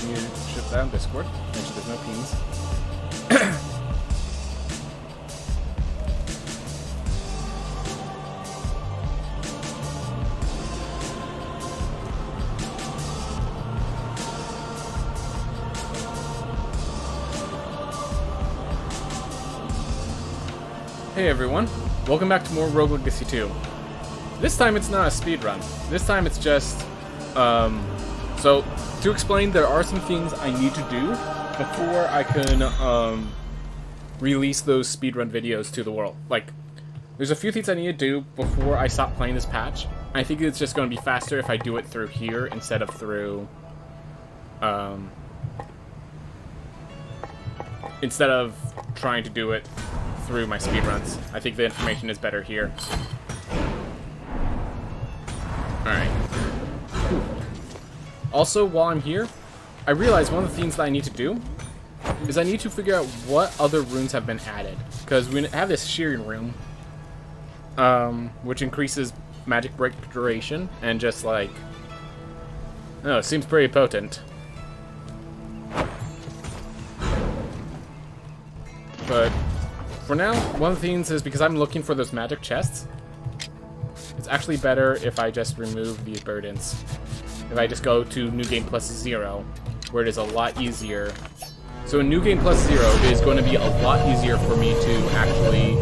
can you ship that on Discord? Make sure there's no pings. Hey everyone, welcome back to more Rogue Legacy 2. This time it's not a speedrun. This time it's just, so to explain, there are some things I need to do before I can release those speedrun videos to the world. Like, there's a few things I need to do before I stop playing this patch. I think it's just going to be faster if I do it through here instead of through, instead of trying to do it through my speedruns. I think the information is better here. Alright. Also, while I'm here, I realize one of the things that I need to do is I need to figure out what other runes have been added. Because we have this shearing rune, which increases magic break duration, and just like, I don't know, it seems pretty potent. But for now, one of the things is because I'm looking for those magic chests, it's actually better if I just remove these burdens. If I just go to New Game Plus 0, where it is a lot easier. So in New Game Plus 0, it is going to be a lot easier for me to actually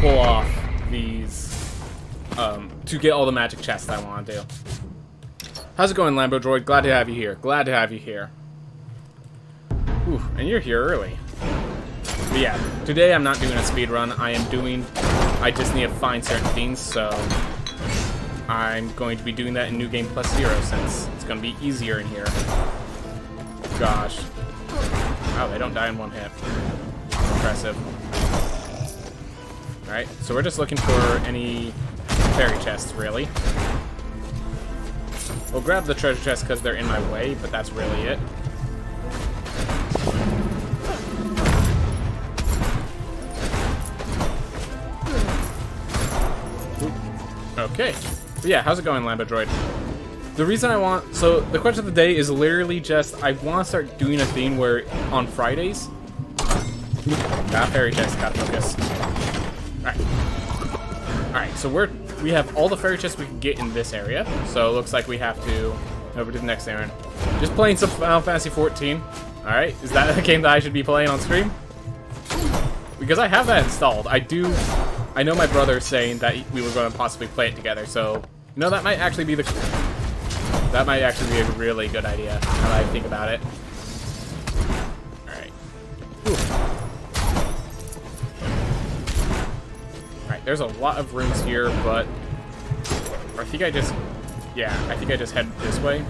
pull off these, to get all the magic chests I want to do. How's it going, Lambo Droid? Glad to have you here. Glad to have you here. Ooh, and you're here early. But yeah, today I'm not doing a speed run. I just need to find certain things, so I'm going to be doing that in New Game Plus 0 since it's going to be easier in here. Gosh. Wow, they don't die in one hit. Impressive. Alright, so we're just looking for any fairy chests, really. We'll grab the treasure chests because they're in my way, but that's really it. Okay. But yeah, how's it going, Lambo Droid? The reason I want... So, the question of the day is literally just... I want to start doing a thing where on Fridays... Got fairy chest, gotta focus. Alright. Alright, so we have all the fairy chests we can get in this area. So, it looks like we have to... Over to the next area. Just playing some Final Fantasy 14. Alright, is that a game that I should be playing on stream? Because I have that installed. I know my brother saying that we were going to possibly play it together, so you know that might actually be a really good idea now that I think about it. Alright, there's a lot of rooms here, but I think I just head this way.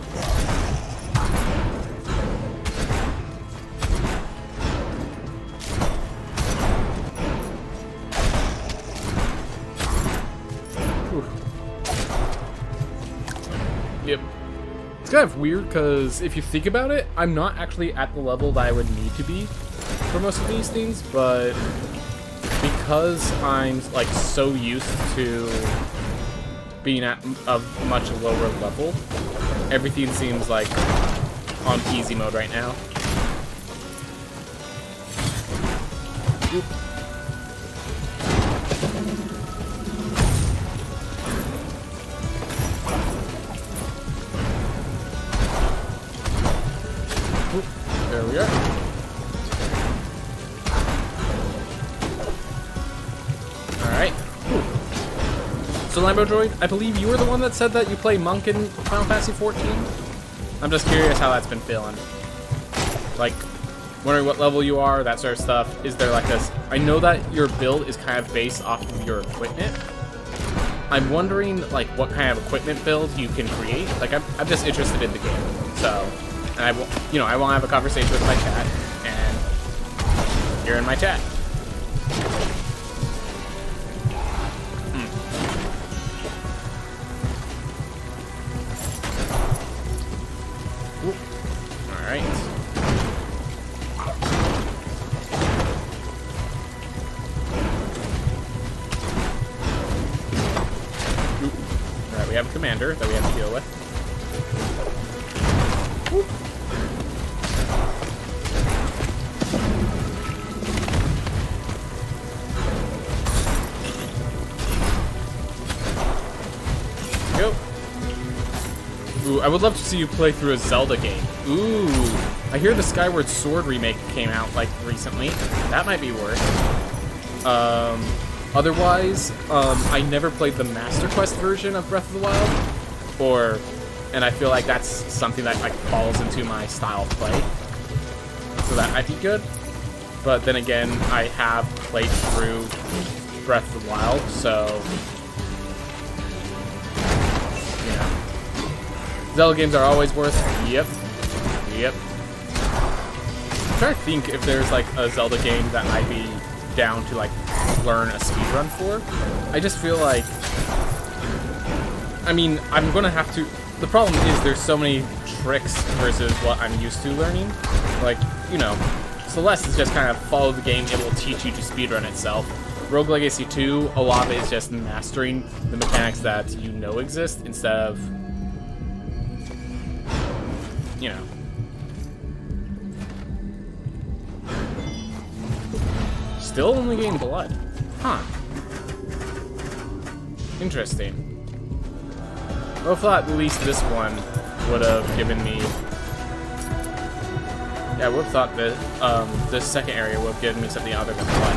Yep. It's kind of weird because if you think about it, I'm not actually at the level that I would need to be for most of these things, but because I'm like so used to being at a much lower level, everything seems like on easy mode right now. Oop. There we are. Alright. So Lambo Droid, I believe you were the one that said that you play Monk in Final Fantasy 14? I'm just curious how that's been feeling. Like, wondering what level you are, that sort of stuff. Is there like a... I know that your build is kind of based off of your equipment. I'm wondering, like, what kind of equipment build you can create. Like, I'm just interested in the game. So... And I want to have a conversation with my chat, and you're in my chat. All right. All right, we have a commander that we have to deal with. Whoop. Go. Ooh, I would love to see you play through a Zelda game. Ooh, I hear the Skyward Sword remake came out like recently. That might be worth. Otherwise, I never played the Master Quest version of Breath of the Wild, and I feel like that's something that like falls into my style of play. So that might be good. But then again, I have played through Breath of the Wild, so Zelda games are always worth. Yep. I'm trying to think if there's like a Zelda game that I'd be down to like learn a speedrun for. I just feel like, I mean, I'm gonna have to. The problem is there's so many tricks versus what I'm used to learning. Like, you know, Celeste is just kind of follow the game. It will teach you to speedrun itself. Rogue Legacy 2, a lot of it is just mastering the mechanics that you know exist instead of, you know. Still only getting blood. Huh. Interesting. Well, I thought at least this one would have given me... Yeah, I would have thought that this second area would have given me something other than blood.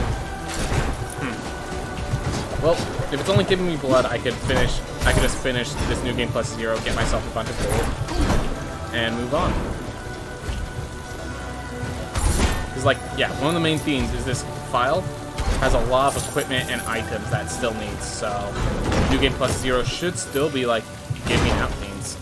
Well, if it's only giving me blood, I could just finish this New Game Plus 0, get myself a bunch of gold, and move on. Because, like, yeah, one of the main themes is this file has a lot of equipment and items that it still needs, so New Game Plus 0 should still be, like, giving out things.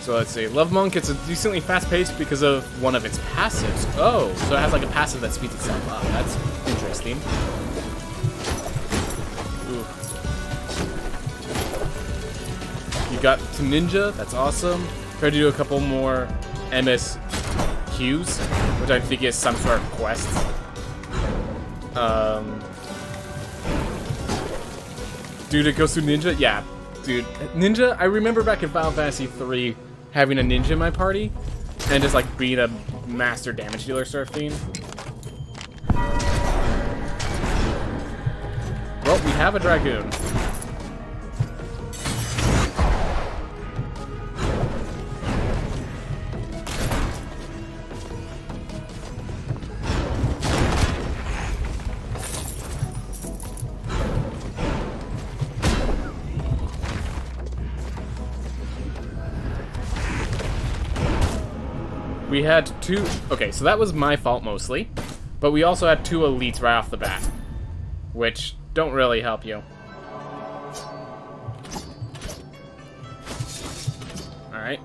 So let's see. Love Monk, it's a decently fast-paced because of one of its passives. Oh, so it has like a passive that speeds itself up. That's interesting. Ooh. You got some ninja, that's awesome. Try to do a couple more MSQs, which I think is some sort of quest. Dude, it goes through ninja? Yeah, dude. Ninja, I remember back in Final Fantasy 3 having a ninja in my party, and just like being a master damage dealer sort of thing. Well, we have a dragoon. We had two... Okay, so that was my fault mostly. But we also had two elites right off the bat, which don't really help you. Alright.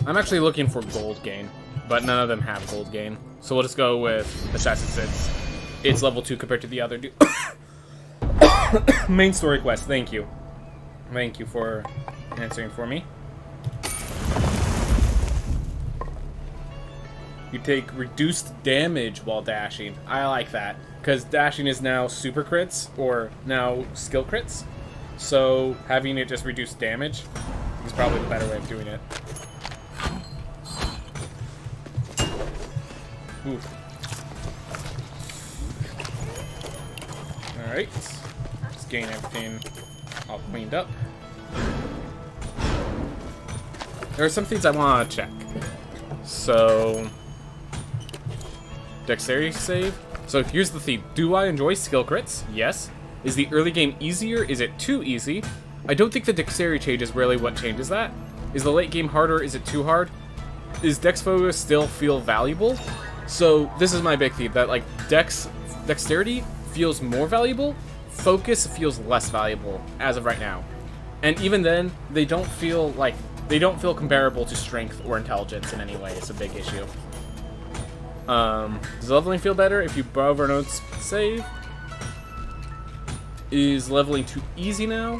I'm actually looking for gold gain, but none of them have gold gain. So we'll just go with Assassin's since it's level 2 compared to the other dude. Main story quest, thank you. Thank you for answering for me. You take reduced damage while dashing. I like that, because dashing is now super crits, or now skill crits. So having it just reduce damage is probably the better way of doing it. Ooh. Alright. Let's gain everything all cleaned up. There are some things I want to check. So... Dexterity save. So here's the theme. Do I enjoy skill crits? Yes. Is the early game easier? Is it too easy? I don't think the dexterity change is really what changes that. Is the late game harder? Is it too hard? Is dex focus still feel valuable? So this is my big theme, that like dexterity feels more valuable, focus feels less valuable as of right now. And even then, they don't feel comparable to strength or intelligence in any way. It's a big issue. Does leveling feel better if you borrow Verno's save? Is leveling too easy now?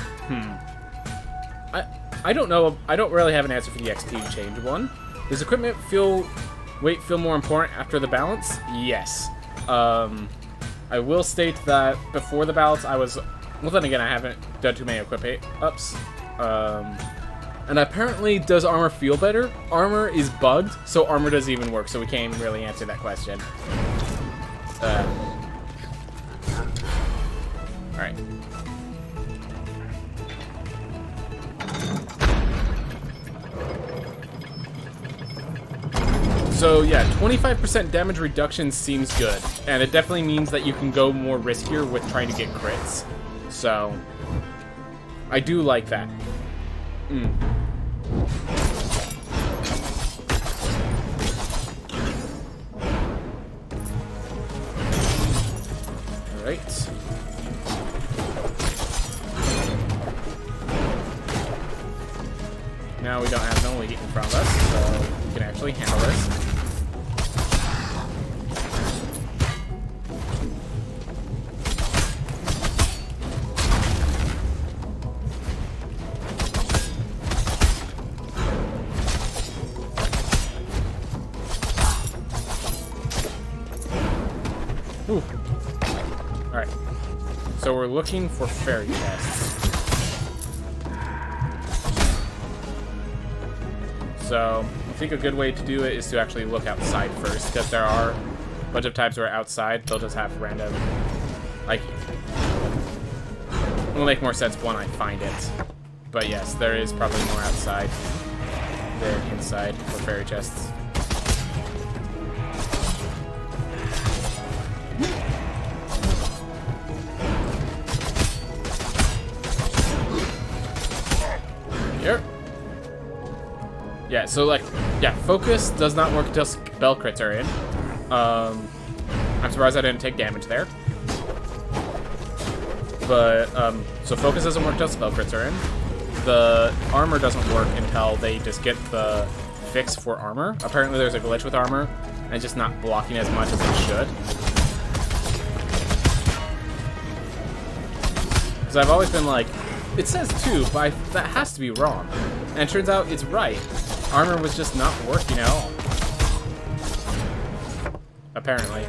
I don't know. I don't really have an answer for the XP change one. Does equipment feel weight feel more important after the balance? Yes. I will state that before the balance, I was... Well, then again, I haven't done too many equip ups. And apparently, does armor feel better? Armor is bugged, so armor doesn't even work, so we can't even really answer that question. Alright. So yeah, 25% damage reduction seems good, and it definitely means that you can go more riskier with trying to get crits. So, I do like that. Alright. Now we don't have no elite in front of us, so we can actually handle this. Ooh. Alright. So we're looking for fairy chests. So I think a good way to do it is to actually look outside first, because there are a bunch of times where outside they'll just have random, like, it'll make more sense when I find it. But yes, there is probably more outside than inside for fairy chests. Here. Yeah, so like, yeah, focus does not work until spell crits are in. I'm surprised I didn't take damage there. But, so focus doesn't work until spell crits are in. The armor doesn't work until they just get the fix for armor. Apparently there's a glitch with armor, and it's just not blocking as much as it should. Because I've always been like, it says 2, but that has to be wrong. And it turns out it's right. Armor was just not working at all. Apparently.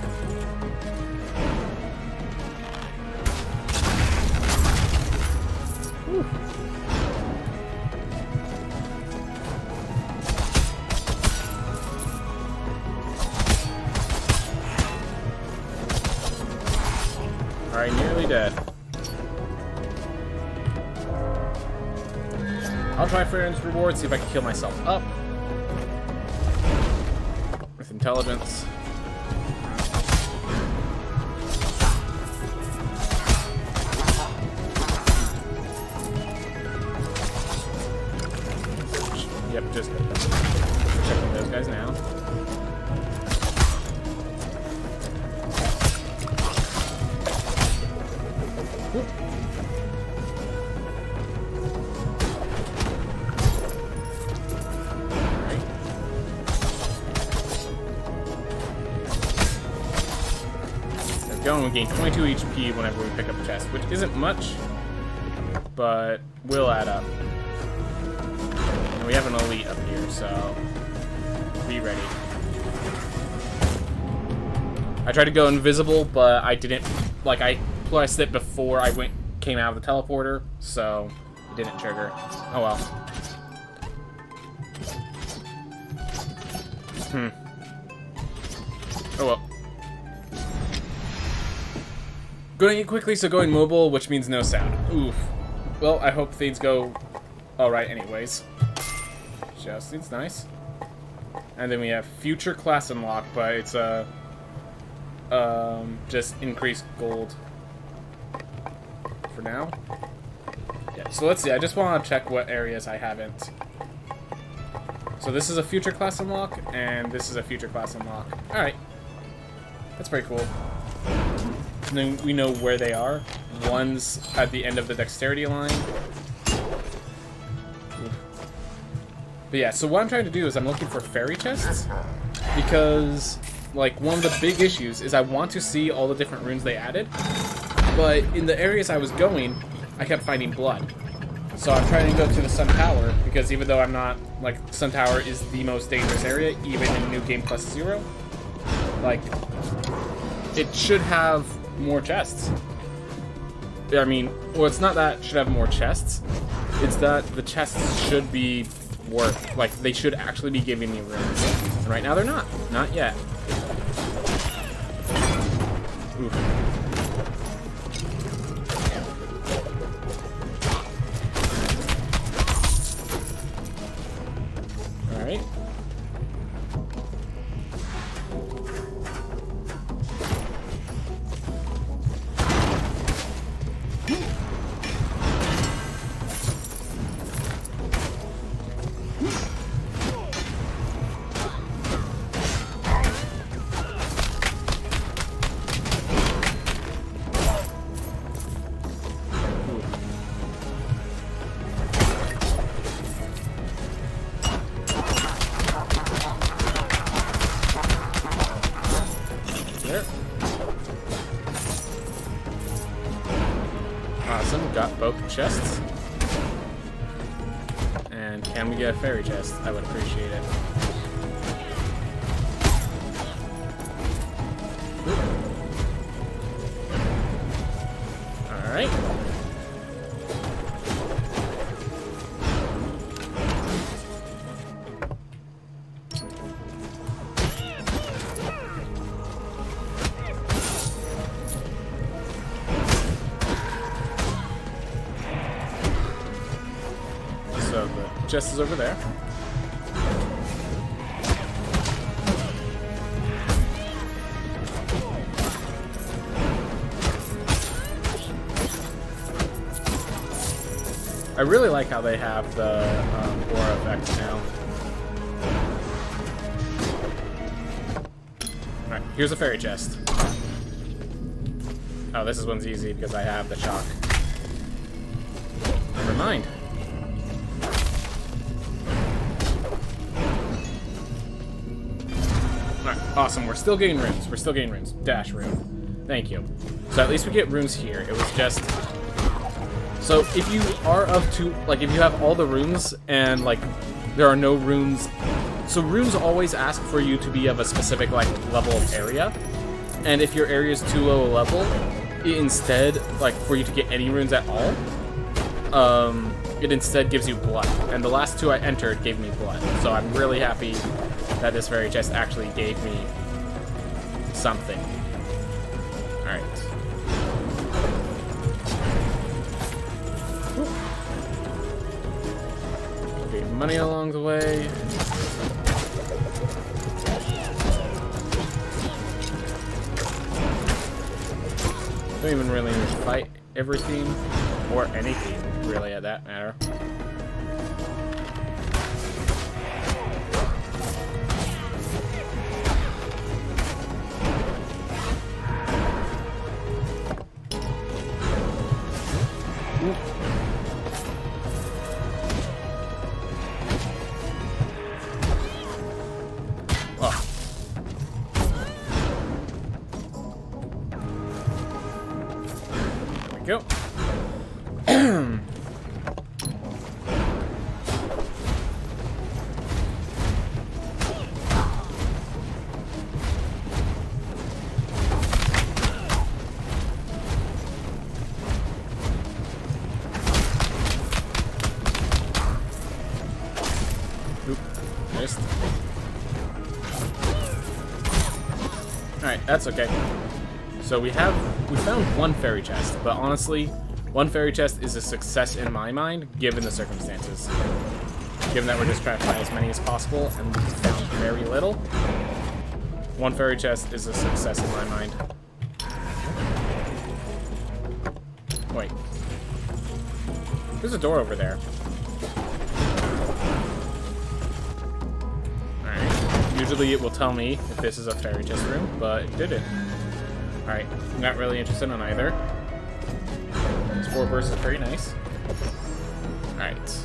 Whew. Alright, nearly dead. I'll try for Aaron's reward, see if I can kill myself up. With intelligence. Yep, just checking those guys now. Whoop. Going, we gain 22 HP whenever we pick up a chest, which isn't much, but will add up. And we have an elite up here, so be ready. I tried to go invisible, but I didn't, like, I pressed it before I came out of the teleporter, so it didn't trigger. Oh well. Oh well. Going it quickly, so going mobile, which means no sound. Oof. Well, I hope things go alright anyways. Just, it's nice. And then we have future class unlock, but it's just increased gold for now. Yeah, so let's see, I just want to check what areas I haven't. So this is a future class unlock, and this is a future class unlock. Alright. That's pretty cool. And then we know where they are. One's at the end of the dexterity line. But yeah, so what I'm trying to do is I'm looking for fairy chests, because like one of the big issues is I want to see all the different runes they added, but in the areas I was going, I kept finding blood. So I'm trying to go to the Sun Tower, because even though I'm not, like, Sun Tower is the most dangerous area, even in New Game Plus Zero, like, it should have more chests. I mean, well, it's not that it should have more chests, it's that the chests should be worth, like, they should actually be giving me runes. And right now they're not. Not yet. Oof. Alright. Awesome, got both chests. And can we get a fairy chest? I would appreciate it. Alright. So the chest is over there. I really like how they have the aura effect now. Alright, here's a fairy chest. Oh, this one's easy because I have the shock. Never mind. Alright, awesome. We're still getting runes. We're still getting runes. Dash rune. Thank you. So at least we get runes here. It was just... So if you are of two... Like, if you have all the runes and, like, there are no runes... So runes always ask for you to be of a specific, like, level of area. And if your area is too low a level, it instead, like, for you to get any runes at all, it instead gives you blood. And the last two I entered gave me blood. So I'm really happy that this fairy chest actually gave me something. Alright. Okay, money along the way. Don't even really need to fight every theme, or any theme, really, at that matter. Oh. There we go. Oop, missed. Alright, that's okay. So we found one fairy chest, but honestly, one fairy chest is a success in my mind, given the circumstances. Given that we're just trying to find as many as possible, and we found very little, one fairy chest is a success in my mind. Wait. There's a door over there. Alright. Usually it will tell me if this is a fairy chest room, but it didn't. Alright. Not really interested in either. Spore burst is pretty nice. Alright.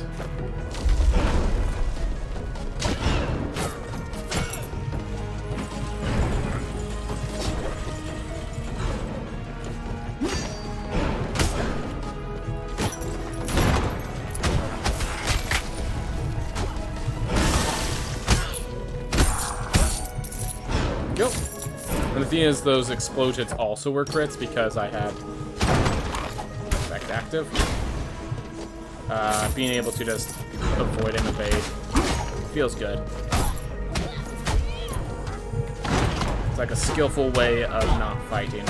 And the thing is, those explosions also were crits because I had effect active. Being able to just avoid and evade feels good. It's like a skillful way of not fighting.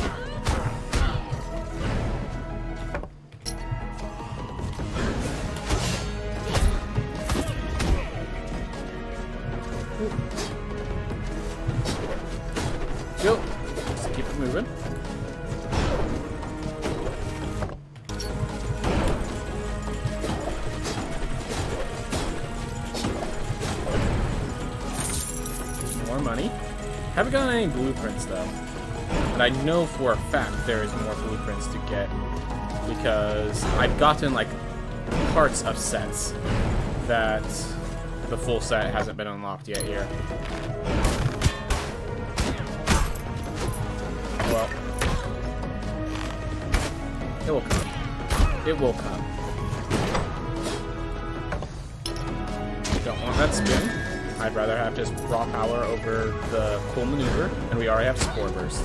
Go. Just keep it moving. More money. Haven't gotten any blueprints though. And I know for a fact there is more blueprints to get because I've gotten like parts of sets that the full set hasn't been unlocked yet here. Well, it will come. It will come. Don't want that spin. I'd rather have just raw power over the cool maneuver, and we already have Spore Burst.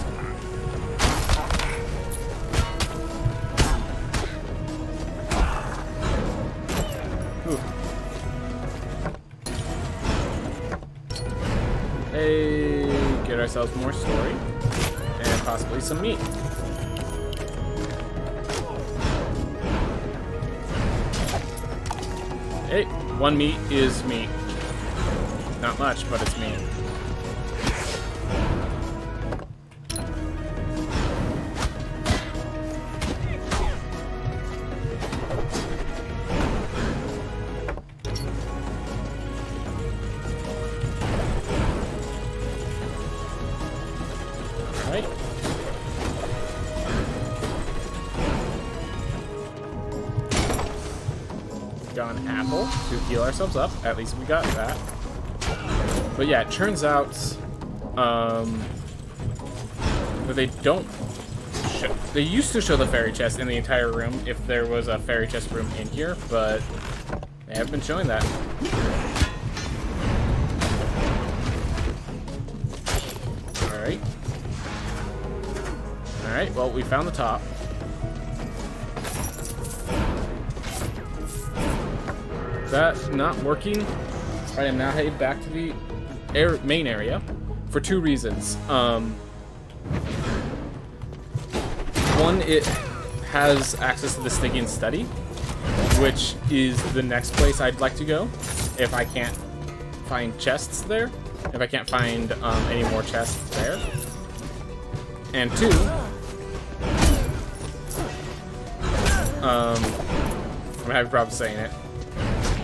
Ooh. Hey, get ourselves more story, and possibly some meat. Hey, one meat is meat. Not much, but it's meat. Alright. Got an apple to heal ourselves up. At least we got that. But yeah, it turns out that they don't show. They used to show the fairy chest in the entire room if there was a fairy chest room in here, but they haven't been showing that. Alright. Alright, well, we found the top. That's not working. I am now headed back to the main area for two reasons. One, it has access to the Sticky and Steady, which is the next place I'd like to go if I can't find chests there. If I can't find any more chests there. And two, I'm having problems saying it.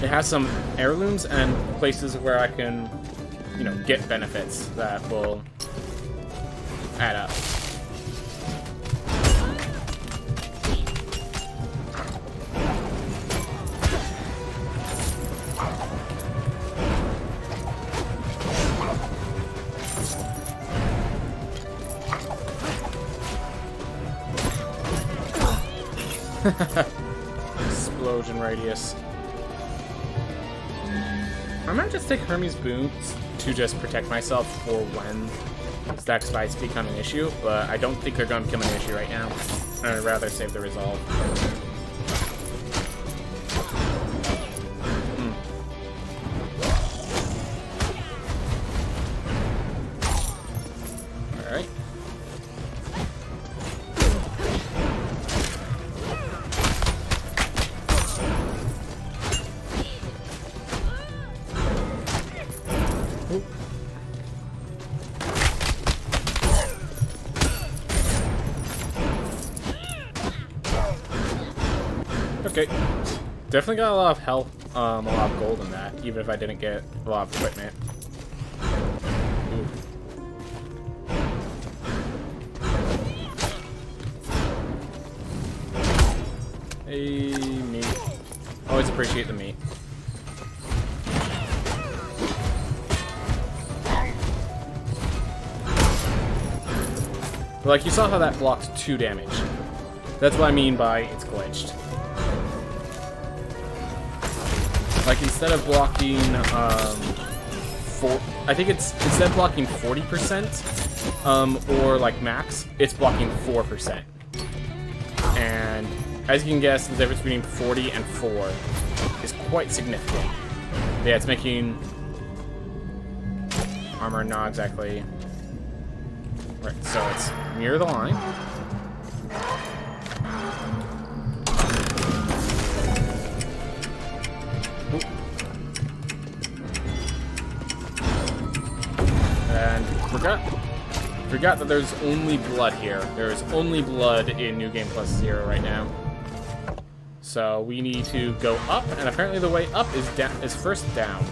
It has some heirlooms and places where I can, you know, get benefits that will add up. Explosion radius. I might just take Hermes boots to just protect myself for when stack spikes become an issue, but I don't think they're going to become an issue right now. I'd rather save the resolve. Alright. Okay, definitely got a lot of health, a lot of gold in that, even if I didn't get a lot of equipment. Ooh. Hey, meat. Always appreciate the meat. But like, you saw how that blocked 2 damage. That's what I mean by it's glitched. Like, instead of blocking I think it's instead of blocking 40%, or like max, it's blocking 4%. And as you can guess, the difference between 40 and 4 is quite significant. Yeah, it's making armor not exactly right. So it's near the line. And forgot that there's only blood here. There's only blood in New Game Plus 0 right now. So we need to go up, and apparently the way up is first down.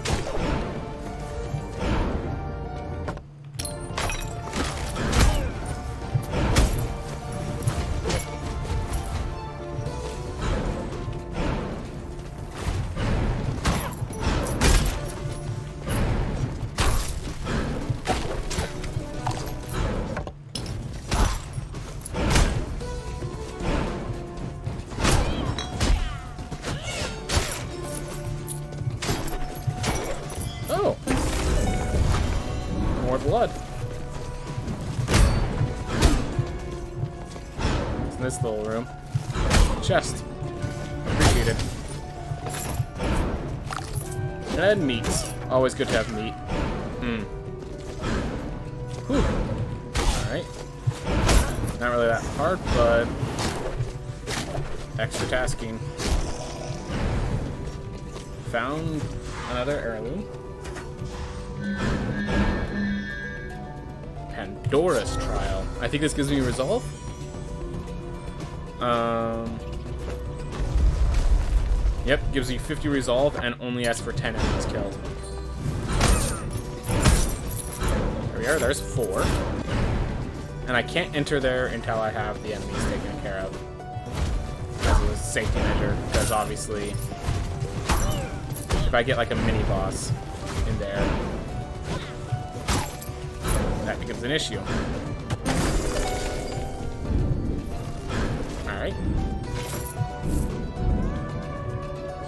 Blood. It's in this little room. Chest. Appreciated. And meat. Always good to have meat. Whew. Alright. Not really that hard, but extra tasking. Found another heirloom. Pandora's Trial. I think this gives me resolve. Yep, gives me 50 resolve and only asks for 10 enemies killed. There we are, there's 4. And I can't enter there until I have the enemies taken care of. As a safety measure, because obviously if I get like a mini boss in there, that becomes an issue. Alright.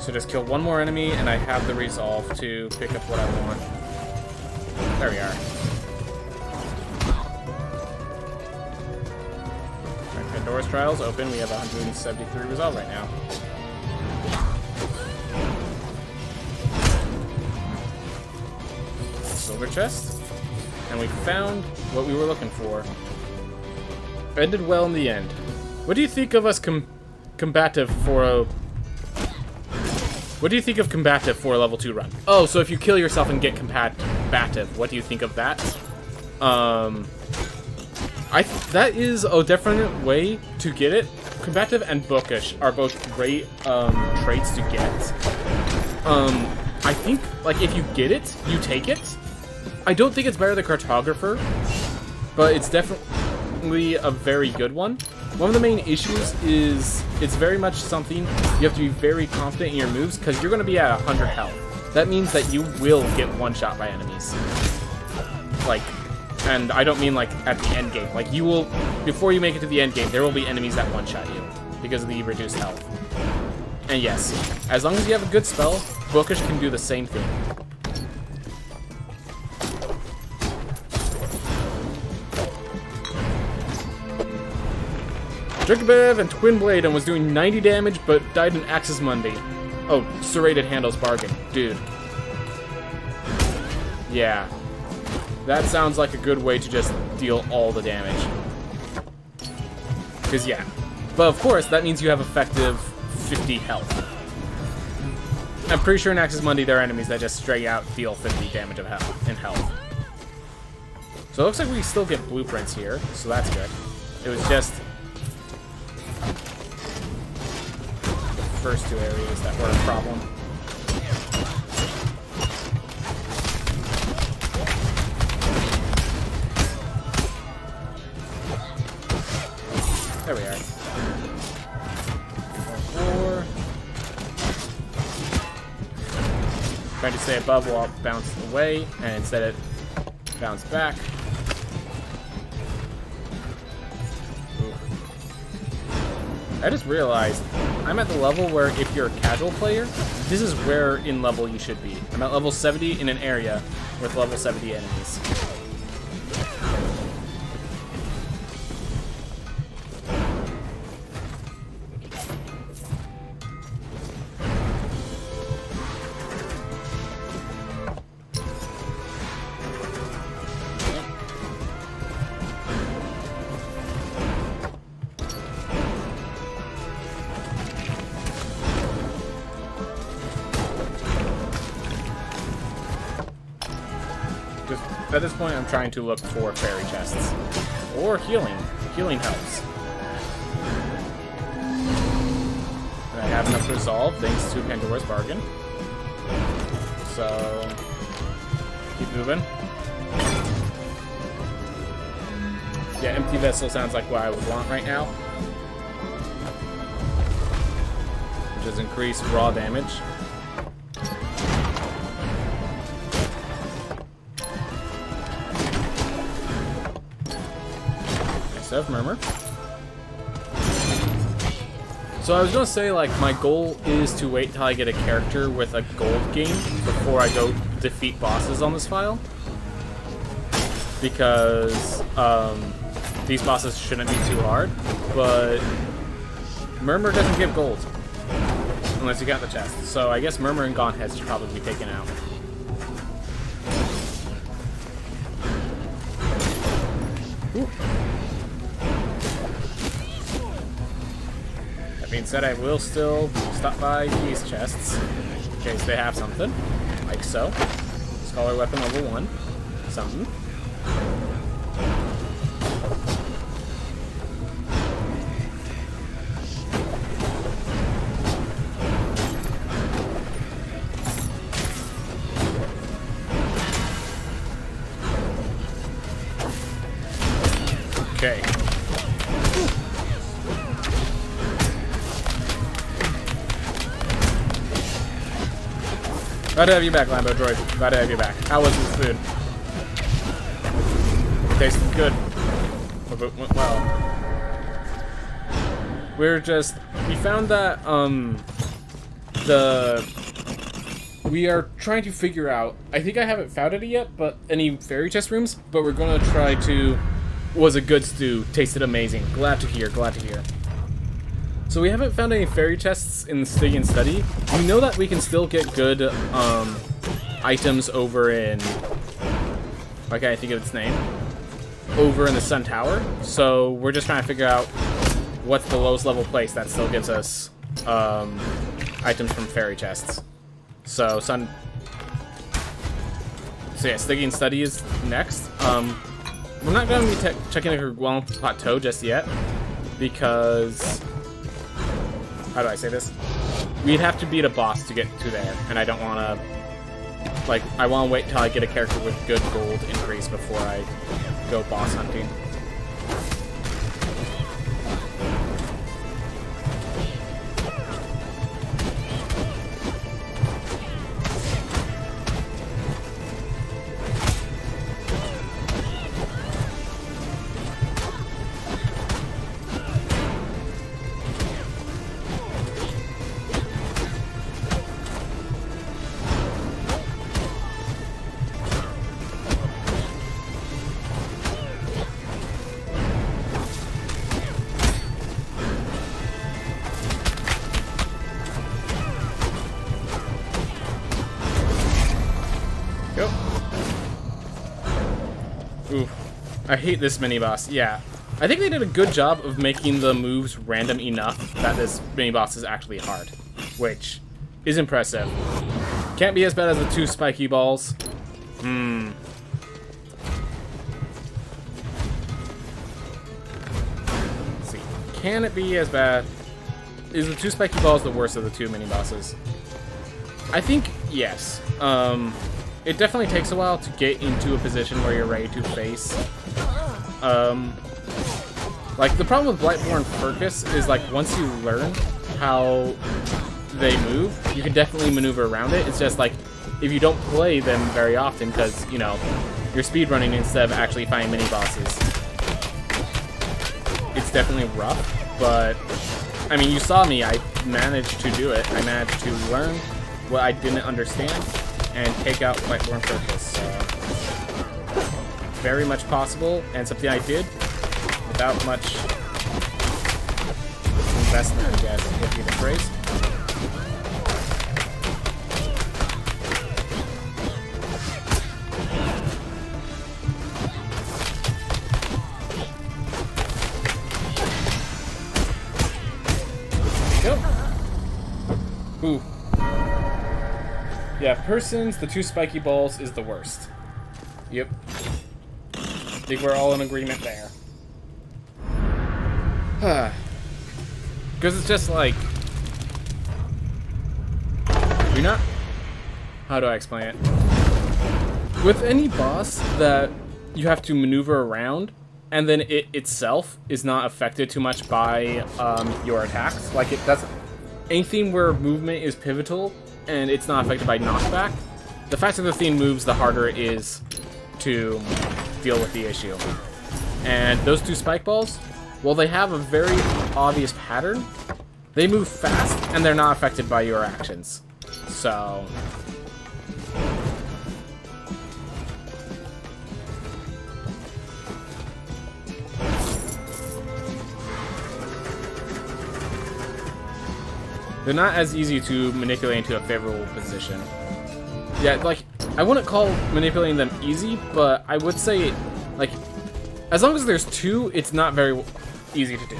So just kill one more enemy, and I have the resolve to pick up what I want. There we are. Alright, Pandora's Trials open. We have 173 resolve right now. Silver chest. And we found what we were looking for. Ended well in the end. What do you think of us combative for a... What do you think of combative for a level 2 run? Oh, so if you kill yourself and get combative, what do you think of that? That is a different way to get it. Combative and bookish are both great traits to get. I think, like, if you get it, you take it. I don't think it's better than Cartographer, but it's definitely a very good one. One of the main issues is it's very much something you have to be very confident in your moves, because you're going to be at 100 health. That means that you will get one-shot by enemies. Like, and I don't mean like at the end game. Like, you will, before you make it to the end game, there will be enemies that one-shot you because of the reduced health. And yes, as long as you have a good spell, Bookish can do the same thing. Drikabev and Twin Blade and was doing 90 damage, but died in Axis Mundi. Oh, serrated handles bargain. Dude. Yeah. That sounds like a good way to just deal all the damage. Because, yeah. But, of course, that means you have effective 50 health. I'm pretty sure in Axis Mundi there are enemies that just straight out deal 50 damage of health. So it looks like we still get blueprints here, so that's good. It was just first 2 areas that were a problem. There we are. 4. Trying to stay above while it bounced away, and instead it bounced back. I just realized I'm at the level where if you're a casual player, this is where in level you should be. I'm at level 70 in an area with level 70 enemies. At this point, I'm trying to look for fairy chests. Or healing. Healing helps. And I have enough resolve thanks to Pandora's Bargain. So, keep moving. Yeah, empty vessel sounds like what I would want right now. Which is increased raw damage. Of Murmur. So I was gonna say, like, my goal is to wait till I get a character with a gold game before I go defeat bosses on this file. Because these bosses shouldn't be too hard, but Murmur doesn't give gold unless you got the chest. So I guess Murmur and Gaunt Heads should probably be taken out. Ooh. That being said, I will still stop by these chests in case they have something, like so. Scholar weapon level 1, something. Okay. Glad to have you back, Lambo Droid. Glad to have you back. How was this food? Tasted good. Went well. We found that, we are trying to figure out, I think I haven't found it yet, but any fairy chest rooms, but we're gonna try to, was a good stew, tasted amazing. Glad to hear, glad to hear. So we haven't found any fairy chests in the Stygian Study. We know that we can still get good items over in, why can't I think of its name? Over in the Sun Tower. So we're just trying to figure out what's the lowest level place that still gives us items from fairy chests. So yeah, Stygian Study is next. We're not going to be checking the Guam Plateau just yet because, how do I say this? We'd have to beat a boss to get to there, and I don't want to, like, I want to wait till I get a character with good gold increase before I go boss hunting. Ooh, I hate this mini-boss. Yeah, I think they did a good job of making the moves random enough that this mini-boss is actually hard, which is impressive. Can't be as bad as the 2 spiky balls. Let's see, can it be as bad? Is the 2 spiky balls the worst of the 2 mini-bosses? I think yes. It definitely takes a while to get into a position where you're ready to face. Like, the problem with Blightborn Furcus is, like, once you learn how they move, you can definitely maneuver around it. It's just, like, if you don't play them very often, because, you know, you're speedrunning instead of actually fighting mini-bosses. It's definitely rough, but I mean, you saw me. I managed to do it. I managed to learn what I didn't understand and take out Lightborn Focus. So, very much possible, and something I did without much investment, I guess, would be the phrase. Ooh. Yeah, persons, the 2 spiky balls is the worst. Yep. I think we're all in agreement there. Because it's just like... You're not... How do I explain it? With any boss that you have to maneuver around, and then it itself is not affected too much by your attacks, like it doesn't... Anything where movement is pivotal and it's not affected by knockback, the faster the thing moves, the harder it is to deal with the issue. And those 2 spike balls, while they have a very obvious pattern, they move fast and they're not affected by your actions. So... they're not as easy to manipulate into a favorable position. Yeah, like, I wouldn't call manipulating them easy, but I would say, like, as long as there's 2, it's not very easy to do.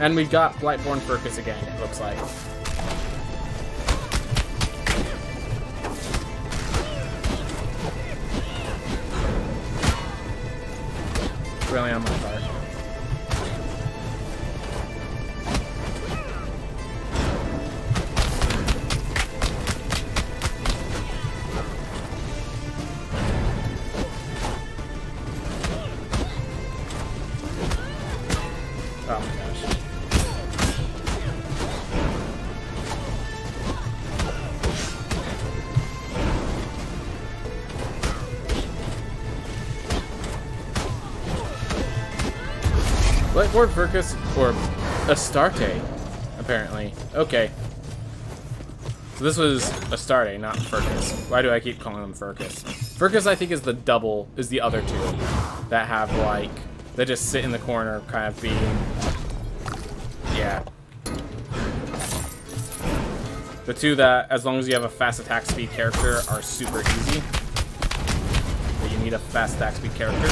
And we've got Blightborn Focus again, it looks like. Really on my part. Oh my gosh. Lightborn Focus, or Astarte, apparently. Okay. So this was Astarte, not Focus. Why do I keep calling them Focus? Focus, I think, is the other 2 that have, like, that just sit in the corner, kind of being... Yeah. The 2 that, as long as you have a fast attack speed character, are super easy. But you need a fast attack speed character.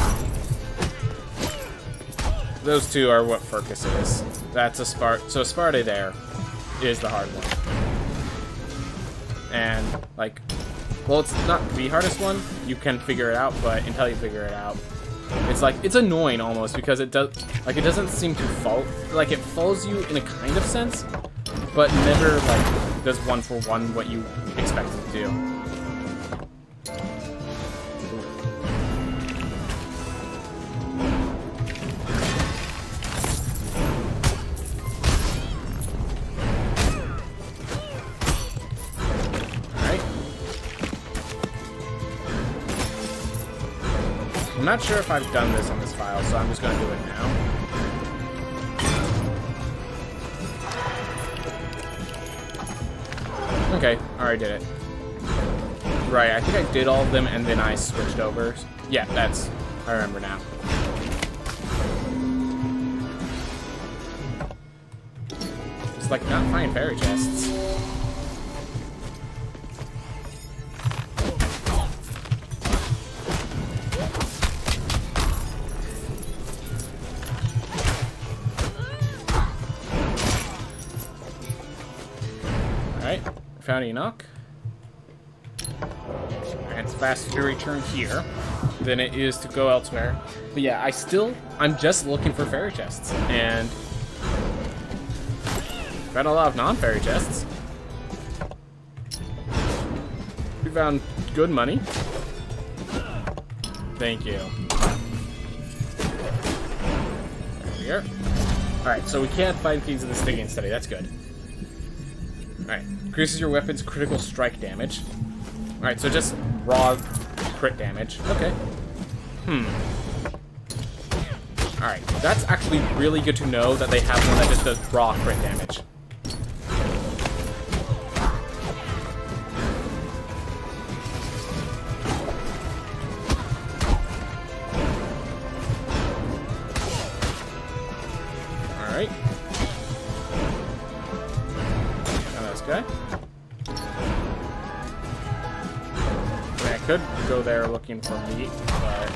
Those 2 are what Focus is. That's a Sparte. So Sparte there is the hard one. And, like, well, it's not the hardest one. You can figure it out, but until you figure it out, it's like, it's annoying almost, because it does, like, it doesn't seem to fall, like, it follows you in a kind of sense, but never, like, does one for one what you expect it to do. I'm not sure if I've done this on this file, so I'm just going to do it now. Okay, I already did it. Right, I think I did all of them and then I switched over. Yeah, I remember now. It's like not finding fairy chests. Alright, found Enoch. And it's faster to return here than it is to go elsewhere. But yeah, I'm just looking for fairy chests. And found a lot of non-fairy chests. We found good money. Thank you. There we are. Alright, so we can't find things in the stinging study. That's good. Alright, increases your weapon's critical strike damage. Alright, so just raw crit damage. Okay. Alright, that's actually really good to know that they have one that just does raw crit damage. Alright. Now this guy. I mean, I could go there looking for meat, but...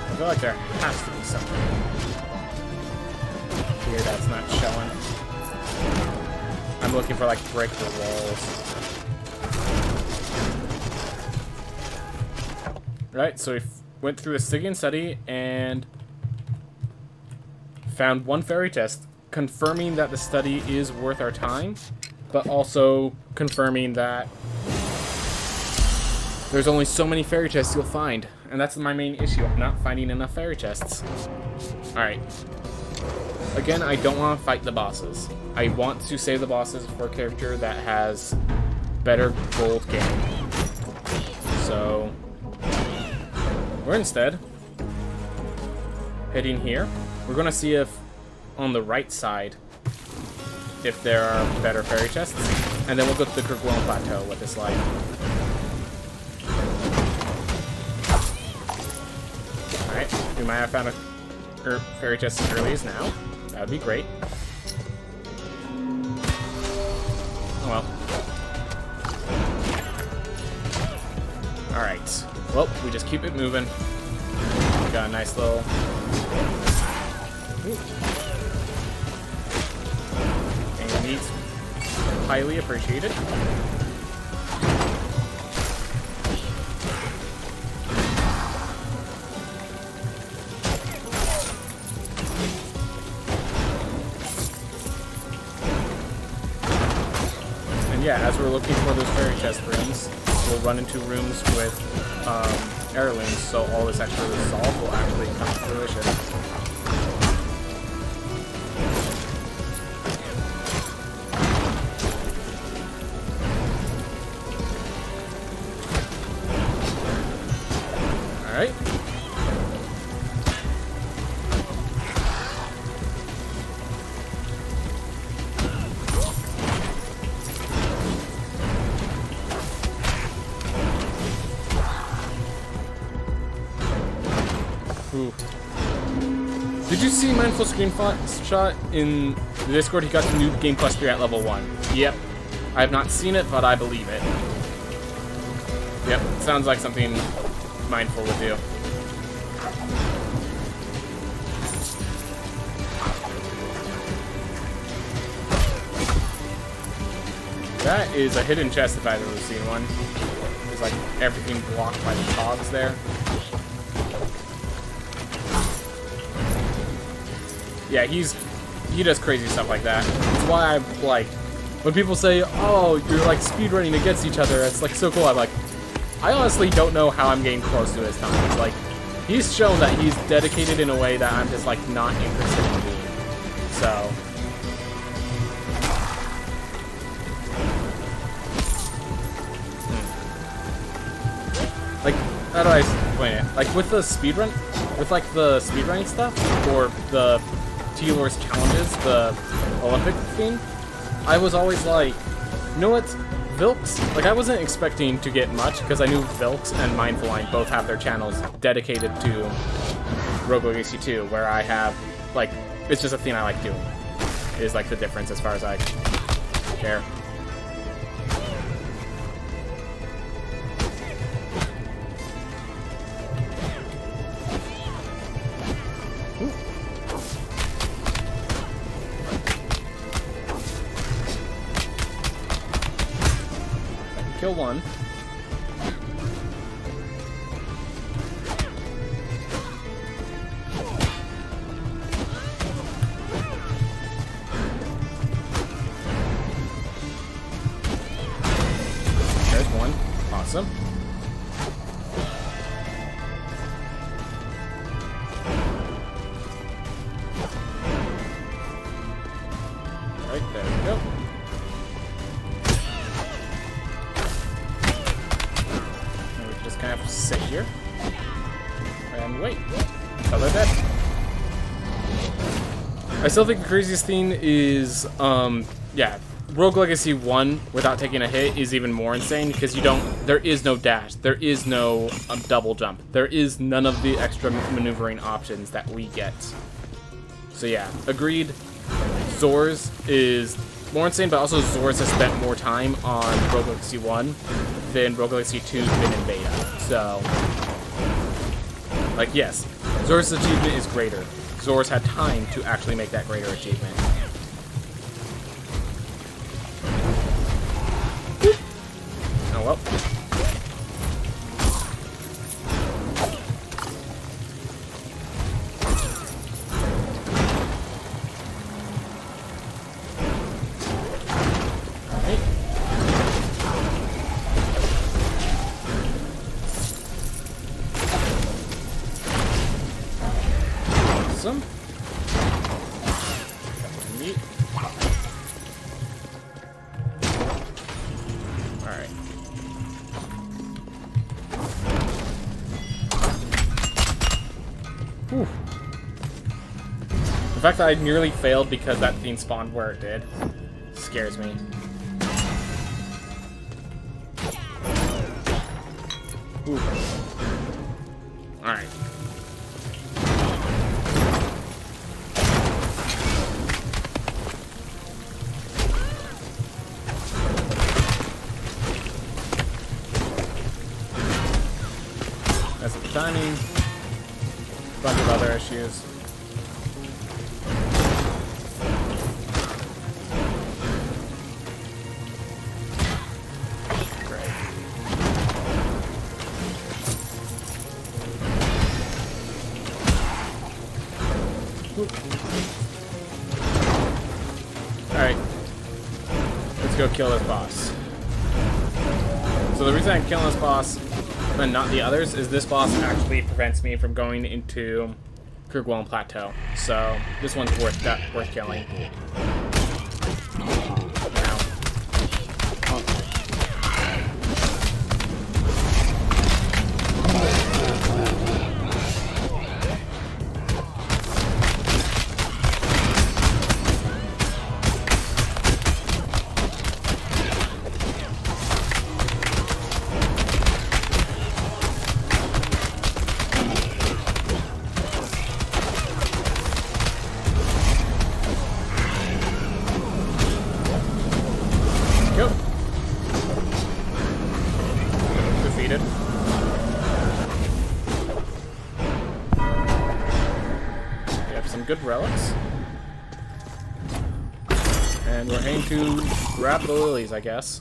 I feel like there has to be something here that's not showing. I'm looking for like break the walls. Right, so we went through a Stygian study and found one fairy test, confirming that the study is worth our time, but also confirming that there's only so many fairy chests you'll find. And that's my main issue, of not finding enough fairy chests. Alright. Again, I don't want to fight the bosses. I want to save the bosses for a character that has better gold game. So, we're instead heading here. We're going to see if, on the right side, if there are better fairy chests. And then we'll go to the Kirkwell Plateau with this light. Alright, we might have found a fairy chest as early as now. That would be great. Oh well. Alright. Well, we just keep it moving. We got a nice little... Ooh. And meat's highly appreciated. Yeah, as we're looking for those fairy chest rooms, we'll run into rooms with heirlooms, so all this extra resolve will actually come to fruition. Alright. Did you see Mindful Screenshot in the Discord? He got the new Game Plus 3 at level 1. Yep. I have not seen it, but I believe it. Yep, sounds like something Mindful would do. That is a hidden chest if I've ever seen one. There's like everything blocked by the cogs there. Yeah, he does crazy stuff like that. That's why I'm like, when people say, oh, you're like speedrunning against each other, it's like so cool. I'm like, I honestly don't know how I'm getting close to his times. Like, he's shown that he's dedicated in a way that I'm just like not interested in doing. So. Like, how do I explain it? Like with the speedrun, with like the speedrunning stuff, or the T-Lor's challenges, the Olympic thing, I was always like, you know what, Vilks, like I wasn't expecting to get much, because I knew Vilks and Mindful Line both have their channels dedicated to Rogue Legacy 2, where I have, like, it's just a thing I like doing, is like the difference as far as I care. Kill one. Awesome. Right, there we go. And we just kind of sit here and wait until they're dead. I still think the craziest thing is, yeah, Rogue Legacy 1 without taking a hit is even more insane because there is no dash, there is no double jump, there is none of the extra maneuvering options that we get. So yeah, agreed. Zors is more insane, but also Zors has spent more time on Rogue Legacy 1 than Rogue Legacy 2's been in beta. So, like, yes, Zors' achievement is greater. Zors had time to actually make that greater achievement. Oh well. Alright. Awesome. Meat. Alright. Whew. The fact that I nearly failed because that thing spawned where it did scares me. Ooh. Alright. That's the timing. Bunch of other issues. Great. Alright. Let's go kill this boss. So the reason I'm killing this boss and not the others is this boss actually prevents me from going into Kirgwallen Plateau. So this one's worth killing. Now. Go. Defeated. We have some good relics. And we're aiming to grab the lilies, I guess.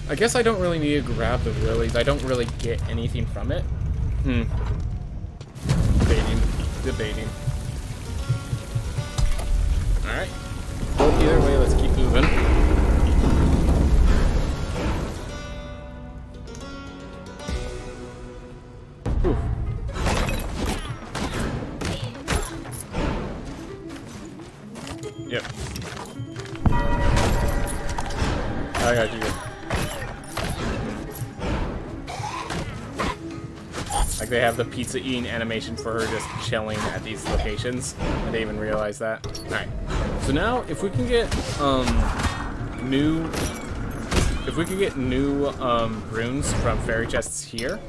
I guess I don't really need to grab the lilies. I don't really get anything from it. Debating. Alright. Well, either way, let's keep moving. Whew. Yep. I got you. Like they have the pizza eating animation for her just chilling at these locations. I didn't even realize that. Alright. So now if we can get new runes from fairy chests here,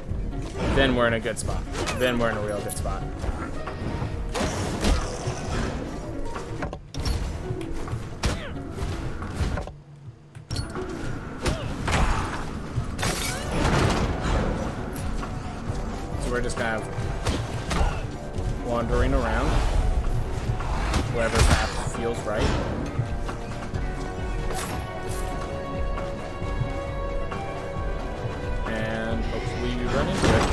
then we're in a good spot. Then we're in a real good spot. So we're just kind of wandering around wherever path feels right. And hopefully we run into it.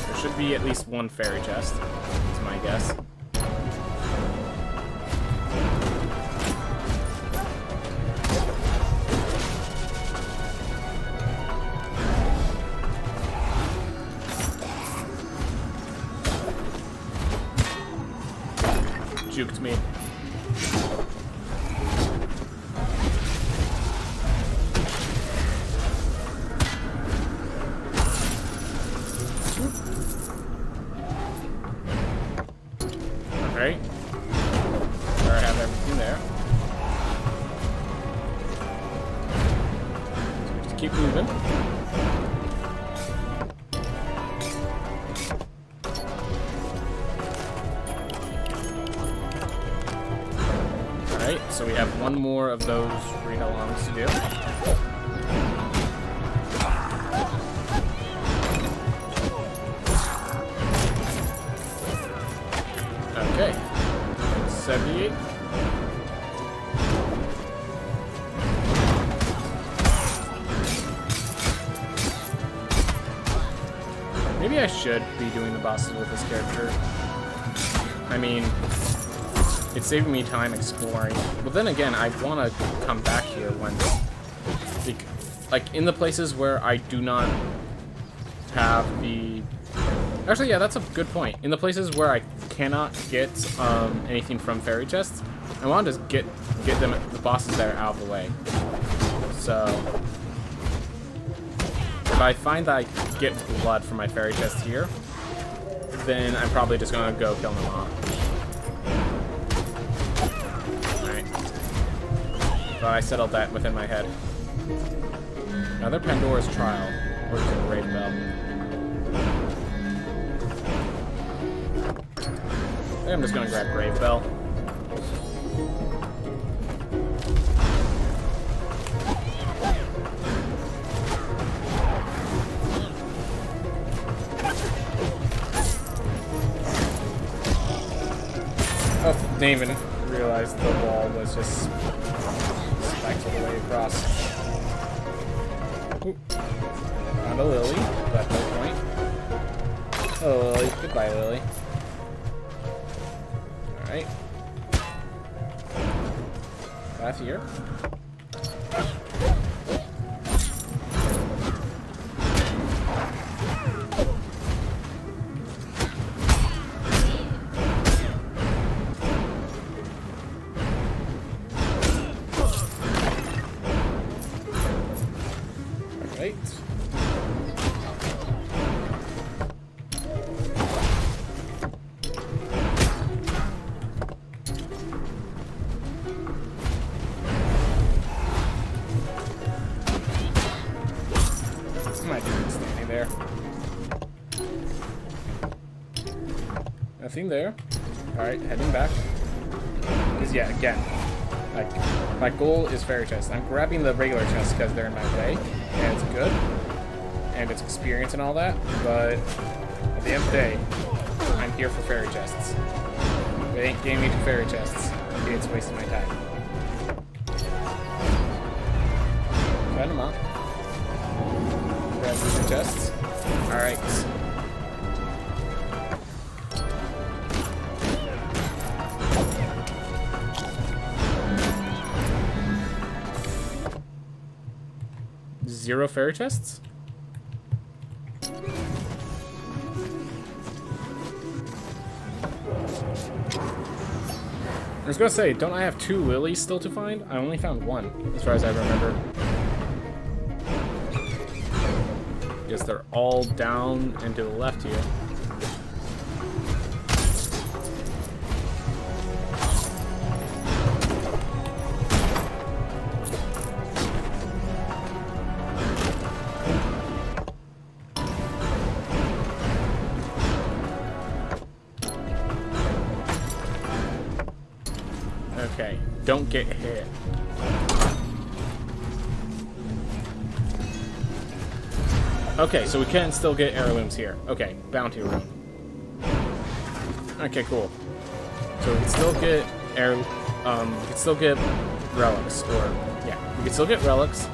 There should be at least one fairy chest, is my guess. there. So just keep moving. Alright, so we have one more of those read-alongs to do. Okay. 78. Maybe I should be doing the bosses with this character. I mean, it's saving me time exploring. But then again, I want to come back here once. Like, in the places where I do not have the... Actually, yeah, that's a good point. In the places where I cannot get anything from fairy chests, I want to just get them, the bosses that are out of the way. So, if I find that I get blood from my fairy chest here, then I'm probably just going to go kill them all. Alright. But I settled that within my head. Another Pandora's Trial. Where's the Grave Bell? I think I'm just gonna grab Grave Bell. Oh, didn't even realize the wall was just spiked all the way across. Ooh. Found a Lily, but no point. Oh, Lily. Goodbye, Lily. Alright. Path here. Alright. Standing there. Nothing there. Alright, heading back. Because yeah, again, like, my goal is fairy chests. I'm grabbing the regular chests because they're in my way, and it's good, and it's experience and all that, but at the end of the day, I'm here for fairy chests. If it ain't getting me to fairy chests, it's wasting my time. Cut them up. Grab these chests. Alright. Zero fairy chests? I was gonna say, don't I have 2 lilies still to find? I only found 1, as far as I remember. Guess they're all down and to the left here. Okay, don't get hit. Okay, so we can still get heirlooms here. Okay, bounty room. Okay, cool. So we can still get we can still get relics, or yeah, we can still get relics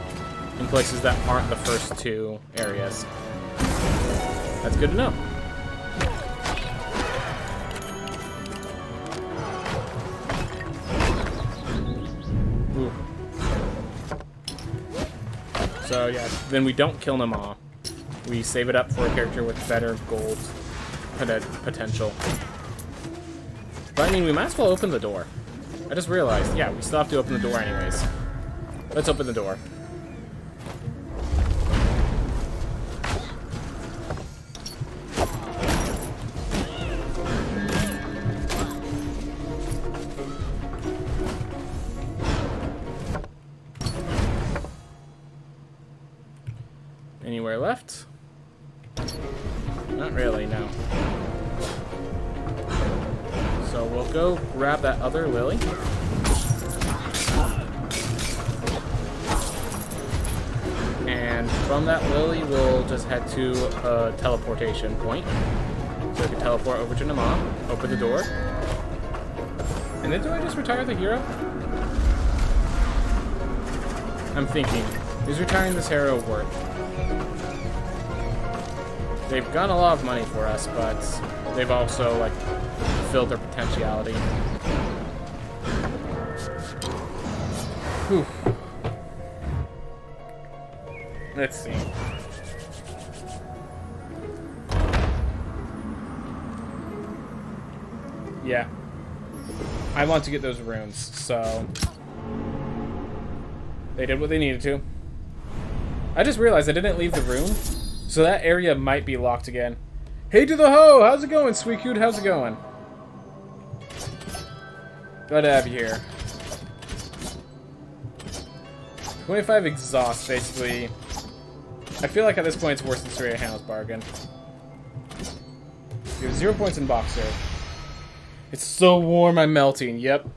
in places that aren't the first 2 areas. That's good to know. Ooh. So yeah, then we don't kill them all. We save it up for a character with better gold potential. But I mean, we might as well open the door. I just realized, yeah, we still have to open the door anyways. Let's open the door. anywhere left? Not really, no. So we'll go grab that other lily. And from that lily, we'll just head to a teleportation point. So we can teleport over to Nama, open the door. And then do I just retire the hero? I'm thinking, is retiring this hero worth? They've gotten a lot of money for us, but they've also, like, filled their potentiality. Whew. Let's see. Yeah. I want to get those runes, so... They did what they needed to. I just realized I didn't leave the room, so that area might be locked again. Hey to the ho! How's it going, sweet cute? How's it going? Glad to have you here. 25 exhaust, basically. I feel like at this point it's worse than Surya Hamill's bargain. You have 0 points in Boxer. It's so warm, I'm melting. Yep.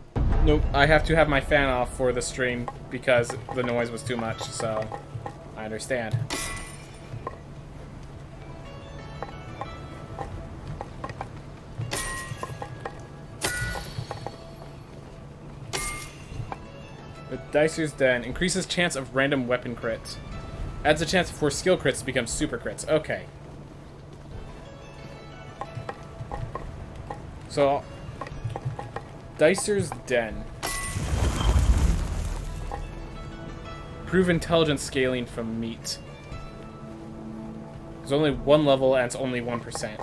Nope. I have to have my fan off for the stream because the noise was too much, so I understand. The Dicer's Den increases chance of random weapon crits. Adds a chance for skill crits to become super crits. Okay. So, Dicer's Den. Prove intelligence scaling from meat. There's only one level and it's only 1%. I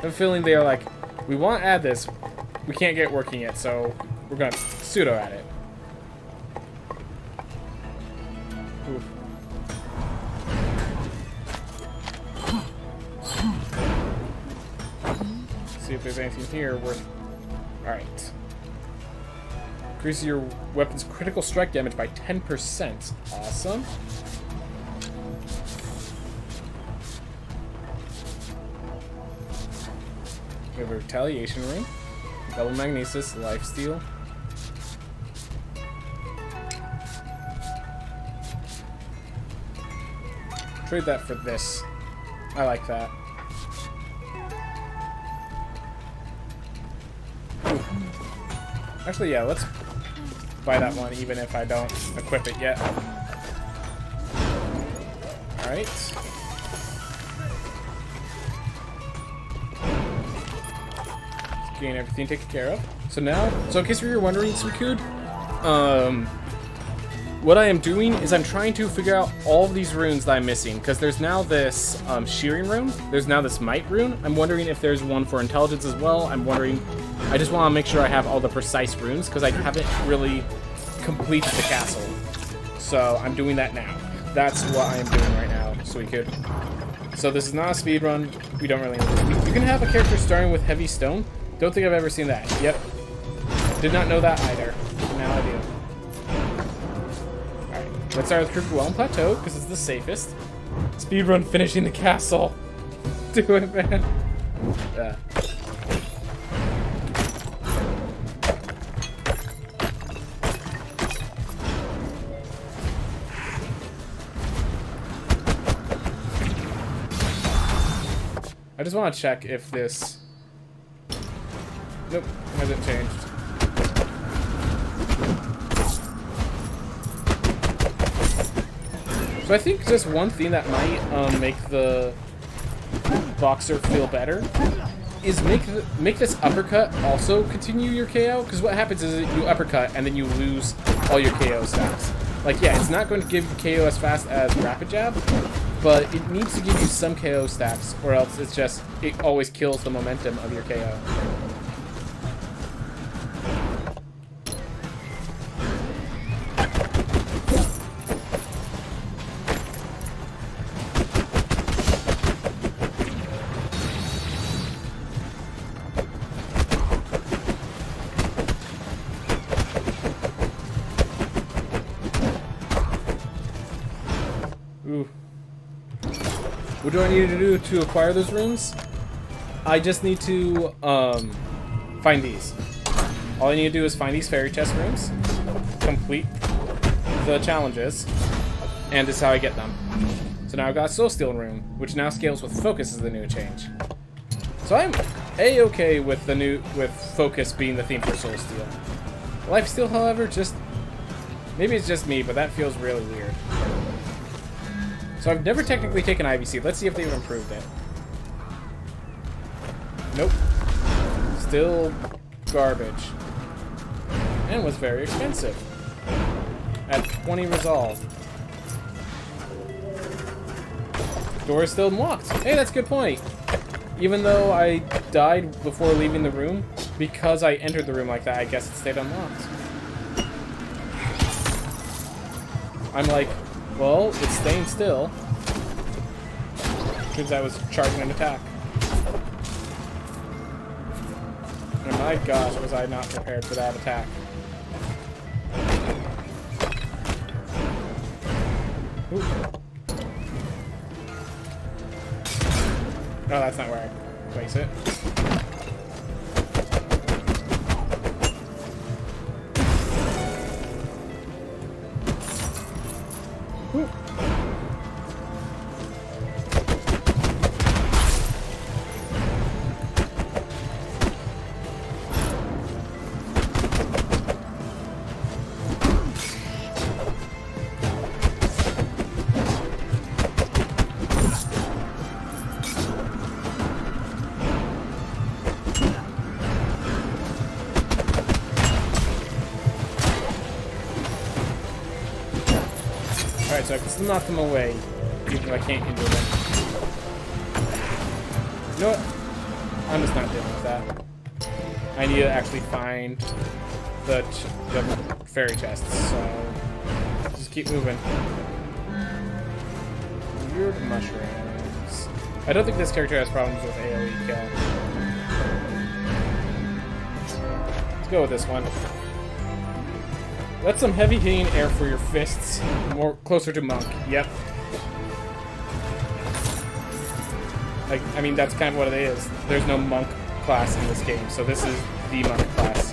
have a feeling they are like, we want to add this, we can't get it working yet, so we're going to pseudo add it. Oof. See if there's anything here worth... Alright. Increase your weapon's critical strike damage by 10%. Awesome. We have a retaliation ring. Double magnesis, lifesteal. Trade that for this. I like that. Ooh. Actually, yeah, let's buy that one even if I don't equip it yet. Alright. Let's gain everything taken care of. So now, in case you were wondering, Suikud, what I am doing is I'm trying to figure out all of these runes that I'm missing, because there's now this shearing rune, there's now this might rune. I'm wondering if there's one for intelligence as well. I just want to make sure I have all the precise runes, because I haven't really completed the castle. So I'm doing that now. That's what I am doing right now, So this is not a speed run. We don't really need You can have a character starting with heavy stone. Don't think I've ever seen that. Yep. Did not know that either. Now I do. Let's start with Kirkwell Plateau, because it's the safest. Speedrun finishing the castle. Do it, man. I just want to check if this... Nope, hasn't changed. So I think just one thing that might make the Boxer feel better is make this uppercut also continue your KO, because what happens is that you uppercut and then you lose all your KO stats. Like, yeah, it's not going to give you KO as fast as Rapid Jab, but it needs to give you some KO stats, or else it's just, it always kills the momentum of your KO. Ooh. What do I need to do to acquire those rooms? I just need to find these. All I need to do is find these fairy chest rooms, complete the challenges, and this is how I get them. So now I've got Soul Steel room, which now scales with focus as the new change. So I'm a-okay with focus being the theme for Soul Steel. Lifesteal, however, maybe it's just me, but that feels really weird. So I've never technically taken IVC. Let's see if they've improved it. Nope. Still garbage. And was very expensive. At 20 resolve. Door is still unlocked. Hey, that's a good point. Even though I died before leaving the room, because I entered the room like that, I guess it stayed unlocked. I'm like, well, it's staying still. Because I was charging an attack. And my gosh, was I not prepared for that attack. Ooh. No, that's not where I place it. Ooh. Alright, so I can still knock them away, even though I can't injure them. You know what? I'm just not dealing with that. I need to actually find the fairy chests, so just keep moving. Weird mushrooms. I don't think this character has problems with AoE kill. Let's go with this one. That's some heavy hitting air for your fists. More closer to monk. Yep. Like, I mean, that's kind of what it is. There's no monk class in this game, so this is the monk class.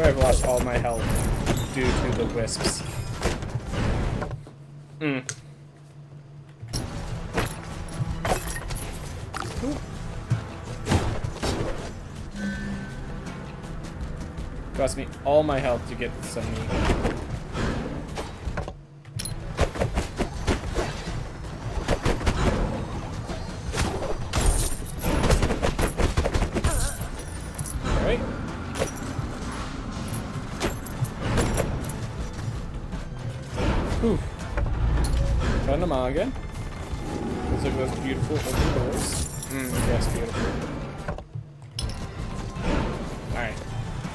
I've lost all my health due to the wisps. Cost me all my health to get some meat. Alright. Whew. Found them all again. Looks like those beautiful open doors. Yes, beautiful. Alright.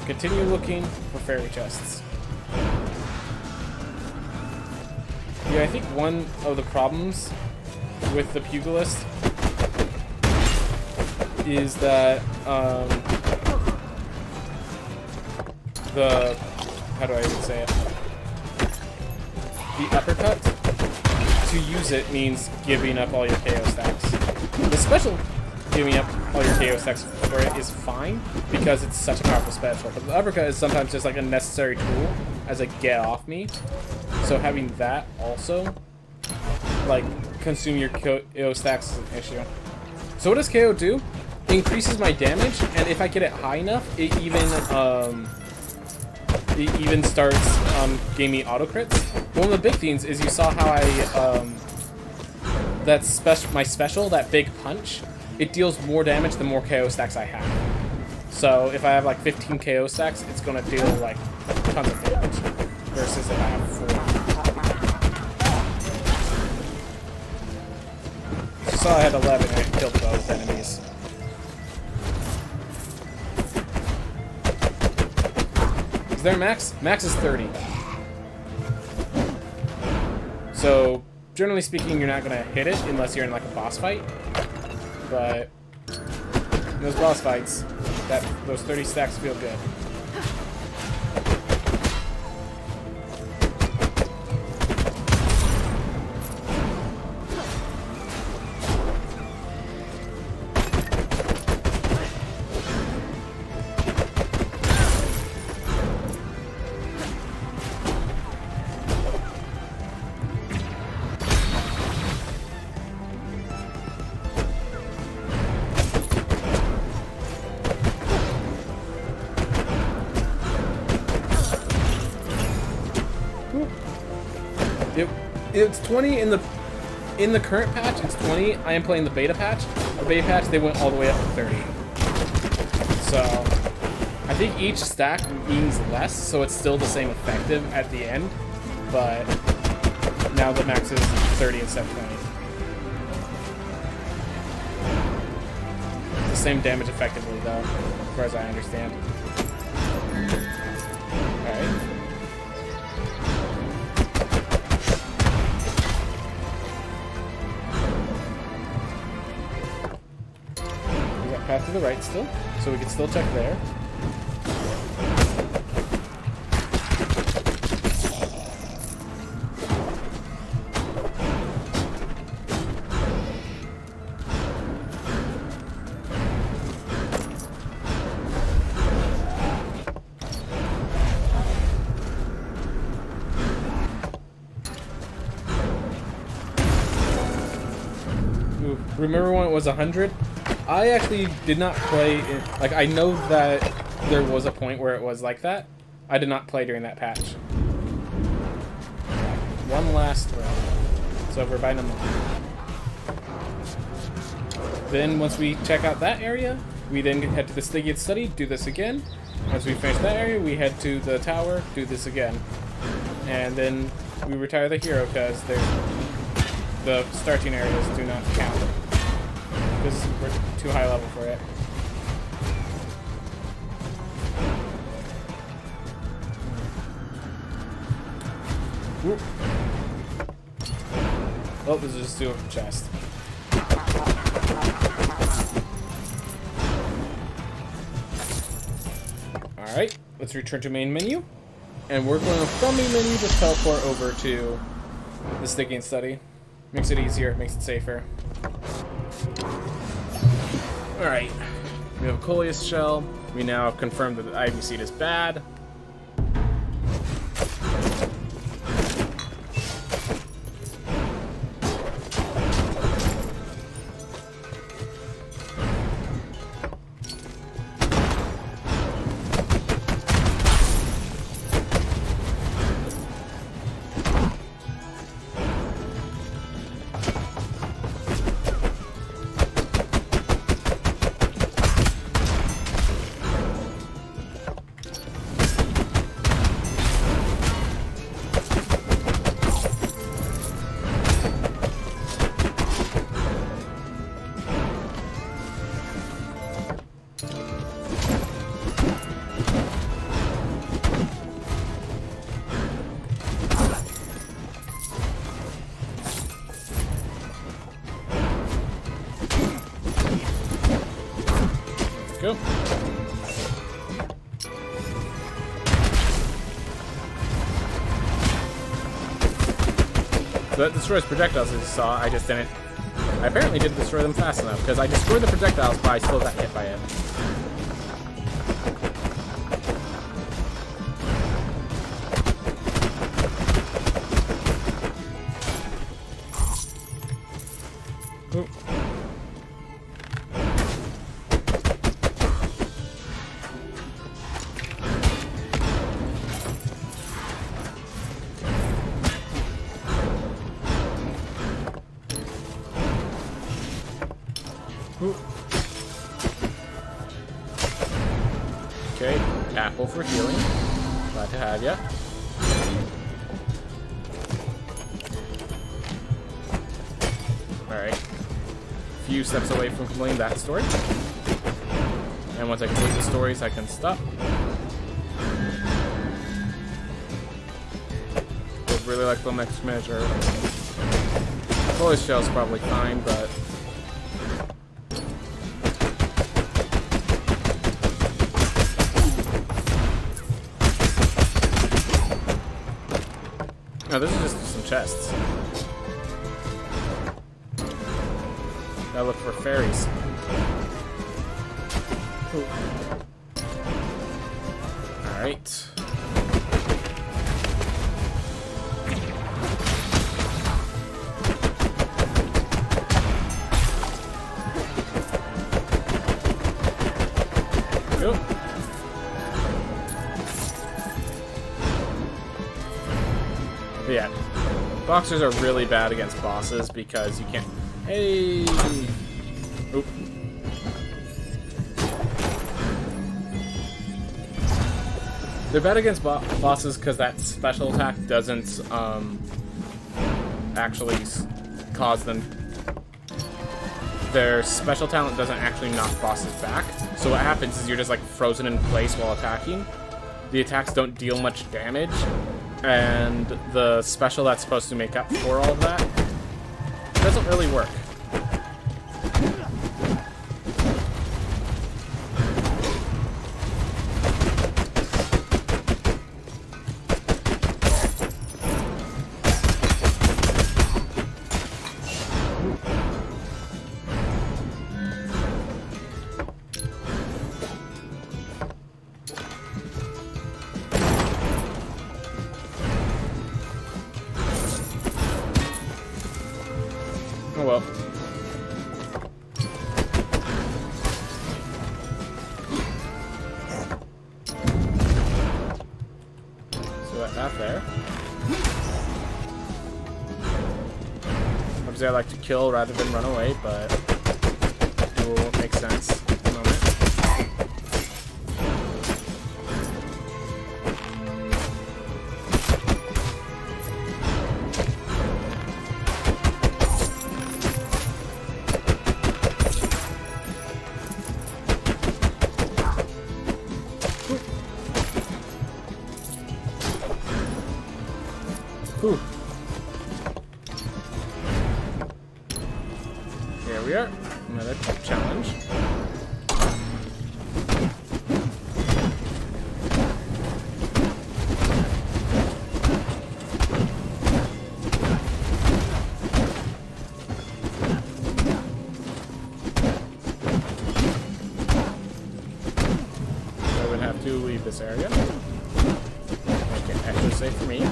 Continue looking for fairy chests. Yeah, I think one of the problems with the pugilist is that how do I even say it? The uppercut, to use it means giving up all your KO stacks. The special giving up all your KO stacks for it is fine, because it's such a powerful special. But the uppercut is sometimes just like a necessary tool as a get off me. So having that also, like, consume your KO stacks is an issue. So what does KO do? It increases my damage, and if I get it high enough, it even starts giving me auto crits. One of the big things is you saw how I my special, that big punch, it deals more damage the more KO stacks I have. So if I have like 15 KO stacks, it's gonna deal like tons of damage. Versus if I have 4. saw I had 11 and I killed both enemies. Is there a max? Max is 30. So, generally speaking, you're not going to hit it unless you're in like a boss fight. But in those boss fights, those 30 stacks feel good. It's 20 in the current patch. It's 20. I am playing the beta patch. The beta patch, they went all the way up to 30. So I think each stack means less, so it's still the same effective at the end. But now the max is 30 instead of 20. It's the same damage effectively, though, as far as I understand. All right. Path to the right still, so we can still check there. Ooh, remember when it was 100? I actually did not play it. Like, I know that there was a point where it was like that. I did not play during that patch. One last round. It's over by number 1. Then, once we check out that area, we then head to the Stygian Study, do this again. Once we finish that area, we head to the tower, do this again. And then we retire the hero because the starting areas do not count. Because we're too high level for it. Whoop. Oh, this is just a chest. Alright, let's return to main menu. And we're going from main menu to teleport over to the Stygian Study. Makes it easier, makes it safer. Alright, we have a Coleus shell. We now have confirmed that the Ivy Seed is bad. Go. So that destroys projectiles, as you saw. I just didn't. I apparently didn't destroy them fast enough because I destroyed the projectiles, but I still got hit by it. Ooh. Ooh. Okay, apple for healing. Glad to have ya. Alright. few steps away from completing that story. And once I complete the stories, I can stop. Would really like the next measure. Voice shell's probably fine, but no, this is just some chests. Gotta look for fairies. Alright. Go. But yeah, boxers are really bad against bosses because you can't. Hey! Oop. They're bad against bosses because that special attack doesn't actually cause them. Their special talent doesn't actually knock bosses back. So what happens is you're just like frozen in place while attacking. The attacks don't deal much damage, and the special that's supposed to make up for all of that doesn't really work. Oh well. So that there. Obviously I like to kill rather than run away, but it will make sense at the moment. Whew. Here we are. Another challenge. I would have to leave this area. Make it extra safe for me.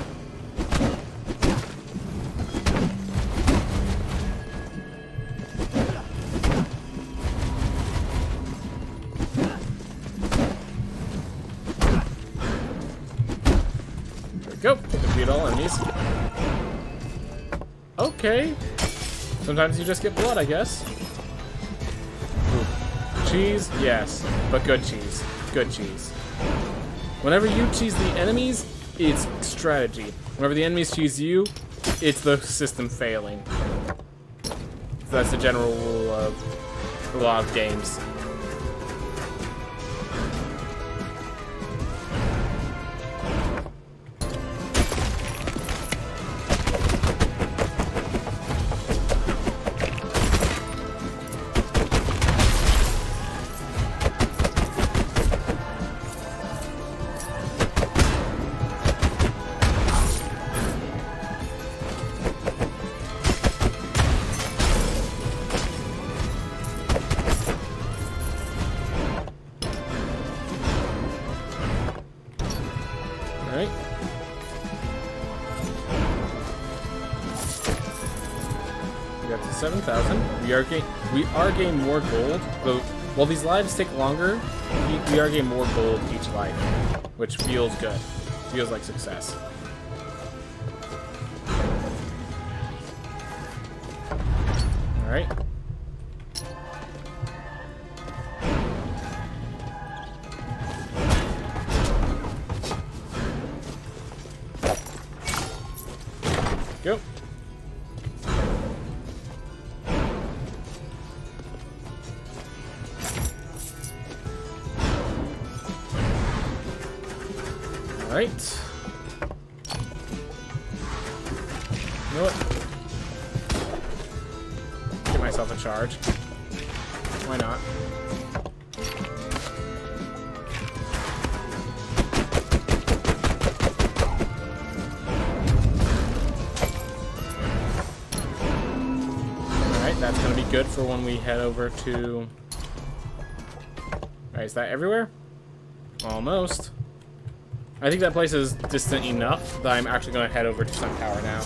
Go! Defeat all enemies. Okay. Sometimes you just get blood, I guess. Ooh. Cheese? Yes. But good cheese. Good cheese. Whenever you cheese the enemies, it's strategy. Whenever the enemies cheese you, it's the system failing. So that's the general rule of a lot of games. Alright. We got to 7,000. We are getting more gold. Though while these lives take longer, we are getting more gold each life, which feels good. Feels like success. Alright. Go. Alright. You know what? Give myself a charge. Why not? Alright, that's gonna be good for when we head over to... Alright, is that everywhere? Almost. I think that place is distant enough that I'm actually going to head over to Sun Tower now.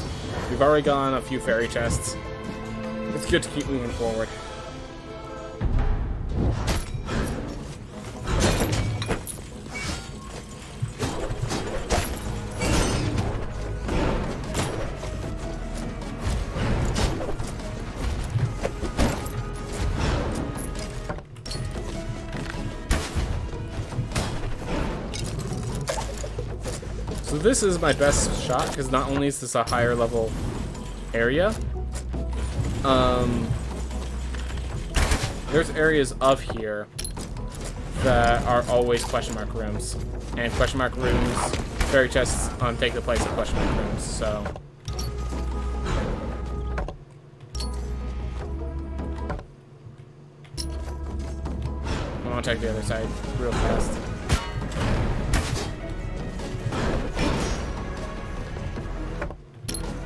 We've already gone a few fairy chests. It's good to keep moving forward. So this is my best shot, because not only is this a higher level area, there's areas of here that are always question mark rooms. And question mark rooms, fairy chests take the place of question mark rooms, so... I want to check the other side real fast.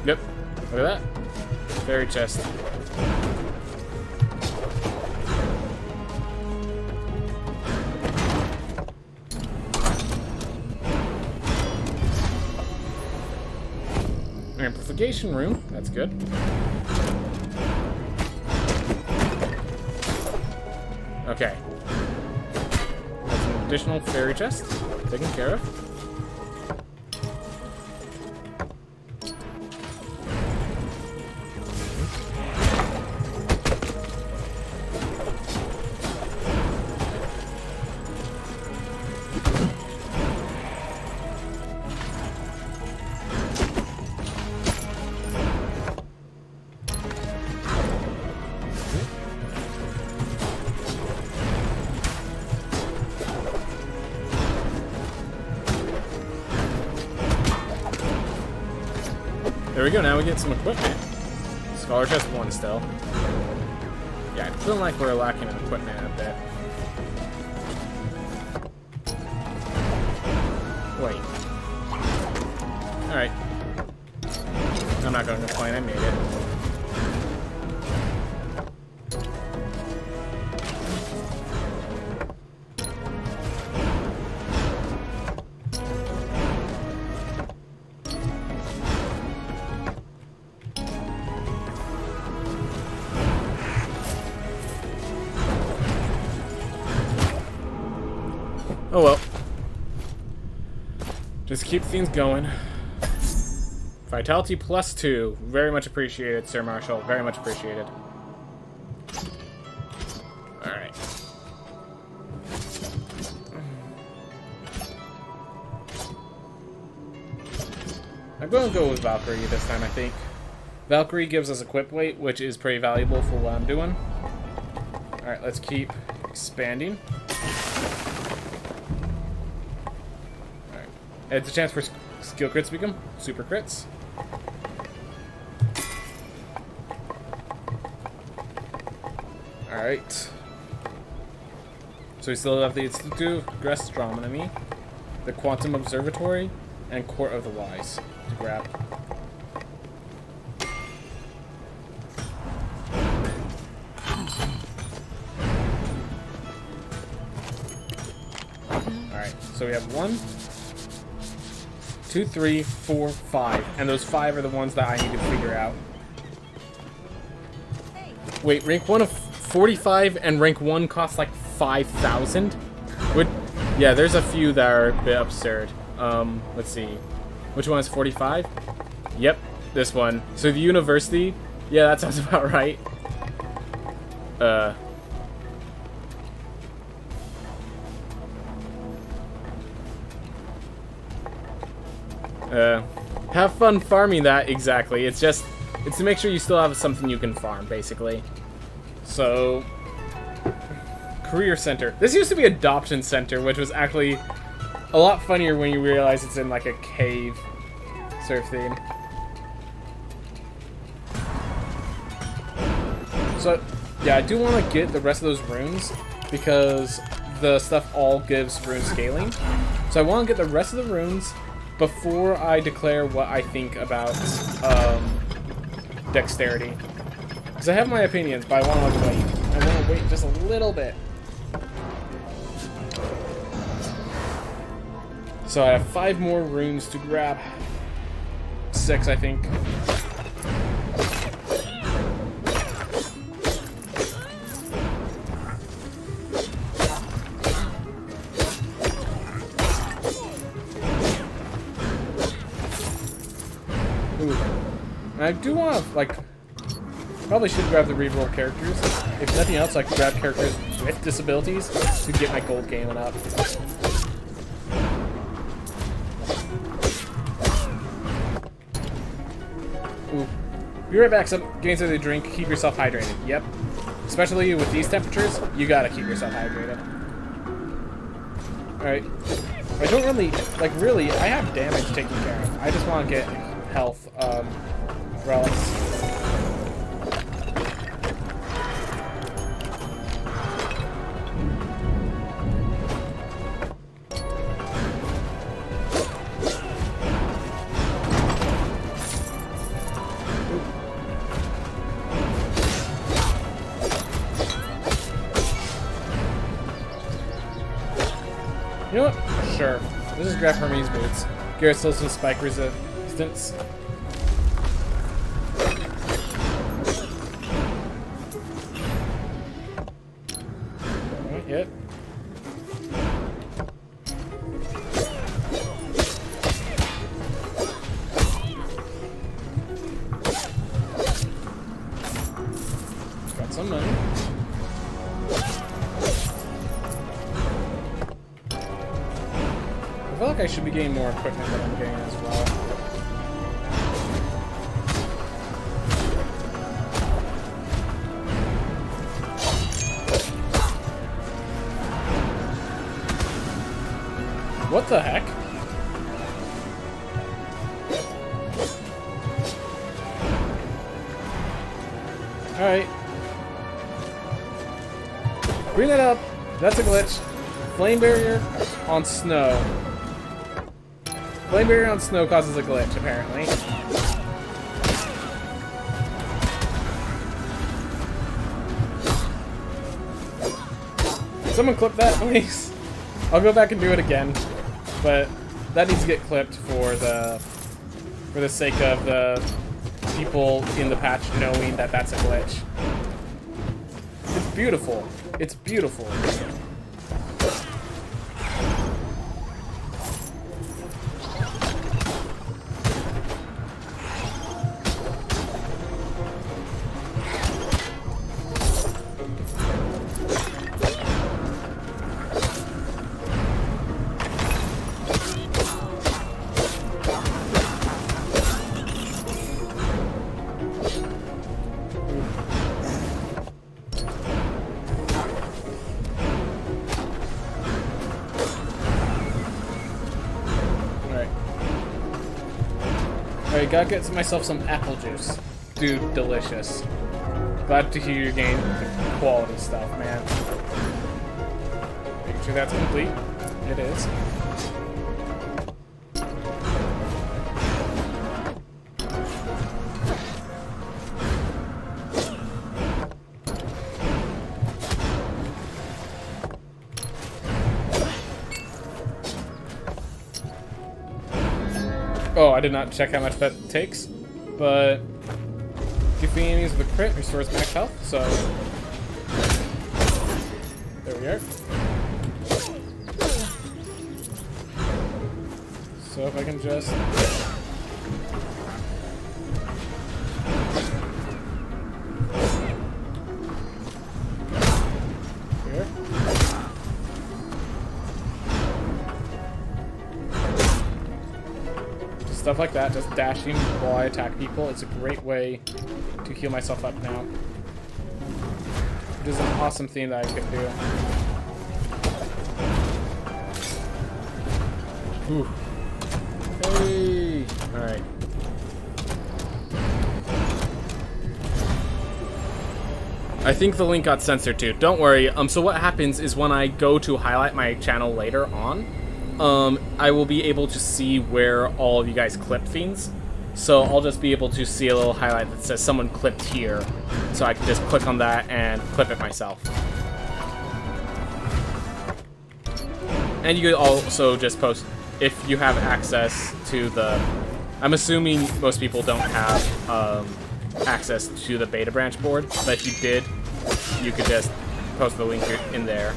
Yep. Look at that. Fairy chest. Amplification room. That's good. Okay. That's an additional fairy chest. Taken care of. There we go, now we get some equipment. Scholar chest 1 still. Yeah, I feel like we're lacking in equipment a bit. Wait. Alright. I'm not going to complain, I made it. Oh well. Just keep things going. Vitality +2. Very much appreciated, Sir Marshal. Very much appreciated. Alright. I'm going to go with Valkyrie this time, I think. Valkyrie gives us equip weight, which is pretty valuable for what I'm doing. Alright, let's keep expanding. It's a chance for skill crits to become super crits. Alright. So we still have the Institute of Gastronomy, the Quantum Observatory, and Court of the Wise to grab. Alright, so we have 1, 2, 3, 4, 5. And those 5 are the ones that I need to figure out. Wait, rank 1 of 45 and rank 1 costs like 5,000? Yeah, there's a few that are a bit absurd. Let's see. Which one is 45? Yep, this one. So the university, yeah, that sounds about right. Have fun farming that, exactly. It's to make sure you still have something you can farm, basically. So, Career Center. This used to be Adoption Center, which was actually a lot funnier when you realize it's in like a cave sort of theme. So, yeah, I do want to get the rest of those runes because the stuff all gives rune scaling. So I want to get the rest of the runes before I declare what I think about dexterity. Because I have my opinions, but I want to wait. I want to wait just a little bit. So I have 5 more runes to grab. 6, I think. Ooh. And I do want to, like, probably should grab the reroll characters. If nothing else, I could grab characters with disabilities to get my gold gaming up. Ooh. Be right back. Some getting something to drink. Keep yourself hydrated. Yep. Especially with these temperatures, you gotta keep yourself hydrated. Alright. I don't really, like, really, I have damage taken care of. I just want to get health, relics. You know what? Sure. Let's just grab Hermes boots. Garrett still some spike resistance. Not yet. Got some money. I feel like I should be getting more equipment than I'm getting as well. What the heck? Alright. Bring that up. That's a glitch. Flame barrier on snow. Flame barrier on snow causes a glitch, apparently. Someone clip that, please. I'll go back and do it again, but that needs to get clipped for the sake of the people in the patch knowing that that's a glitch. It's beautiful. It's beautiful. Alright, gotta get myself some apple juice. Dude, delicious. Glad to hear you're getting quality stuff, man. Making sure that's complete. It is. Oh, I did not check how much that takes, but defeating enemies with a crit restores max health, so there we are. So if I can just here. Stuff like that, just dashing while I attack people. It's a great way to heal myself up now. It is an awesome thing that I could do. Whew. Hey! Alright. I think the link got censored too. Don't worry. So what happens is when I go to highlight my channel later on, I will be able to see where all of you guys clipped things. So I'll just be able to see a little highlight that says someone clipped here. So I can just click on that and clip it myself. And you could also just post if you have access to the... I'm assuming most people don't have access to the beta branch board, but if you did, you could just post the link in there.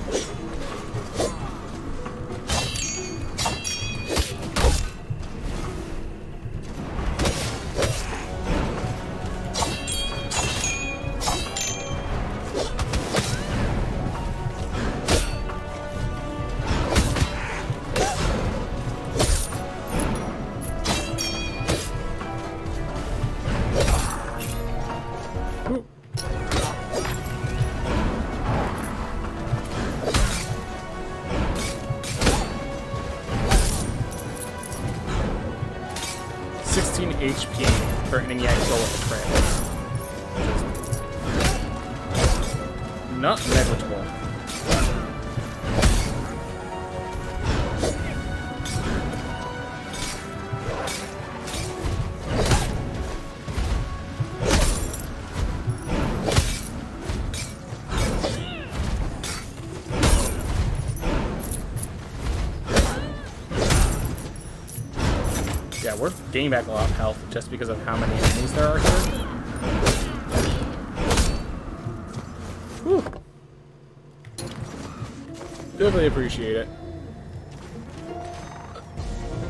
HP for any actual crit. Not negligible. Yeah, we're gaining back a lot of health just because of how many enemies there are here. Whew. Definitely appreciate it.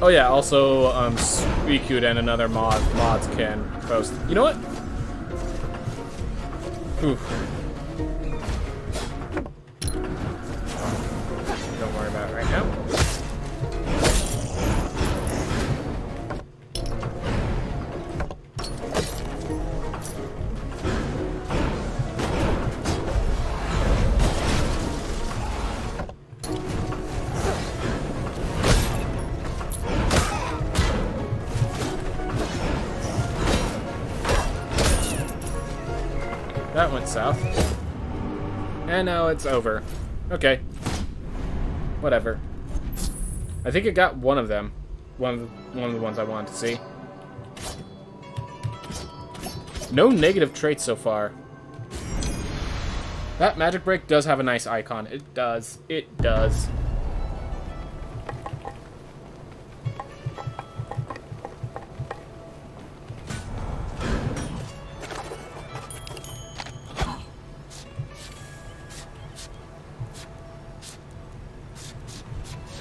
Oh yeah, also, Suicune and another mods can post. You know what? Oof. Don't worry about it right now. That went south. And now it's over. Okay. Whatever. I think it got one of them. One of the ones I wanted to see. No negative traits so far. That magic break does have a nice icon. It does. It does.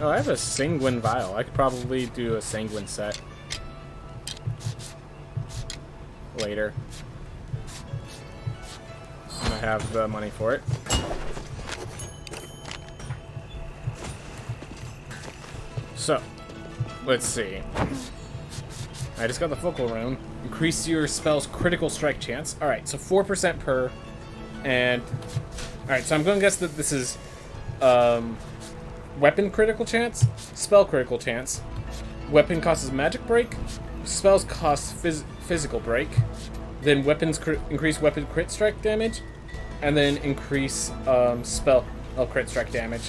Oh, I have a Sanguine Vial. I could probably do a Sanguine set later. I have the money for it. So, let's see. I just got the Focal Rune. Increase your spell's critical strike chance. Alright, so 4% per. And... Alright, so I'm going to guess that this is... weapon critical chance, spell critical chance, weapon costs magic break, spells cost physical break, then weapons increase weapon crit strike damage, and then increase spell crit strike damage.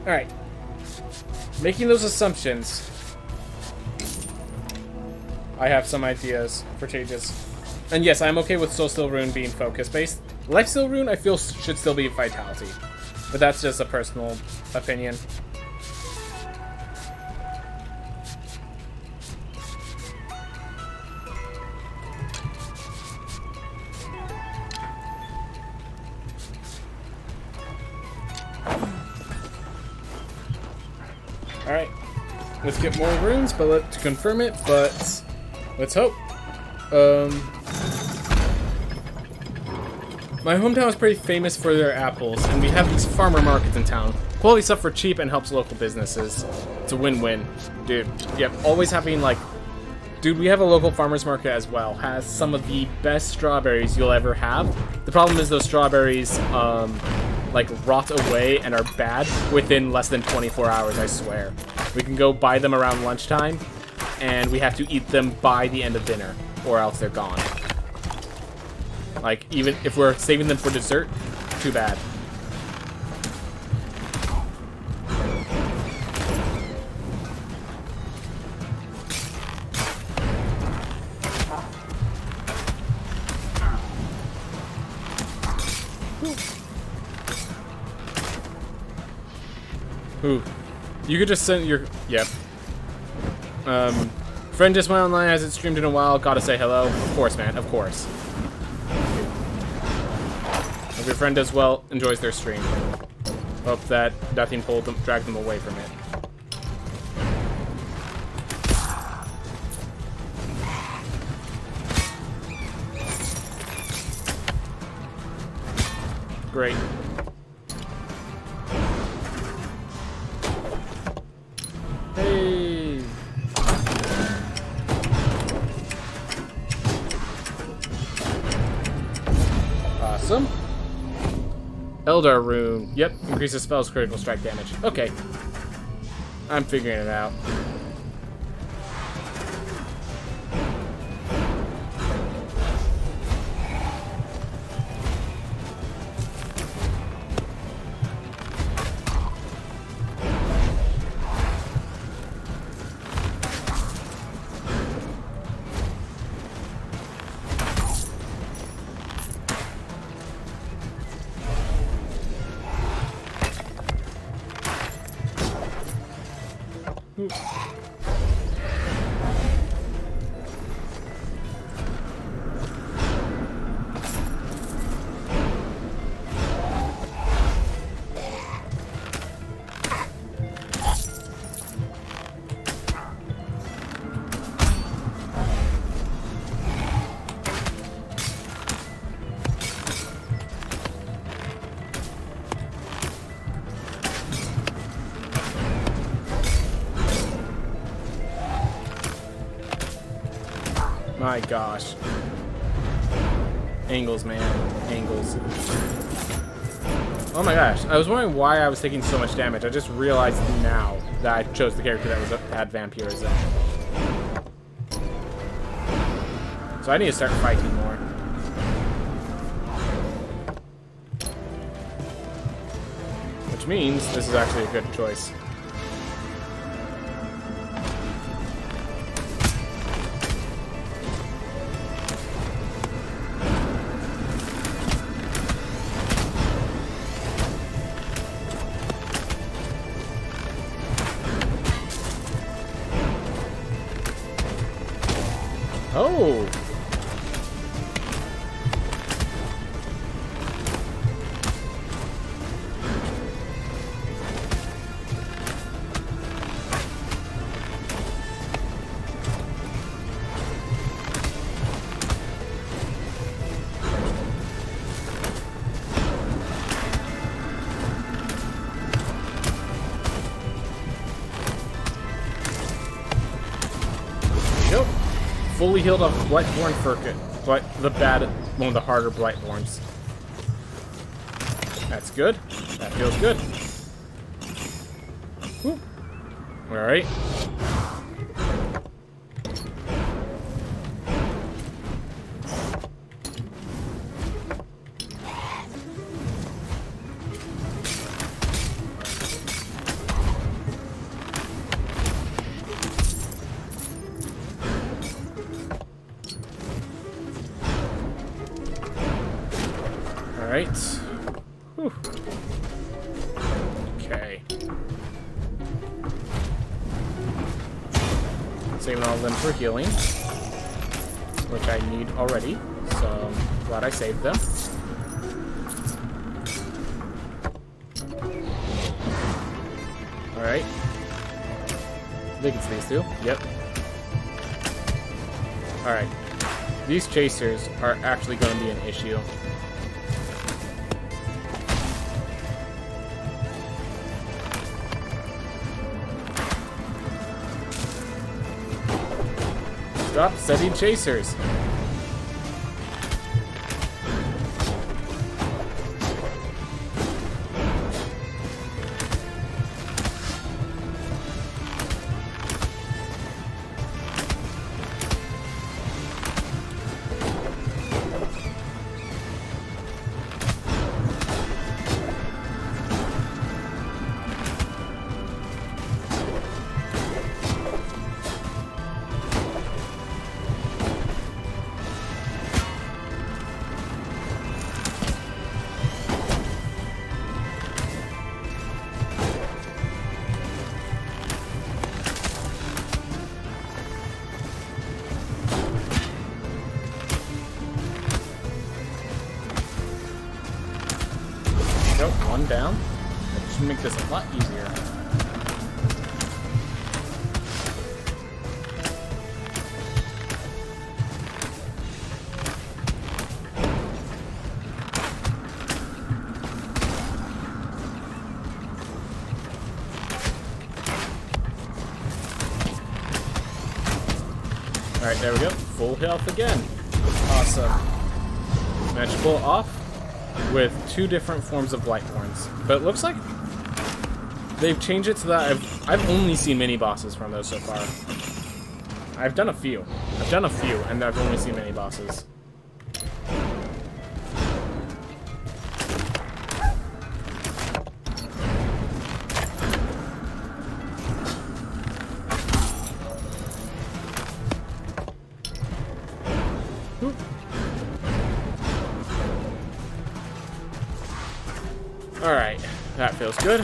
Alright. Making those assumptions, I have some ideas for changes. And yes, I'm okay with Soul Steal Rune being focus based. Life Steal Rune I feel should still be Vitality. But that's just a personal opinion. Alright. Let's get more runes to confirm it, but let's hope. My hometown is pretty famous for their apples, and we have these farmer markets in town. Quality stuff for cheap and helps local businesses. It's a win-win. Dude, yep, always having, like... Dude, we have a local farmer's market as well. Has some of the best strawberries you'll ever have. The problem is those strawberries, like, rot away and are bad within less than 24 hours, I swear. We can go buy them around lunchtime, and we have to eat them by the end of dinner, or else they're gone. Like, even if we're saving them for dessert, too bad. Ooh. You could just send your... Yep. Friend just went online, hasn't streamed in a while. Gotta say hello. Of course, man. Of course. If your friend does well, enjoys their stream. Hope that nothing dragged them away from it. Great. Hey. Awesome. Eldar Rune. Yep, increases spell's critical strike damage. Okay. I'm figuring it out. My gosh. Angles, man. Angles. Oh my gosh. I was wondering why I was taking so much damage. I just realized now that I chose the character that had vampirism. So I need to start fighting more. Which means this is actually a good choice. Oh! Fully healed off Blightborn Firket, but one of the harder Blightborns. That's good. That feels good. Alright. Alright. Whew. Okay. Saving all of them for healing, which I need already, so I'm glad I saved them. Alright. I think it's these two. Yep. Alright. These chasers are actually going to be an issue. Stop setting chasers. down. That should make this a lot easier. Alright, there we go. Full health again. Awesome. Match pull off with 2 different forms of Blightborns. But it looks like they've changed it so that I've only seen mini bosses from those so far. I've done a few. And I've only seen mini bosses. Alright, that feels good.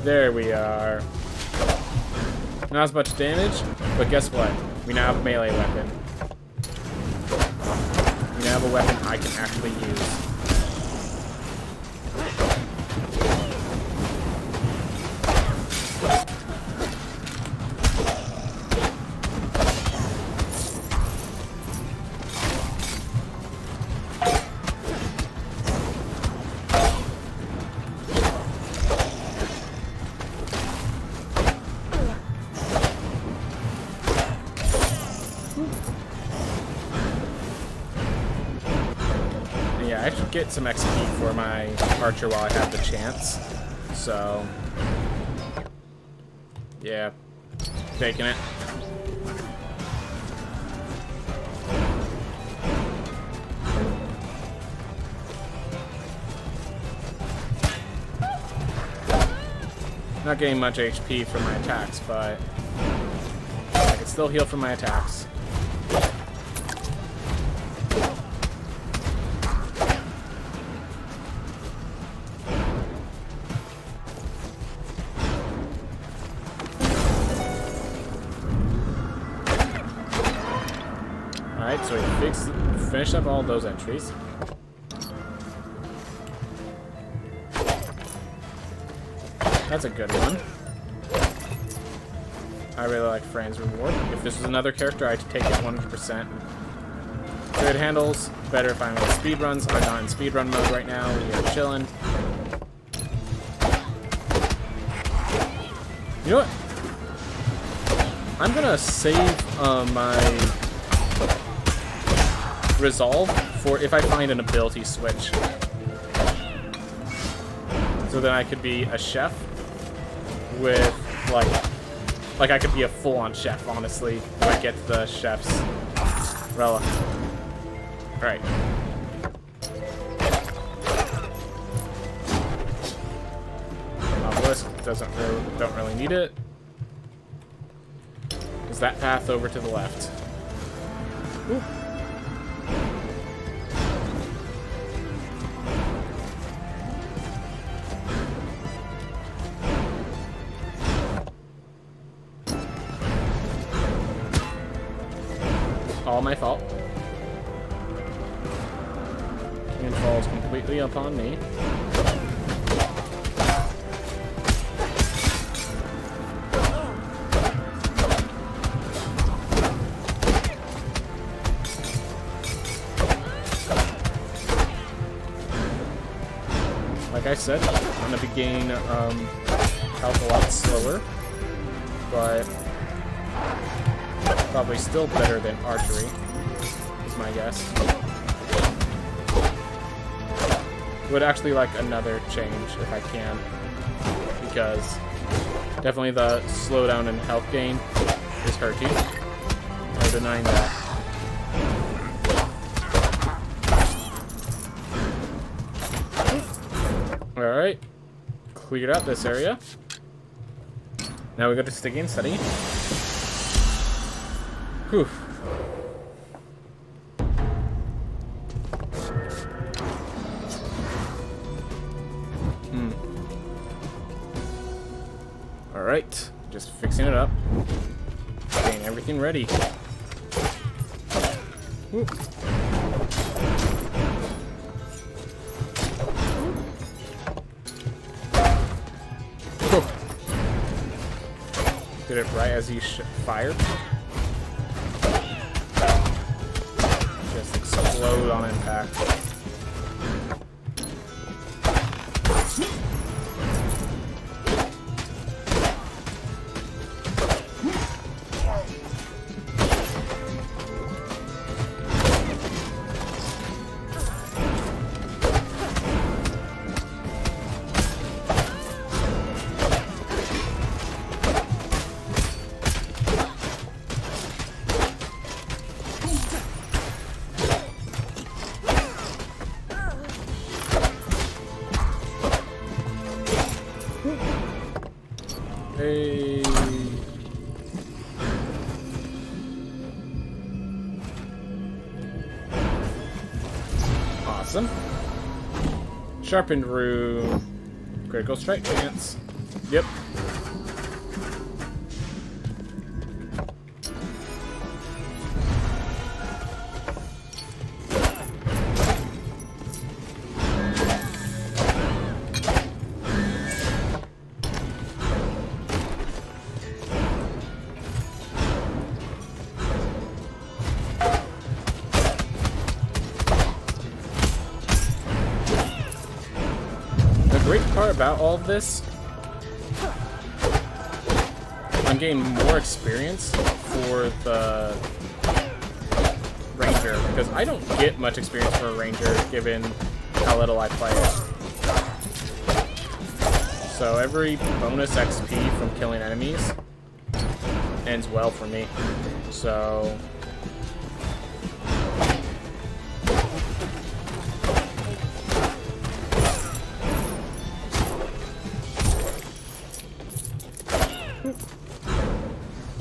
There we are. Not as much damage, but guess what? We now have a melee weapon. We now have a weapon I can actually use. I should get some XP for my archer while I have the chance. So, yeah, taking it. Not getting much HP from my attacks, but I can still heal from my attacks. Alright, so we finished up all those entries. That's a good one. I really like Fran's reward. If this was another character, I'd take it 100%. Good handles. Better if I'm in speedruns. I'm not in speedrun mode right now. We are chilling. You know what? I'm gonna save my resolve for if I find an ability switch. So then I could be a chef with, like I could be a full-on chef, honestly, if I get the chef's relic. Alright. Obelisk don't really need it. Is that path over to the left? Ooh. All my fault. And falls completely upon me. Like I said, I'm gonna be gaining health a lot slower, but probably still better than archery, is my guess. Would actually like another change if I can, because definitely the slowdown and health gain is hurting. No denying that. Alright, cleared out this area. Now we go to Sticky and Steady. Whew. Alright, just fixing it up. Getting everything ready. Ooh. Did it right as he fired. Just explode on impact. Hey. Awesome. Sharpened rune. Critical strike chance. Yep. The great part about all of this, I'm getting more experience for the Ranger, because I don't get much experience for a Ranger given how little I play it. So every bonus XP from killing enemies ends well for me. So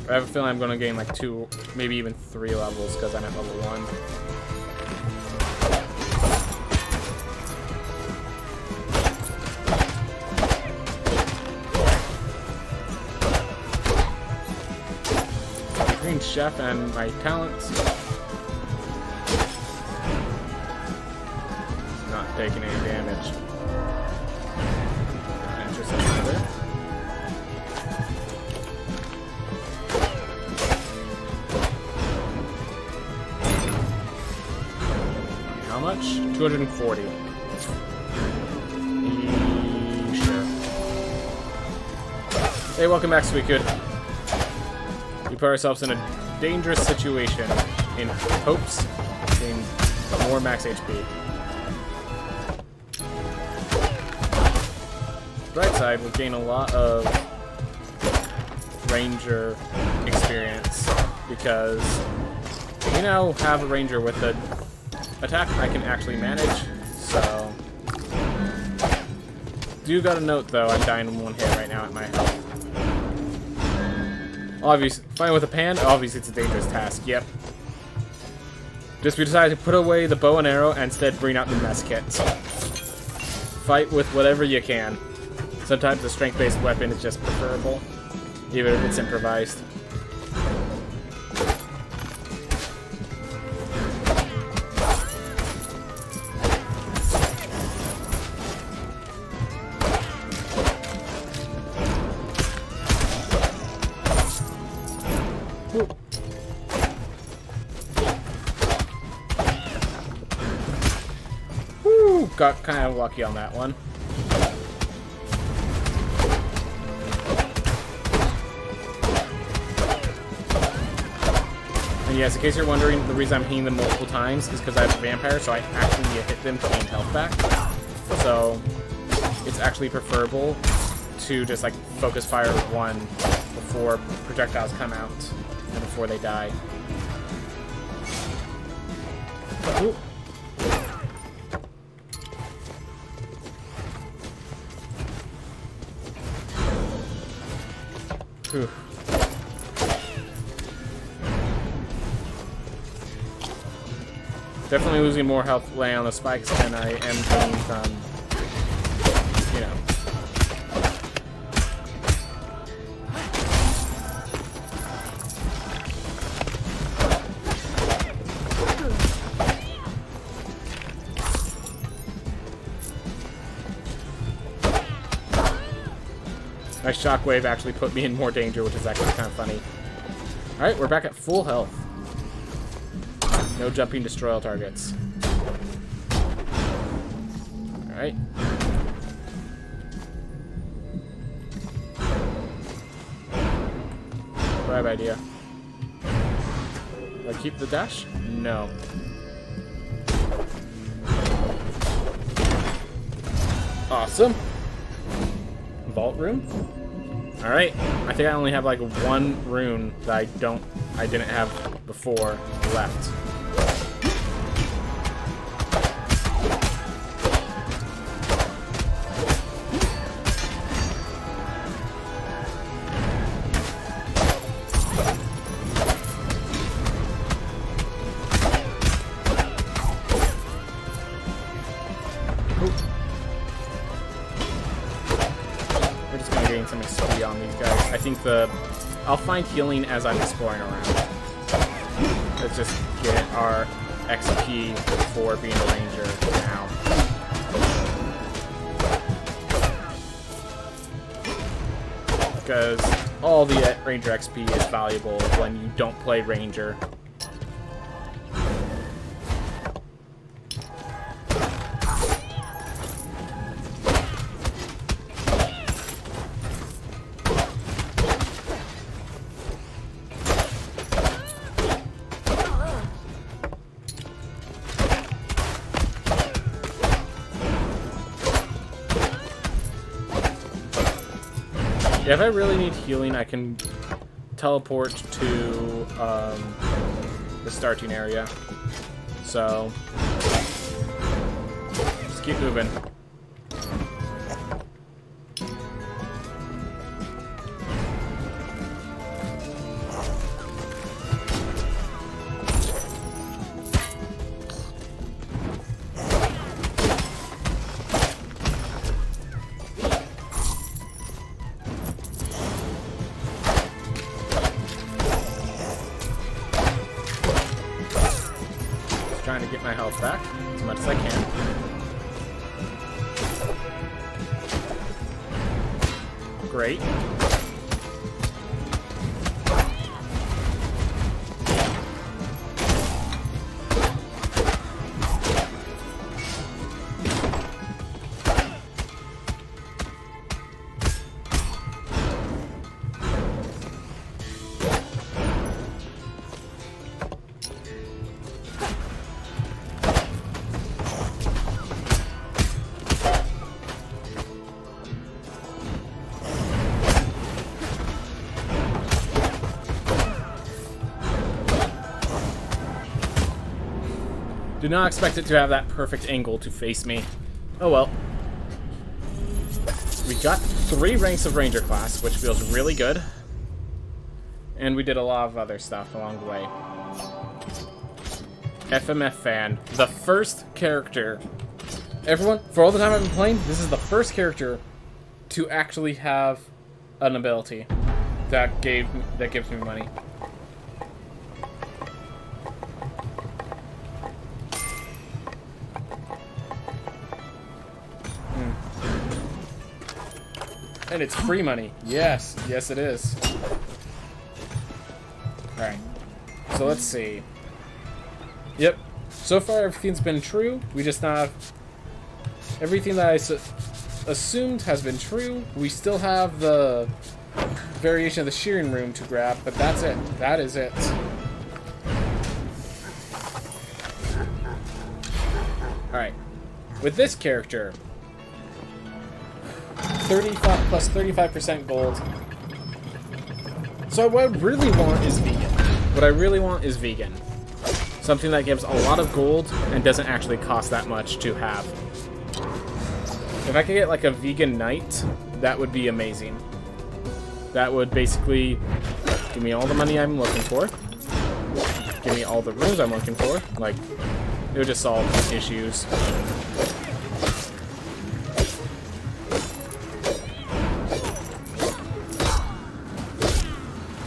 I have a feeling I'm going to gain like 2, maybe even 3 levels because I'm at level 1. Green Chef and my talents. Not taking any damage. Not interested either. How much? 240. Sure. Hey, welcome back, Sweet Good. We put ourselves in a dangerous situation in hopes of getting more max HP. Bright side, we'll gain a lot of Ranger experience because we now have a Ranger with a attack I can actually manage, so... Do gotta note, though, I'm dying in 1 hit right now at my health. Obviously, fighting with a pan, obviously it's a dangerous task, yep. Just we decided to put away the bow and arrow and instead bring out the mess kits. Fight with whatever you can. Sometimes a strength-based weapon is just preferable, even if it's improvised. Woo! Got kind of lucky on that one. And yes, in case you're wondering, the reason I'm hitting them multiple times is because I have a vampire, so I actually need to hit them to gain health back. So it's actually preferable to just like focus fire one before projectiles come out and before they die. Ooh. Ooh. Definitely losing more health laying on the spikes than I am gaining from, you know. My shockwave actually put me in more danger, which is actually kind of funny. Alright, we're back at full health. No jumping destroy all targets. Alright. Grab idea. Do I keep the dash? No. Awesome. Vault room? Alright. I think I only have like one rune that I didn't have before left. Some XP on these guys. I think I'll find healing as I'm exploring around. Let's just get our XP for being a ranger now. Because all the ranger XP is valuable when you don't play ranger. If I really need healing, I can teleport to the starting area. So, just keep moving. Trying to get my health back as much as I can. Great. Do not expect it to have that perfect angle to face me. Oh well. We got 3 ranks of Ranger class, which feels really good. And we did a lot of other stuff along the way. FMF fan. The first character. Everyone, for all the time I've been playing, this is the first character to actually have an ability that gives me money. And it's free money. Yes. Yes, it is. Alright. So let's see. Yep. So far, everything's been true. We just have... Everything that I assumed has been true. We still have the variation of the shearing room to grab, but that's it. That is it. Alright. With this character... 35 plus 35% gold. So what I really want is vegan. What I really want is vegan. Something that gives a lot of gold and doesn't actually cost that much to have. If I could get like a vegan knight, that would be amazing. That would basically give me all the money I'm looking for. Give me all the runes I'm looking for. Like, it would just solve issues.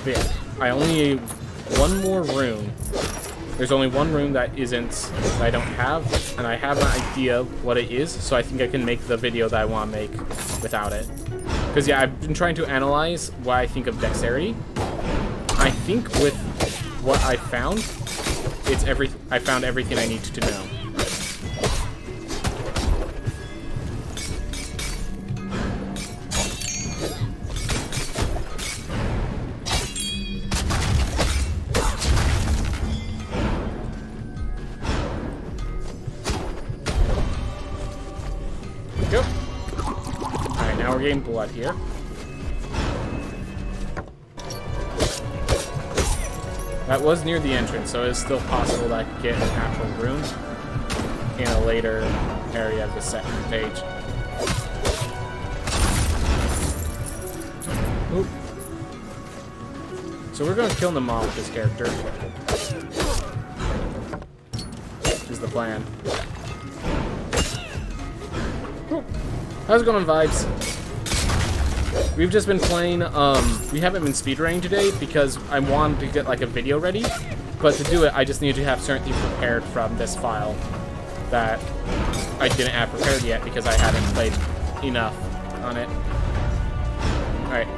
But yeah, I only need one more rune. There's only one rune that I don't have, and I have an idea what it is, so I think I can make the video that I want to make without it. Because, yeah, I've been trying to analyze what I think of dexterity. I think with what I found, I found everything I needed to know. Go. Alright, now we're getting blood here. That was near the entrance, so it's still possible that I could get an actual room in a later area of the second page. Oop. So we're going to kill them all with this character. Is the plan. Oop. How's it going, Vibes? We've just been playing, we haven't been speedrunning today because I wanted to get, like, a video ready. But to do it, I just needed to have certain things prepared from this file that I didn't have prepared yet because I hadn't played enough on it. Alright.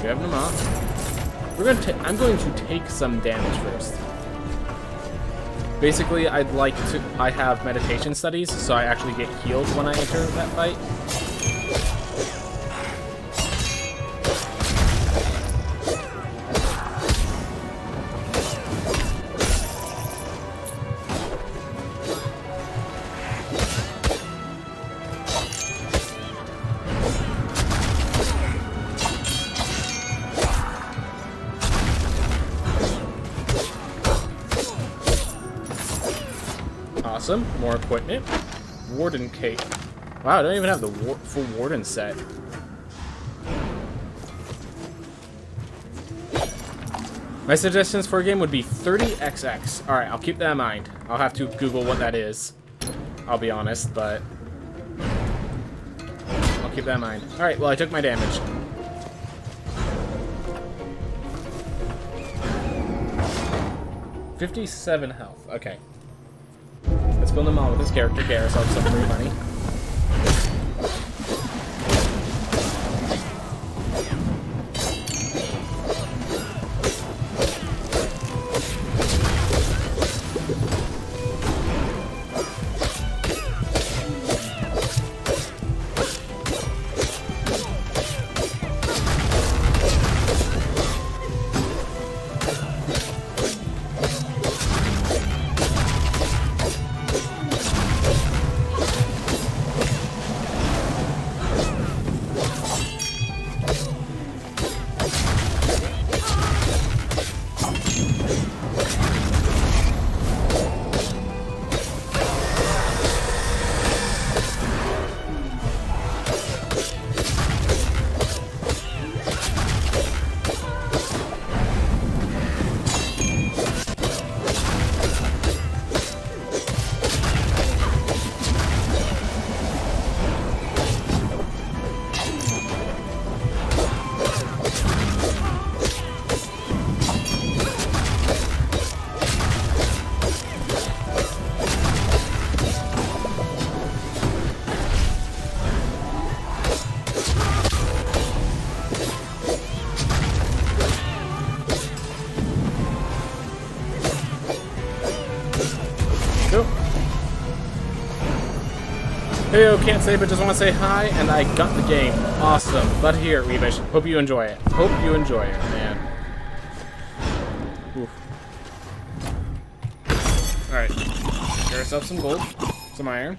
Grabbing them off. I'm going to take some damage first. Basically, I have meditation studies, so I actually get healed when I enter that fight. Awesome. More equipment. Warden cape. Wow, I don't even have the full Warden set. My suggestions for a game would be 30XX. Alright, I'll keep that in mind. I'll have to Google what that is. I'll be honest, but I'll keep that in mind. Alright, well, I took my damage. $57 health. Okay. Let's build him on with his character, Garrus. I'll have some free money. Heyo, can't say but just want to say hi, and I got the game. Awesome. Glad to hear it, Weebish. Hope you enjoy it. Hope you enjoy it, man. Oof. Alright. Get ourselves some gold. Some iron.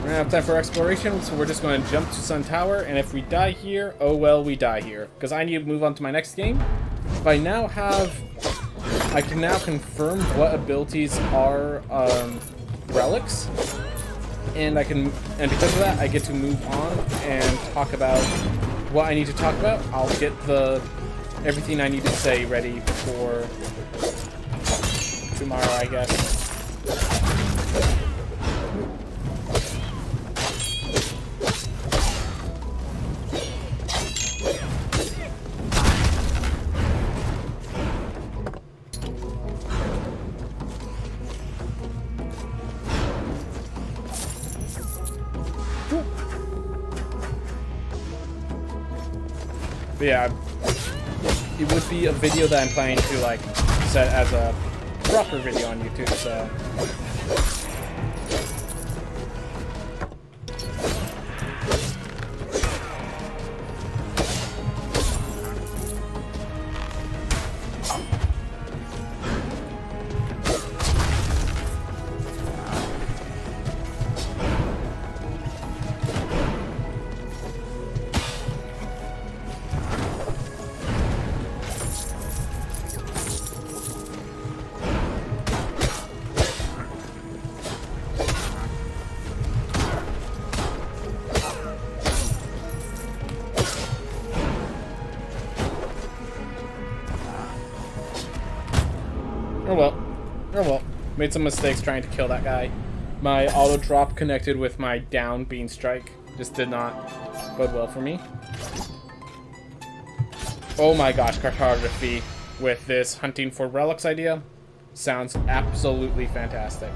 We're gonna have time for exploration, so we're just going to jump to Sun Tower, and if we die here, oh well, we die here. Because I need to move on to my next game. I can now confirm what abilities are relics, and because of that, I get to move on and talk about what I need to talk about. I'll get everything I need to say ready for tomorrow, I guess. But yeah, it would be a video that I'm planning to like set as a proper video on YouTube, so. Oh well. Made some mistakes trying to kill that guy. My auto drop connected with my down bean strike just did not bode well for me. Oh my gosh, cartography with this hunting for relics idea sounds absolutely fantastic.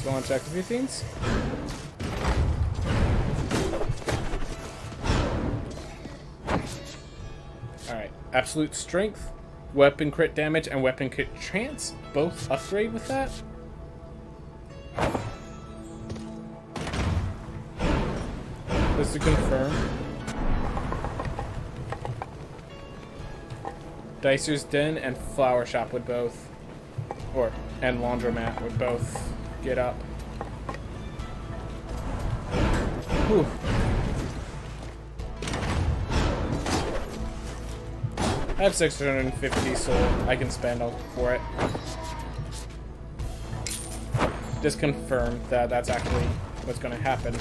Want to check a few things? Alright, absolute strength, weapon crit damage, and weapon crit chance both upgrade with that. Just to confirm. Dicer's Den and Flower Shop would both, and Laundromat would both get up. Whew. I have 650, so I can spend for it. Just confirm that that's actually what's going to happen.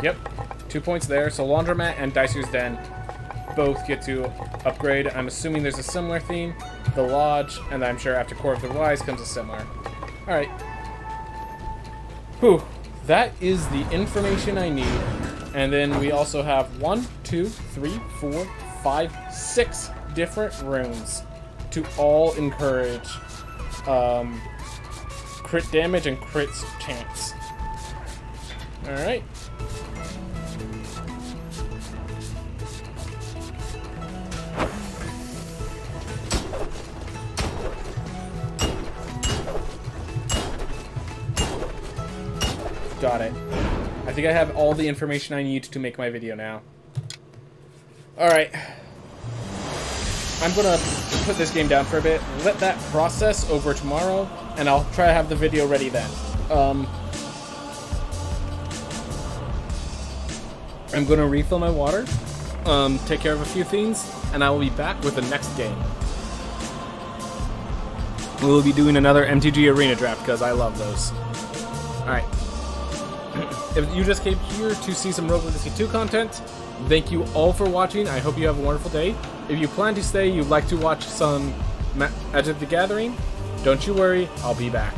Yep, 2 points there. So Laundromat and Dicer's Den both get to upgrade. I'm assuming there's a similar theme. The Lodge, and I'm sure after Core of the Wise comes a similar. Alright. Whew. That is the information I need. And then we also have 1, 2, 3, 4, 5, 6 different runes to all encourage crit damage and crit chance. Alright. Got it. I think I have all the information I need to make my video now. Alright. I'm gonna put this game down for a bit, let that process over tomorrow, and I'll try to have the video ready then. I'm gonna refill my water, take care of a few things, and I will be back with the next game. We'll be doing another MTGA Arena Draft, because I love those. Alright. If you just came here to see some Rogue Legacy 2 content, thank you all for watching. I hope you have a wonderful day. If you plan to stay, you'd like to watch some Magic the Gathering, don't you worry, I'll be back.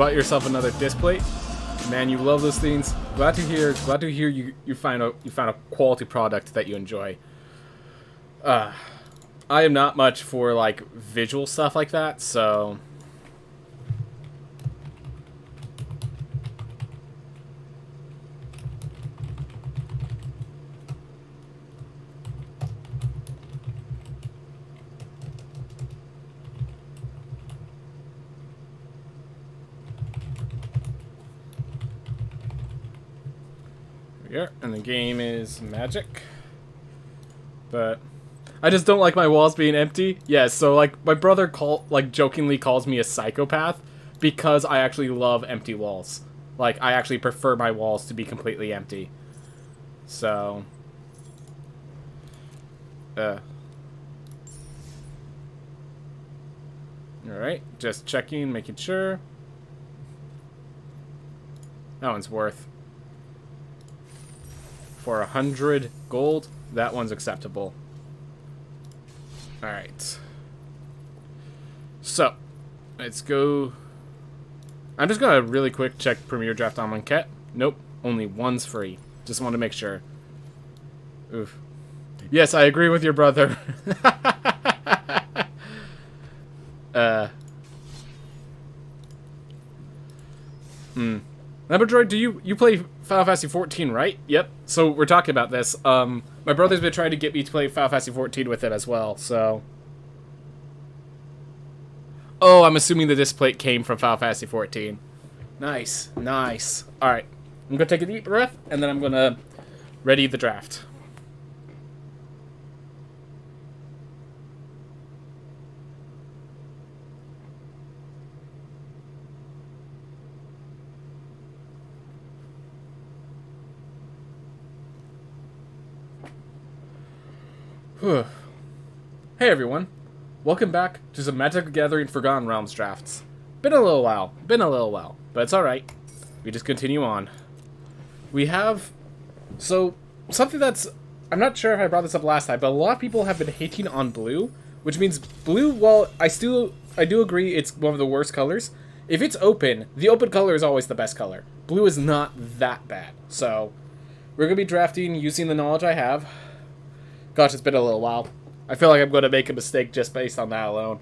bought yourself another disc plate. Man, you love those things. Glad to hear you found a quality product that you enjoy. I am not much for like visual stuff like that, so here, and the game is Magic. But I just don't like my walls being empty. Yeah, so like my brother jokingly calls me a psychopath because I actually love empty walls. Like I actually prefer my walls to be completely empty. So alright, just checking, making sure. That one's worth for 100 gold. That one's acceptable. Alright. So, let's go. I'm just gonna really quick check Premier Draft on Monquette. Nope, only one's free. Just want to make sure. Oof. Yes, I agree with your brother. Droid, do you play Final Fantasy 14, right? Yep. So we're talking about this. My brother's been trying to get me to play Final Fantasy 14 with it as well, so. Oh, I'm assuming the disc plate came from Final Fantasy 14. Nice, nice. Alright, I'm gonna take a deep breath, and then I'm gonna ready the draft. Hey everyone, welcome back to some Magic the Gathering Forgotten Realms drafts. Been a little while, but it's alright. We just continue on. We have, so, something that's, I'm not sure if I brought this up last time, but a lot of people have been hating on blue, which means blue, while I do agree it's one of the worst colors, if it's open, the open color is always the best color. Blue is not that bad, so we're going to be drafting using the knowledge I have. Gosh, it's been a little while. I feel like I'm going to make a mistake just based on that alone.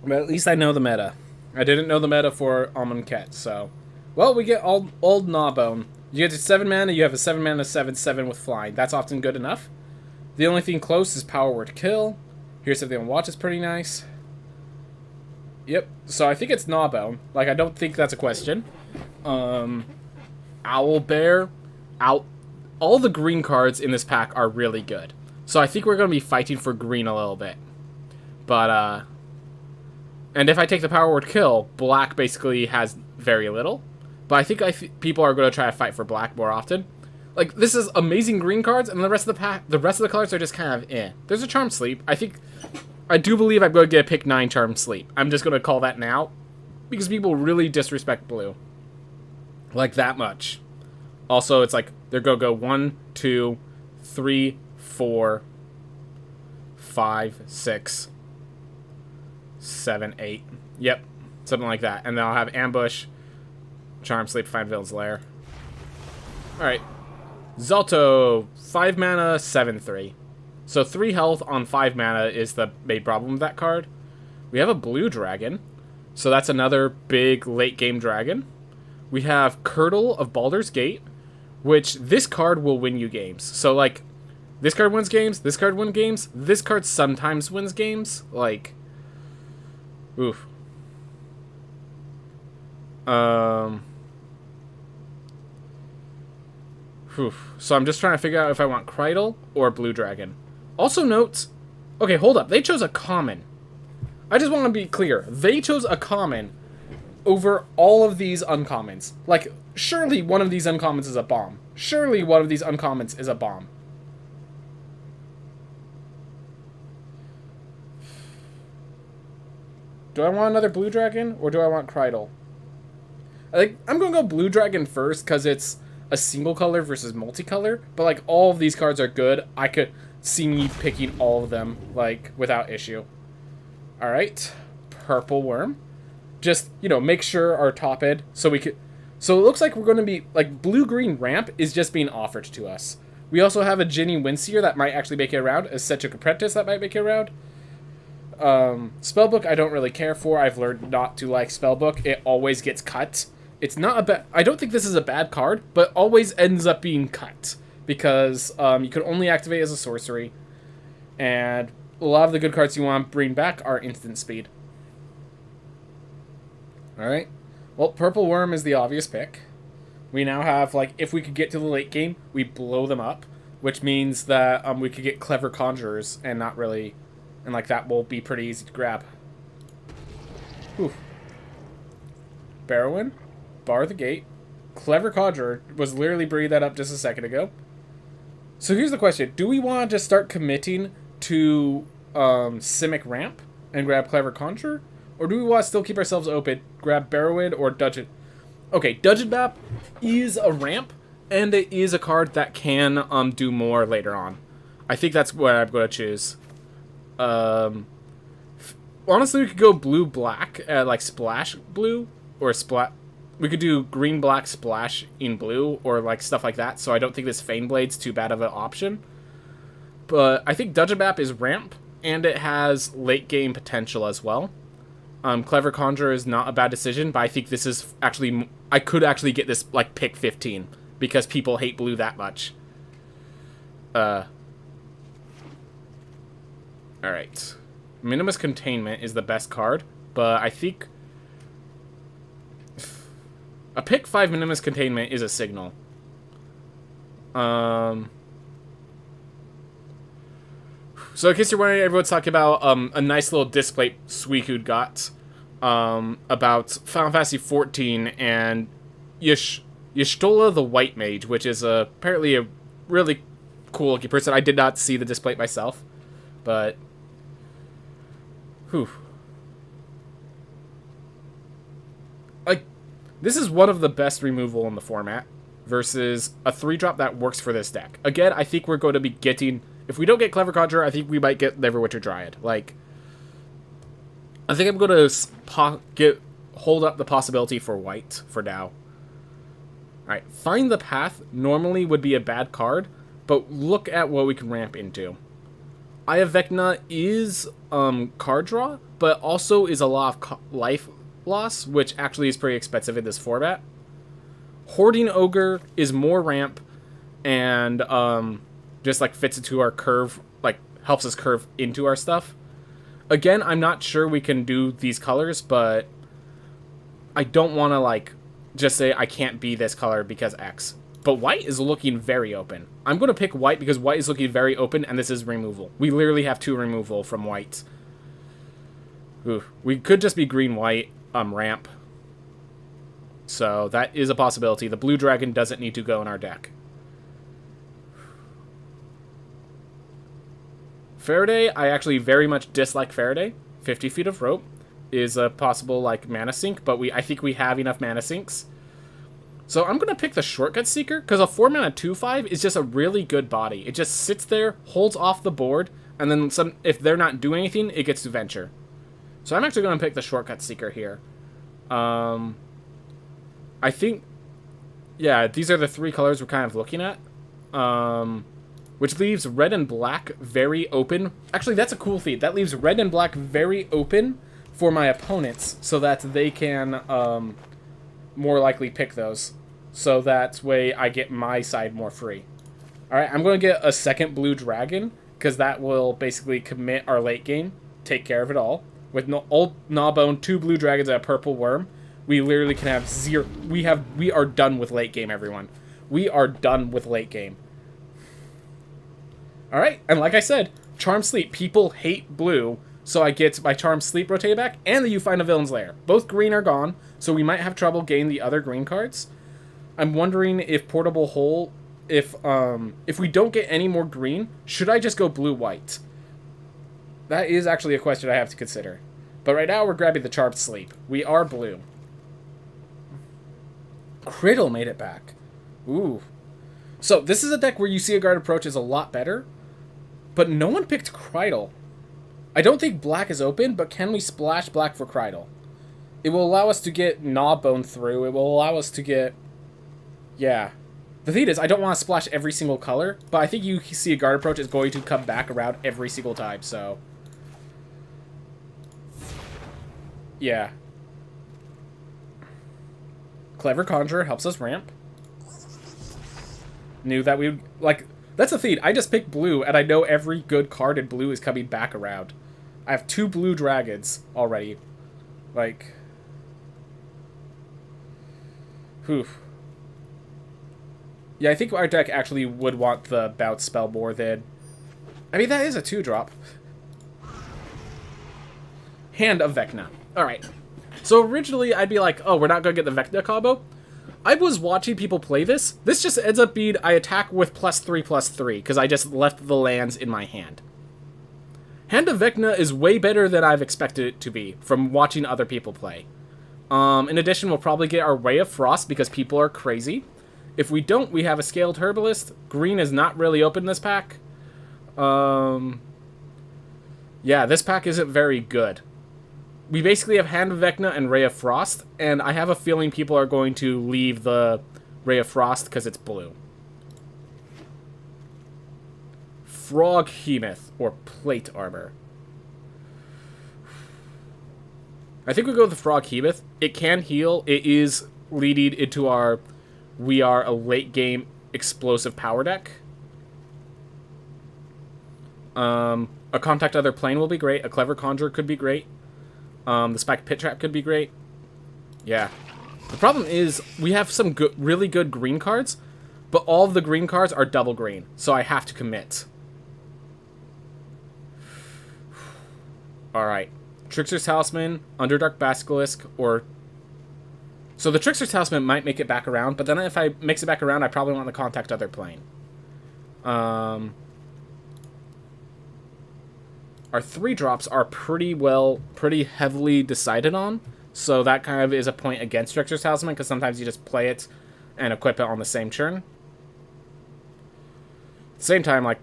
But at least I know the meta. I didn't know the meta for Amonkhet, so. Well, we get old Gnawbone. You get 7 mana, you have a 7 mana 7/7 with flying. That's often good enough. The only thing close is Power Word Kill. Here's something on Watch is pretty nice. Yep, so I think it's Gnawbone. Like, I don't think that's a question. Owlbear. All the green cards in this pack are really good. So I think we're going to be fighting for green a little bit. But, and if I take the Power Word Kill, black basically has very little. But I think people are going to try to fight for black more often. Like, this is amazing green cards, and the rest of the pack, the rest of the colors are just kind of eh. There's a Charm Sleep. I do believe I'm going to get a pick 9 Charm Sleep. I'm just going to call that now. Because people really disrespect blue. Like, that much. Also, it's like, they're going to go 1, 2, 3, 4, 5, 6, 7, 8. Yep, something like that. And then I'll have Ambush, Charm Sleep, Find Villain's Lair. Alright. Zalto, 5 mana, 7/3. So 3 health on 5 mana is the main problem with that card. We have a blue dragon. So that's another big late game dragon. We have Curdle of Baldur's Gate, which this card will win you games. So, like, this card wins games, this card wins games, this card sometimes wins games. Like, oof. So I'm just trying to figure out if I want Krydle or Blue Dragon. Also note, okay, hold up. They chose a common. I just want to be clear. They chose a common over all of these uncommons. Like, surely one of these uncommons is a bomb. Surely one of these uncommons is a bomb. Do I want another Blue Dragon, or do I want Krydle? I'm going to go Blue Dragon first, because it's a single color versus multicolor. But, like, all of these cards are good. I could see me picking all of them, like, without issue. Alright. Purple Worm. just, you know, make sure our top end, so we could... So it looks like we're going to be, like, blue-green ramp is just being offered to us. We also have a Ginny Windseer that might actually make it around, a Cedric Apprentice that might make it around. Spellbook I don't really care for. I've learned not to like Spellbook. It always gets cut. It's not a bad... I don't think this is a bad card, but always ends up being cut. Because you can only activate as a sorcery. And a lot of the good cards you want to bring back are instant speed. Alright. Well, Purple Worm is the obvious pick. We now have, like, if we could get to the late game, we blow them up. Which means that we could get Clever Conjurers and not really... And, like, that will be pretty easy to grab. Whew. Barrowin. Bar the Gate. Clever Conjurer was literally bringing that up just a second ago. So here's the question. Do we want to just start committing to Simic Ramp and grab Clever Conjurer? Or do we want to still keep ourselves open, grab Barrowin or Dungeon? Okay, Dungeon Map is a ramp, and it is a card that can do more later on. I think that's what I'm going to choose. Honestly, we could go blue-black, like Splash Blue, or we could do green-black Splash in blue, or like stuff like that, so I don't think this Faneblade's too bad of an option. But I think Dungeon Map is ramp, and it has late-game potential as well. Clever Conjurer is not a bad decision, but I think this is actually... I could actually get this, like, pick 15, because people hate blue that much. Alright. Minimus Containment is the best card, but I think... A pick 5 Minimus Containment is a signal. So in case you're wondering, everyone's talking about a nice little display Suicune got about Final Fantasy XIV and Y'shtola the White Mage, which is apparently a really cool looking person. I did not see the display myself, but whew. Like, this is one of the best removal in the format versus a 3-drop that works for this deck. Again, I think we're going to be getting... If we don't get Clever Conjurer, I think we might get Neverwinter Dryad. Like, I think I'm going to hold up the possibility for white for now. Alright, Find the Path normally would be a bad card, but look at what we can ramp into. Eye of Vecna is card draw, but also is a lot of life loss, which actually is pretty expensive in this format. Hoarding Ogre is more ramp, and just like fits into our curve, like helps us curve into our stuff. Again, I'm not sure we can do these colors, but I don't want to like just say I can't be this color because X. But white is looking very open. I'm going to pick white because white is looking very open, and this is removal. We literally have 2 removal from white. Ooh, we could just be green-white ramp. So that is a possibility. The blue dragon doesn't need to go in our deck. Faraday, I actually very much dislike Faraday. 50 Feet of Rope is a possible like mana sink, but I think we have enough mana sinks. So I'm going to pick the Shortcut Seeker, because a 4-mana 2/5 is just a really good body. It just sits there, holds off the board, and then if they're not doing anything, it gets to venture. So I'm actually going to pick the Shortcut Seeker here. I think, yeah, these are the 3 colors we're kind of looking at. Which leaves red and black very open. Actually, that's a cool feat. That leaves red and black very open for my opponents so that they can more likely pick those. So that way I get my side more free. Alright, I'm going to get a second blue dragon because that will basically commit our late game. Take care of it all. With old Gnawbone, 2 blue dragons, and a purple worm, we literally can have 0. We are done with late game, everyone. We are done with late game. Alright, and like I said, Charm Sleep. People hate blue, so I get my Charm Sleep rotated back, and the You Find a Villain's Lair. Both green are gone, so we might have trouble getting the other green cards. I'm wondering if Portable Hole, if we don't get any more green, should I just go blue-white? That is actually a question I have to consider. But right now, we're grabbing the Charmed Sleep. We are blue. Criddle made it back. Ooh. So, this is a deck where you see a guard approach is a lot better, but no one picked Criddle. I don't think black is open, but can we splash black for Criddle? It will allow us to get Gnawbone through. It will allow us to get... Yeah. The thing is, I don't want to splash every single color, but I think you see a guard approach is going to come back around every single time, so... Yeah. Clever Conjurer helps us ramp. Knew that we would... Like, that's the thing. I just picked blue, and I know every good card in blue is coming back around. I have 2 blue dragons already. Like... Whew. Yeah, I think our deck actually would want the bounce spell more than... I mean, that is a 2-drop. Hand of Vecna. Alright. So originally, I'd be like, oh, we're not going to get the Vecna combo. I was watching people play this. This just ends up being I attack with +3/+3, because I just left the lands in my hand. Hand of Vecna is way better than I've expected it to be from watching other people play. In addition, we'll probably get our Ray of Frost because people are crazy. If we don't, we have a Scaled Herbalist. Green is not really open this pack. Yeah, this pack isn't very good. We basically have Hand of Vecna and Ray of Frost, and I have a feeling people are going to leave the Ray of Frost because it's blue. Froghemoth, or Plate Armor. I think we go with the Froghemoth. It can heal. It is leading into our... We are a late-game explosive power deck. A Contact Other Plane will be great. A Clever Conjurer could be great. The Spike Pit Trap could be great. Yeah. The problem is, we have some good, really good green cards, but all of the green cards are double green, so I have to commit. Alright. Trickster's Talisman, Underdark Basilisk, or... So the Trickster's Talisman might make it back around, but then if I mix it back around, I probably want the Contact Other Plane. Our 3-drops are pretty heavily decided on, so that kind of is a point against Trickster's Talisman, because sometimes you just play it and equip it on the same turn. At the same time, like,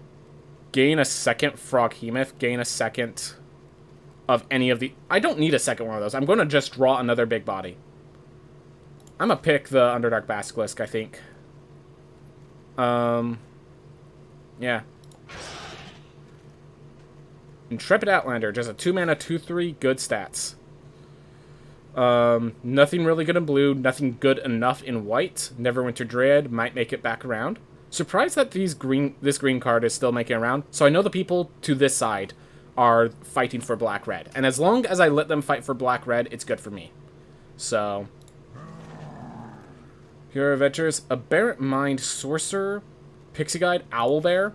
gain a second Froghemoth, gain a second of any of the... I don't need a second one of those. I'm going to just draw another big body. I'm going to pick the Underdark Basilisk, I think. Yeah. Intrepid Outlander, just a 2-mana, 2/3, good stats. Nothing really good in blue, nothing good enough in white. Neverwinter Dread might make it back around. Surprised that this green card is still making it around. So I know the people to this side are fighting for black-red. And as long as I let them fight for black-red, it's good for me. So... Hero Adventures, Aberrant Mind Sorcerer, Pixie Guide, Owlbear.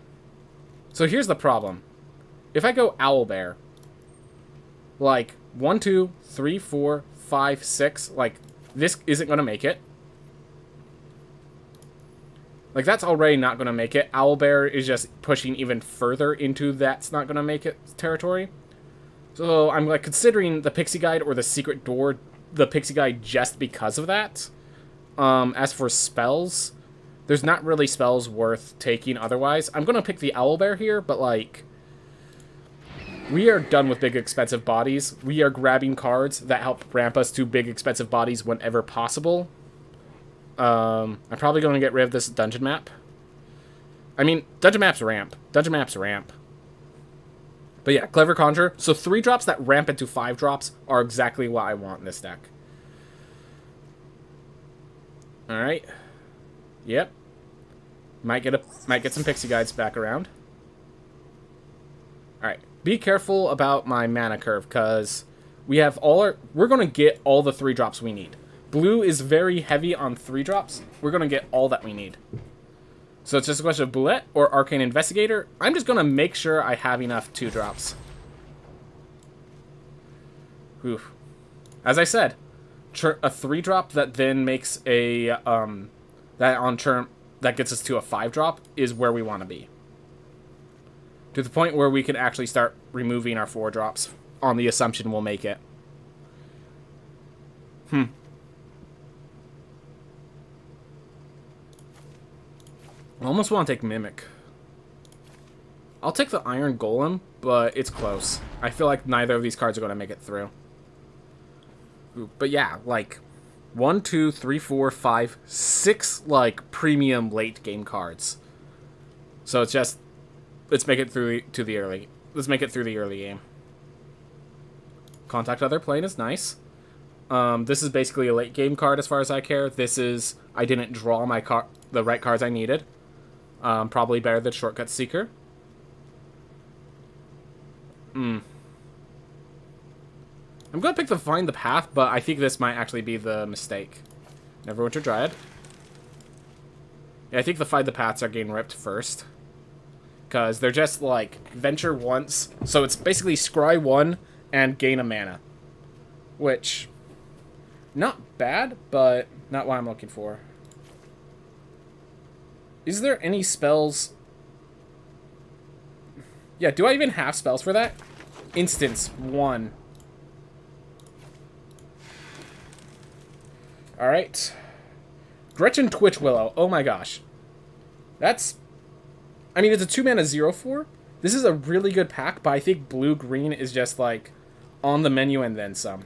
So here's the problem. If I go Owlbear, like 1, 2, 3, 4, 5, 6, like this isn't going to make it. Like that's already not going to make it. Owlbear is just pushing even further into that's not going to make it territory. So I'm like considering the Pixie Guide or the Secret Door, the Pixie Guide just because of that. As for spells, there's not really spells worth taking otherwise. I'm going to pick the Owlbear here, but like... We are done with big, expensive bodies. We are grabbing cards that help ramp us to big, expensive bodies whenever possible. I'm probably going to get rid of this dungeon map. I mean, dungeon maps ramp. Dungeon maps ramp. But yeah, Clever Conjurer. So 3-drops that ramp into 5-drops are exactly what I want in this deck. Alright. Yep. Might get some Pixie Guides back around. Alright. Be careful about my mana curve, because we have we're going to get all the 3-drops we need. Blue is very heavy on 3-drops. We're going to get all that we need. So it's just a question of Boulette or Arcane Investigator. I'm just going to make sure I have enough 2-drops. Whew. As I said, a 3-drop that then makes a that gets us to a 5-drop is where we want to be. To the point where we can actually start removing our 4-drops on the assumption we'll make it. I almost want to take Mimic. I'll take the Iron Golem, but it's close. I feel like neither of these cards are going to make it through. But yeah, like 1, 2, 3, 4, 5, 6 like premium late game cards. So it's just let's make it through to the early. Let's make it through the early game. Contact Other Plane is nice. This is basically a late game card as far as I care. This is I didn't draw the right cards I needed. Probably better than Shortcut Seeker. I'm going to pick the Find the Path, but I think this might actually be the mistake. Neverwinter Dryad. Yeah, I think the Find the Paths are getting ripped first. Because they're just, like, venture once. So it's basically scry 1 and gain a mana. Which, not bad, but not what I'm looking for. Is there any spells? Yeah, do I even have spells for that? Instance 1. Alright. Gretchen Twitch Willow. Oh my gosh. That's... I mean, it's a 2-mana 0/4. This is a really good pack, but I think blue-green is just, like, on the menu and then some.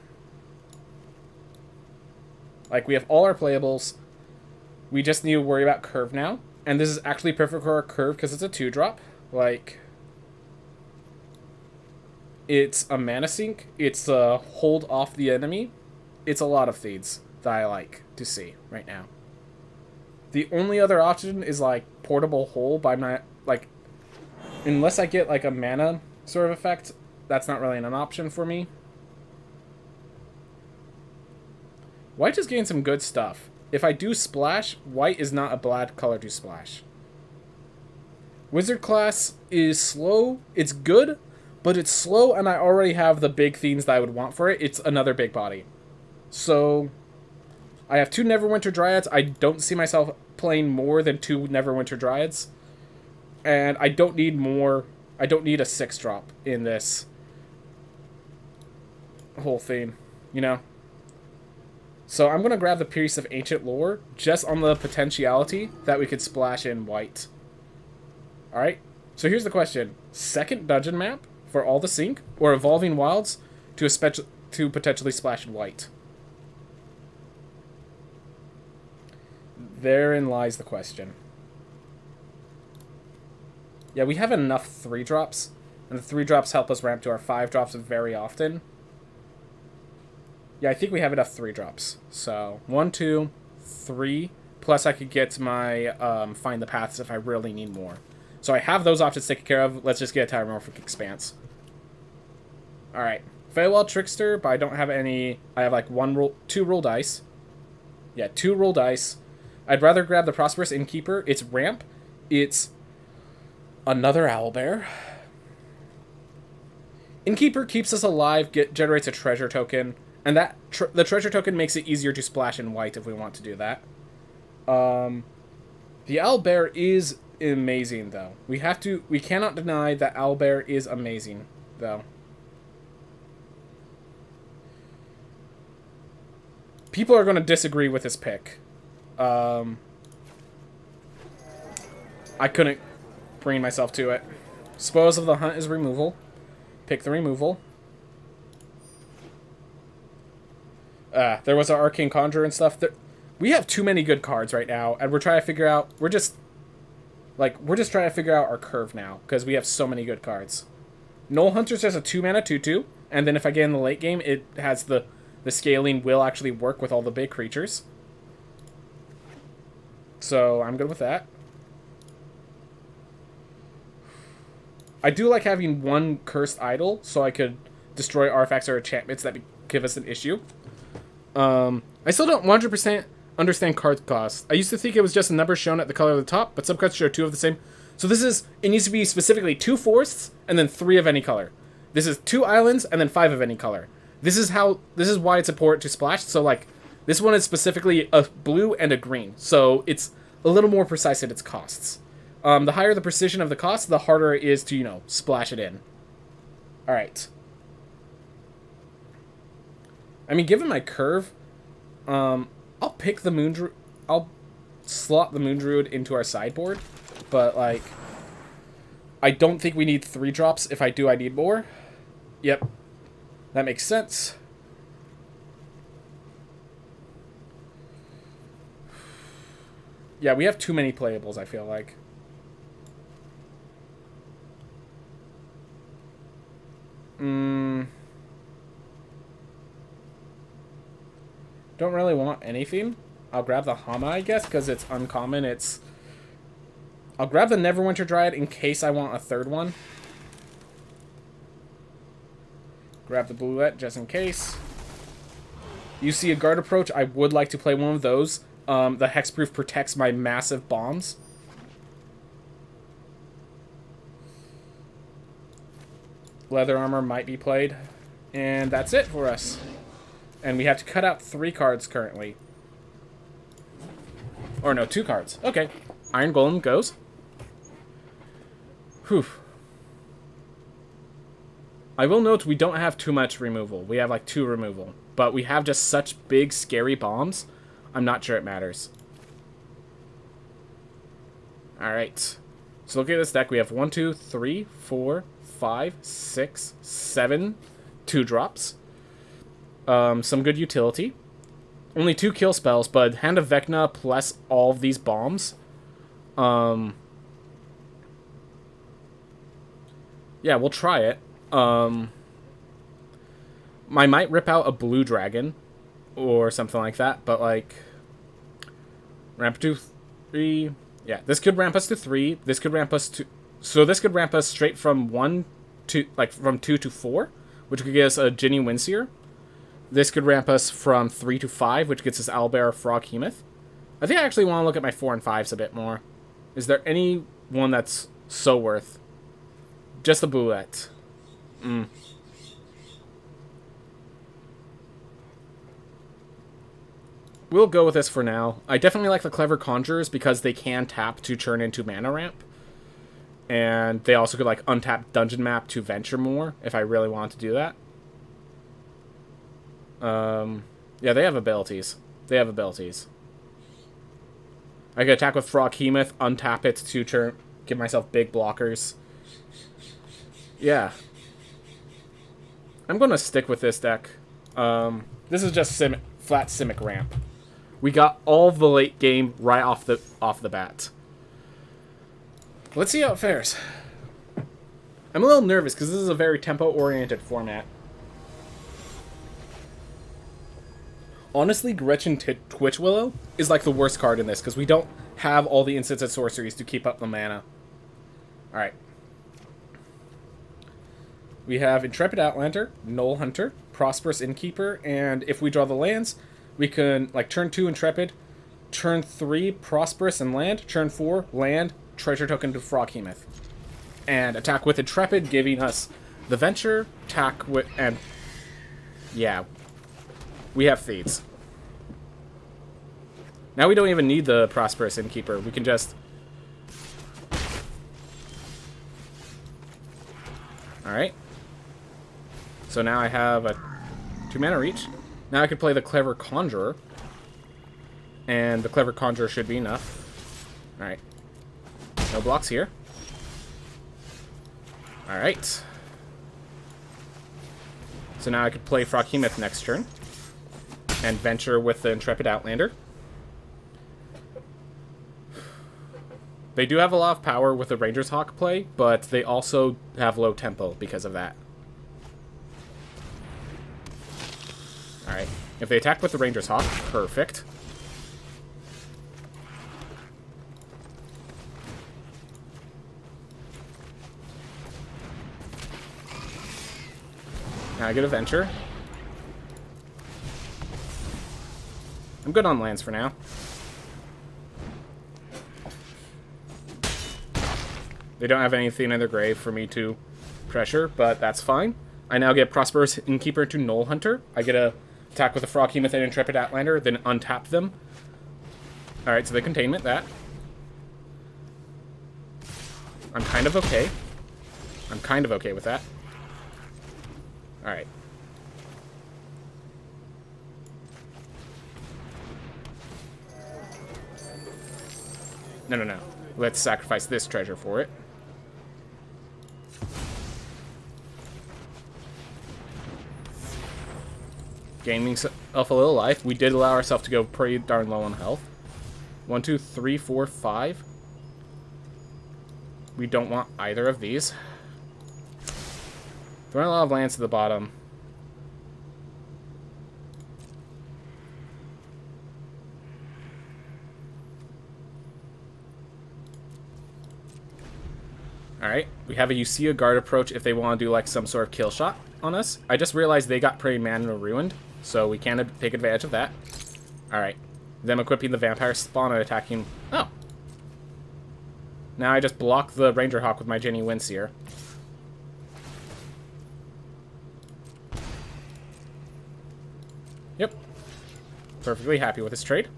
Like, we have all our playables. We just need to worry about curve now. And this is actually perfect for our curve because it's a 2-drop. Like... It's a mana sink. It's a hold off the enemy. It's a lot of things that I like to see right now. The only other option is like Portable Hole, but I'm not like, unless I get like a mana sort of effect, that's not really an option for me. White is getting some good stuff. If I do splash, white is not a bad color to splash. Wizard class is slow. It's good, but it's slow, and I already have the big themes that I would want for it. It's another big body. So I have 2 Neverwinter Dryads. I don't see myself playing more than 2 Neverwinter Dryads. And I don't need more. I don't need a 6-drop in this whole thing, you know? So I'm going to grab the Piece of Ancient Lore just on the potentiality that we could splash in white. Alright, so here's the question. Second dungeon map for all the sync, or Evolving Wilds to potentially splash in white? Therein lies the question. Yeah, we have enough 3-drops, and the 3-drops help us ramp to our 5-drops very often. Yeah, I think we have enough 3-drops. So, 1, 2, 3, plus I could get my Find the Paths if I really need more. So I have those options taken care of. Let's just get a Tyromorphic Expanse. Alright. Farewell Trickster, but I don't have any... I have like 2 roll dice. Yeah, 2 roll dice. I'd rather grab the Prosperous Innkeeper. It's ramp. It's another Owlbear. Innkeeper keeps us alive, generates a treasure token, and that the treasure token makes it easier to splash in white if we want to do that. The Owlbear is amazing, though. We cannot deny that Owlbear is amazing, though. People are going to disagree with this pick. I couldn't bring myself to it. Spoils of the Hunt is removal. Pick the removal. There was an Arcane Conjurer and stuff. We have too many good cards right now, and we're trying to figure out... We're just trying to figure out our curve now, because we have so many good cards. Knoll Hunter's just a 2-mana 2/2, and then if I get in the late game, it has the scaling will actually work with all the big creatures. So, I'm good with that. I do like having 1 Cursed Idol, so I could destroy artifacts or enchantments that give us an issue. I still don't 100% understand card cost. I used to think it was just a number shown at the color of the top, but some cards show 2 of the same. So it needs to be specifically 2 forests, and then 3 of any color. This is 2 islands, and then 5 of any color. This is why it's important to splash. So, like, this one is specifically a blue and a green. So, it's a little more precise in its costs. The higher the precision of the cost, the harder it is to, splash it in. Alright. I mean, given my curve, I'll pick the Moon Druid. I'll slot the Moon Druid into our sideboard. But, like, I don't think we need 3-drops. If I do, I need more. Yep. That makes sense. Yeah, we have too many playables, I feel like. Don't really want anything. I'll grab the Hama, I guess, because it's uncommon. I'll grab the Neverwinter Dryad in case I want a third one. Grab the Bluette just in case. You see a guard approach, I would like to play one of those. The Hexproof protects my massive bombs. Leather armor might be played. And that's it for us. And we have to cut out 3 cards currently. Or no, 2 cards. Okay. Iron Golem goes. Whew. I will note we don't have too much removal. We have like 2 removal. But we have just such big, scary bombs. I'm not sure it matters. Alright. So look at this deck. We have 1, 2, 3, 4, 5, 6, 7 2-drops. Some good utility. Only 2 kill spells, but Hand of Vecna plus all of these bombs. Yeah, we'll try it. I might rip out a blue dragon or something like that, but like ramp to 3. Yeah, this could ramp us to 3. This could ramp us to, so this could ramp us straight from 1 to like from 2 to 4, which could get us a Ginny Windseer. This could ramp us from 3 to 5, which gets us Owlbear, Froghemoth. I think I actually want to look at my 4 and 5s a bit more. Is there any one that's so worth? Just the Bluette. We'll go with this for now. I definitely like the Clever Conjurers because they can tap to turn into Mana Ramp. And they also could like untap Dungeon Map to venture more if I really want to do that. Yeah, they have abilities. They have abilities. I could attack with Froghemoth, untap it to give myself big blockers. Yeah. I'm going to stick with this deck. This is just flat Simic Ramp. We got all the late game right off the bat. Let's see how it fares. I'm a little nervous because this is a very tempo-oriented format. Honestly, Gretchen Twitch Willow is like the worst card in this because we don't have all the instants and sorceries to keep up the mana. Alright. We have Intrepid Outlander, Knoll Hunter, Prosperous Innkeeper, and if we draw the lands, we can, like, turn 2 Intrepid, turn 3 Prosperous and land, turn 4 land, treasure token to Froghemoth. And attack with Intrepid, giving us the Venture, attack with, and yeah, we have Thieves. Now we don't even need the Prosperous Innkeeper, we can just... Alright. So now I have a 2 mana reach. Now I could play the Clever Conjurer. And the Clever Conjurer should be enough. Alright. No blocks here. Alright. So now I could play Froghemoth next turn. And venture with the Intrepid Outlander. They do have a lot of power with the Ranger's Hawk play, but they also have low tempo because of that. Alright. If they attack with the Ranger's Hawk, perfect. Now I get a Venture. I'm good on lands for now. They don't have anything in their grave for me to pressure, but that's fine. I now get Prosperous Innkeeper to Knoll Hunter. I get a attack with a Froghemoth and Intrepid Outlander, then untap them. Alright, so they containment that. I'm kind of okay. I'm kind of okay with that. Alright. No. Let's sacrifice this treasure for it. Gaining off a little life. We did allow ourselves to go pretty darn low on health. 1, 2, 3, 4, 5. We don't want either of these. Throwing a lot of lands to the bottom. Alright, we have a Usia guard approach if they want to do like some sort of kill shot on us. I just realized they got pretty mana ruined, so we can take advantage of that. Alright, them equipping the vampire spawn and attacking... Oh! Now I just block the Ranger Hawk with my Jenny Windseer. Yep. Perfectly happy with this trade.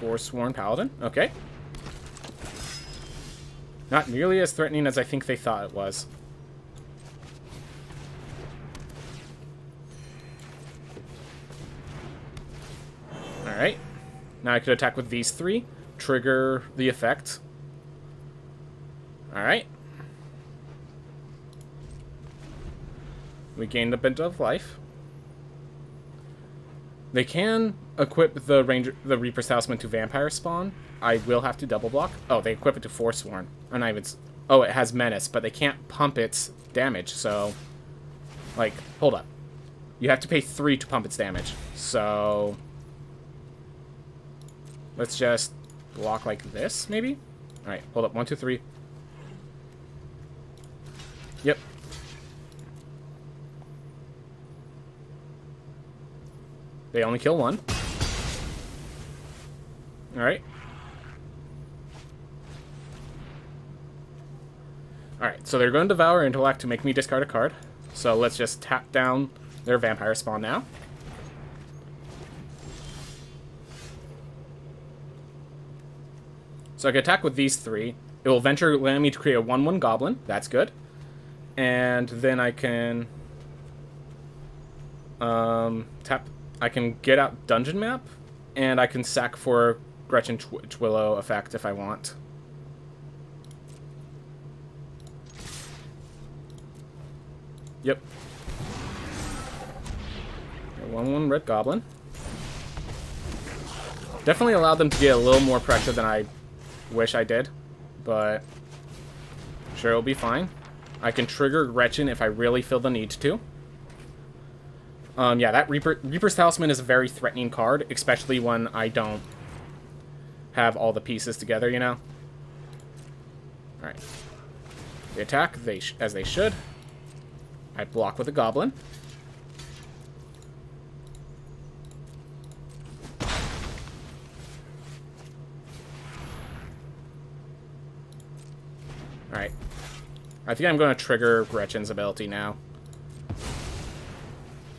Forsworn Paladin. Okay. Not nearly as threatening as I think they thought it was. Alright. Now I could attack with these three. Trigger the effect. Alright. We gained a bit of life. They can equip the Reaper's Talisman to Vampire Spawn. I will have to double block. Oh, they equip it to Forsworn. Or not even... Oh, it has Menace, but they can't pump its damage, so... Like, hold up. You have to pay 3 to pump its damage. So... Let's just block like this, maybe? Alright, hold up. 1, 2, 3. Yep. They only kill 1. Alright. Alright, so they're going to Devour Intellect to make me discard a card. So let's just tap down their Vampire Spawn now. So I can attack with these 3. It will eventually allow me to create a 1/1 Goblin. That's good. And then I can... tap... I can get out Dungeon Map, and I can sack for Gretchen Twillow effect if I want. Yep. 1/1 Red Goblin. Definitely allowed them to get a little more pressure than I wish I did, but sure, it'll be fine. I can trigger Gretchen if I really feel the need to. Yeah, that Reaper's Talisman is a very threatening card, especially when I don't have all the pieces together, you know? Alright. They attack, as they should. I block with a Goblin. Alright. I think I'm going to trigger Gretchen's ability now.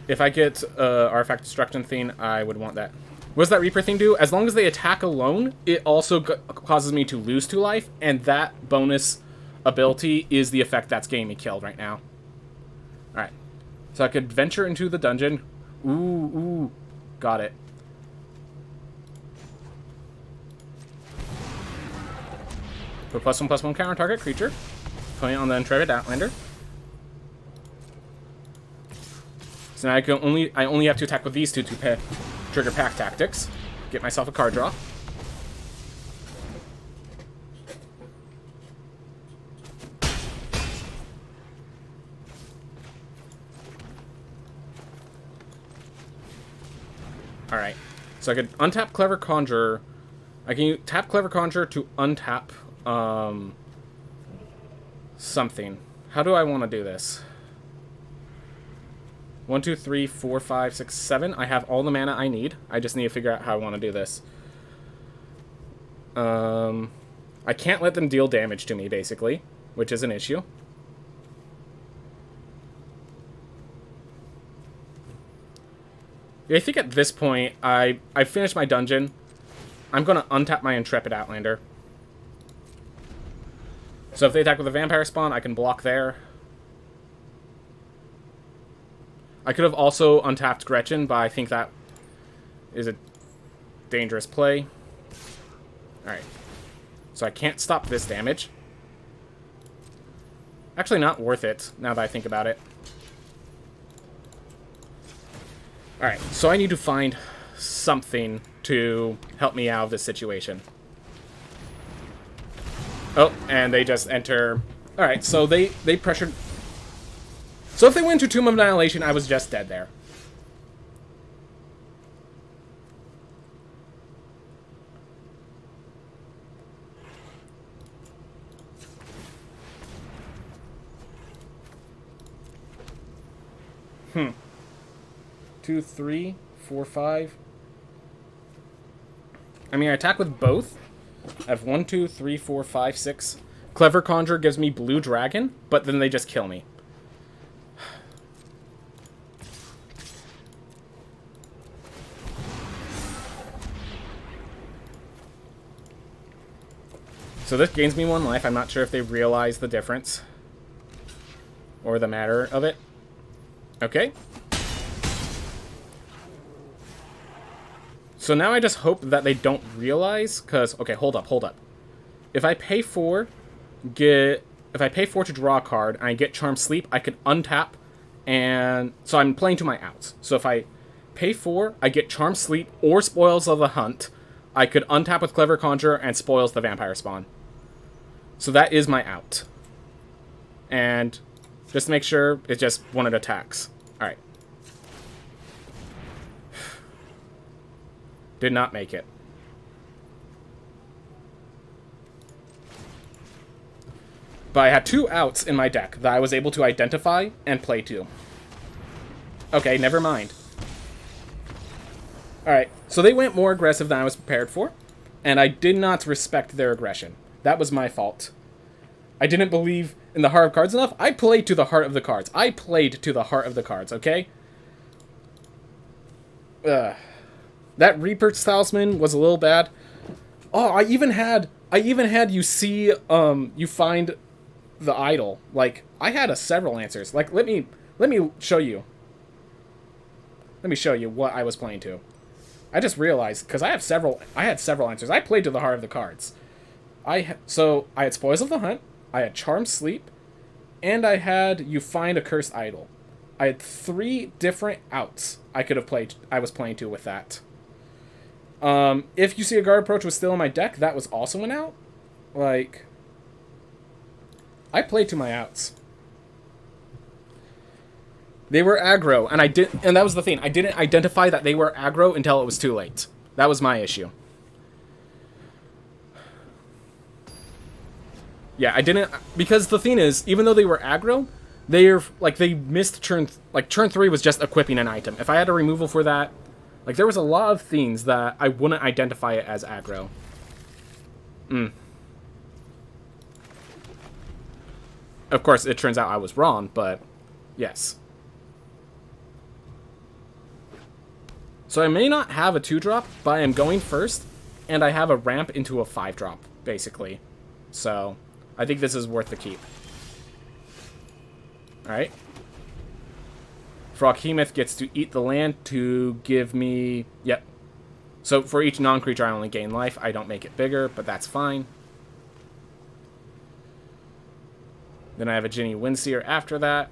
If I get Artifact Destruction thing, I would want that. What does that Reaper thing do? As long as they attack alone, it also causes me to lose 2 life, and that bonus ability is the effect that's getting me killed right now. Alright. So I could venture into the dungeon. Ooh. Got it. Put +1/+1 counter target creature. Putting it on the Intrepid Outlander. So now I only have to attack with these 2 to trigger Pack Tactics. Get myself a card draw. Alright. So I could untap Clever Conjurer. I can tap Clever Conjurer to untap something. How do I want to do this? 1, 2, 3, 4, 5, 6, 7. I have all the mana I need. I just need to figure out how I want to do this. I can't let them deal damage to me, basically, which is an issue. I think at this point, I finished my dungeon. I'm going to untap my Intrepid Outlander. So if they attack with a Vampire Spawn, I can block there. I could have also untapped Gretchen, but I think that is a dangerous play. Alright. So I can't stop this damage. Actually not worth it, now that I think about it. Alright, so I need to find something to help me out of this situation. Oh, and they just enter... Alright, so they pressured... So if they went to Tomb of Annihilation, I was just dead there. Hmm. 2, 3, 4, 5. I mean, I attack with both. I have 1, 2, 3, 4, 5, 6. Clever Conjure gives me Blue Dragon, but then they just kill me. So this gains me 1 life. I'm not sure if they realize the difference or the matter of it. Okay. So now I just hope that they don't realize, because... Okay, hold up. If I pay 4, to draw a card, and I get Charm Sleep, I can untap, and... So I'm playing to my outs. So if I pay 4, I get Charm Sleep or Spoils of the Hunt. I could untap with Clever Conjurer and Spoils the Vampire Spawn. So that is my out. And just to make sure, it's just one it attacks. Alright. Did not make it. But I had 2 outs in my deck that I was able to identify and play to. Okay, never mind. Alright, so they went more aggressive than I was prepared for, and I did not respect their aggression. That was my fault. I didn't believe in the heart of cards enough. I played to the heart of the cards. Okay? That Reaper's Talisman was a little bad. Oh, I even had you see, you find the idol. Like, I had several answers. Like, let me show you. Let me show you what I was playing to. I just realized, because I had several answers. I played to the heart of the cards. So I had Spoils of the Hunt, I had Charm Sleep, and I had You Find a Cursed Idol. I had 3 different outs I was playing to with that. If You See a Guard Approach was still in my deck, that was also an out. Like, I played to my outs. They were aggro, and that was the thing. I didn't identify that they were aggro until it was too late. That was my issue. Yeah, I didn't, because the thing is, even though they were aggro, they missed turn 3 was just equipping an item. If I had a removal for that, like, there was a lot of things that I wouldn't identify it as aggro. Of course, it turns out I was wrong, but yes. So I may not have a 2-drop, but I am going first, and I have a ramp into a 5-drop, basically. So I think this is worth the keep. Alright. Froghemoth gets to eat the land to give me... Yep. So for each non-creature I only gain life. I don't make it bigger, but that's fine. Then I have a Ginny Windseer after that.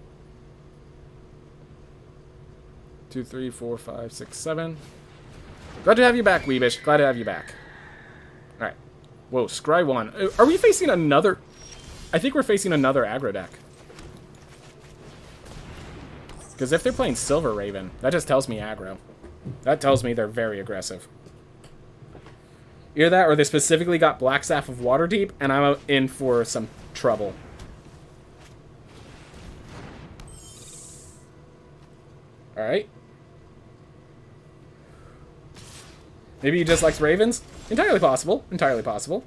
2, 3, 4, 5, 6, 7. Glad to have you back, Weebish. Glad to have you back. Alright. Whoa, Scry 1. Are we facing another... I think we're facing another aggro deck. Because if they're playing Silver Raven, that just tells me aggro. That tells me they're very aggressive. Either that, or they specifically got Black Staff of Waterdeep, and I'm in for some trouble. Alright. Maybe he just likes Ravens? Entirely possible. Entirely possible.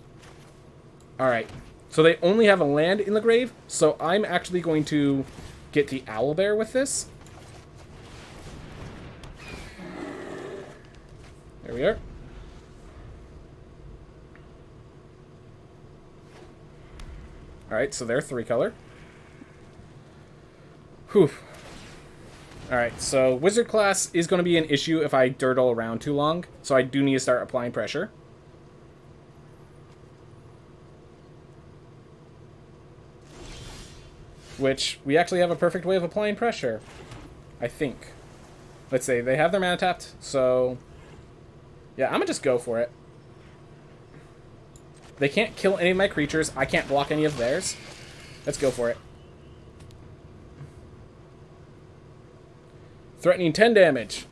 Alright. So they only have a land in the grave, so I'm actually going to get the Owlbear with this. There we are. Alright, so they're 3-color. Whew. Alright, so Wizard class is going to be an issue if I dirtle around too long, so I do need to start applying pressure. Which, we actually have a perfect way of applying pressure. I think. Let's say, they have their mana tapped, so... Yeah, I'm gonna just go for it. They can't kill any of my creatures. I can't block any of theirs. Let's go for it. Threatening 10 damage.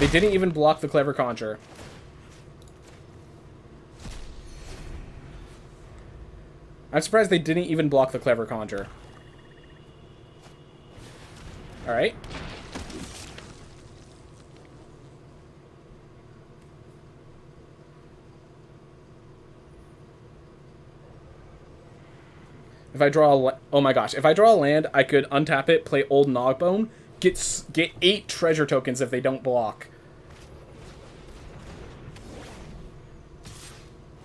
They didn't even block the Clever Conjurer. I'm surprised they didn't even block the Clever Conjurer. Alright. If I draw oh my gosh, if I draw a land, I could untap it, play Old Nogbone, get 8 treasure tokens if they don't block.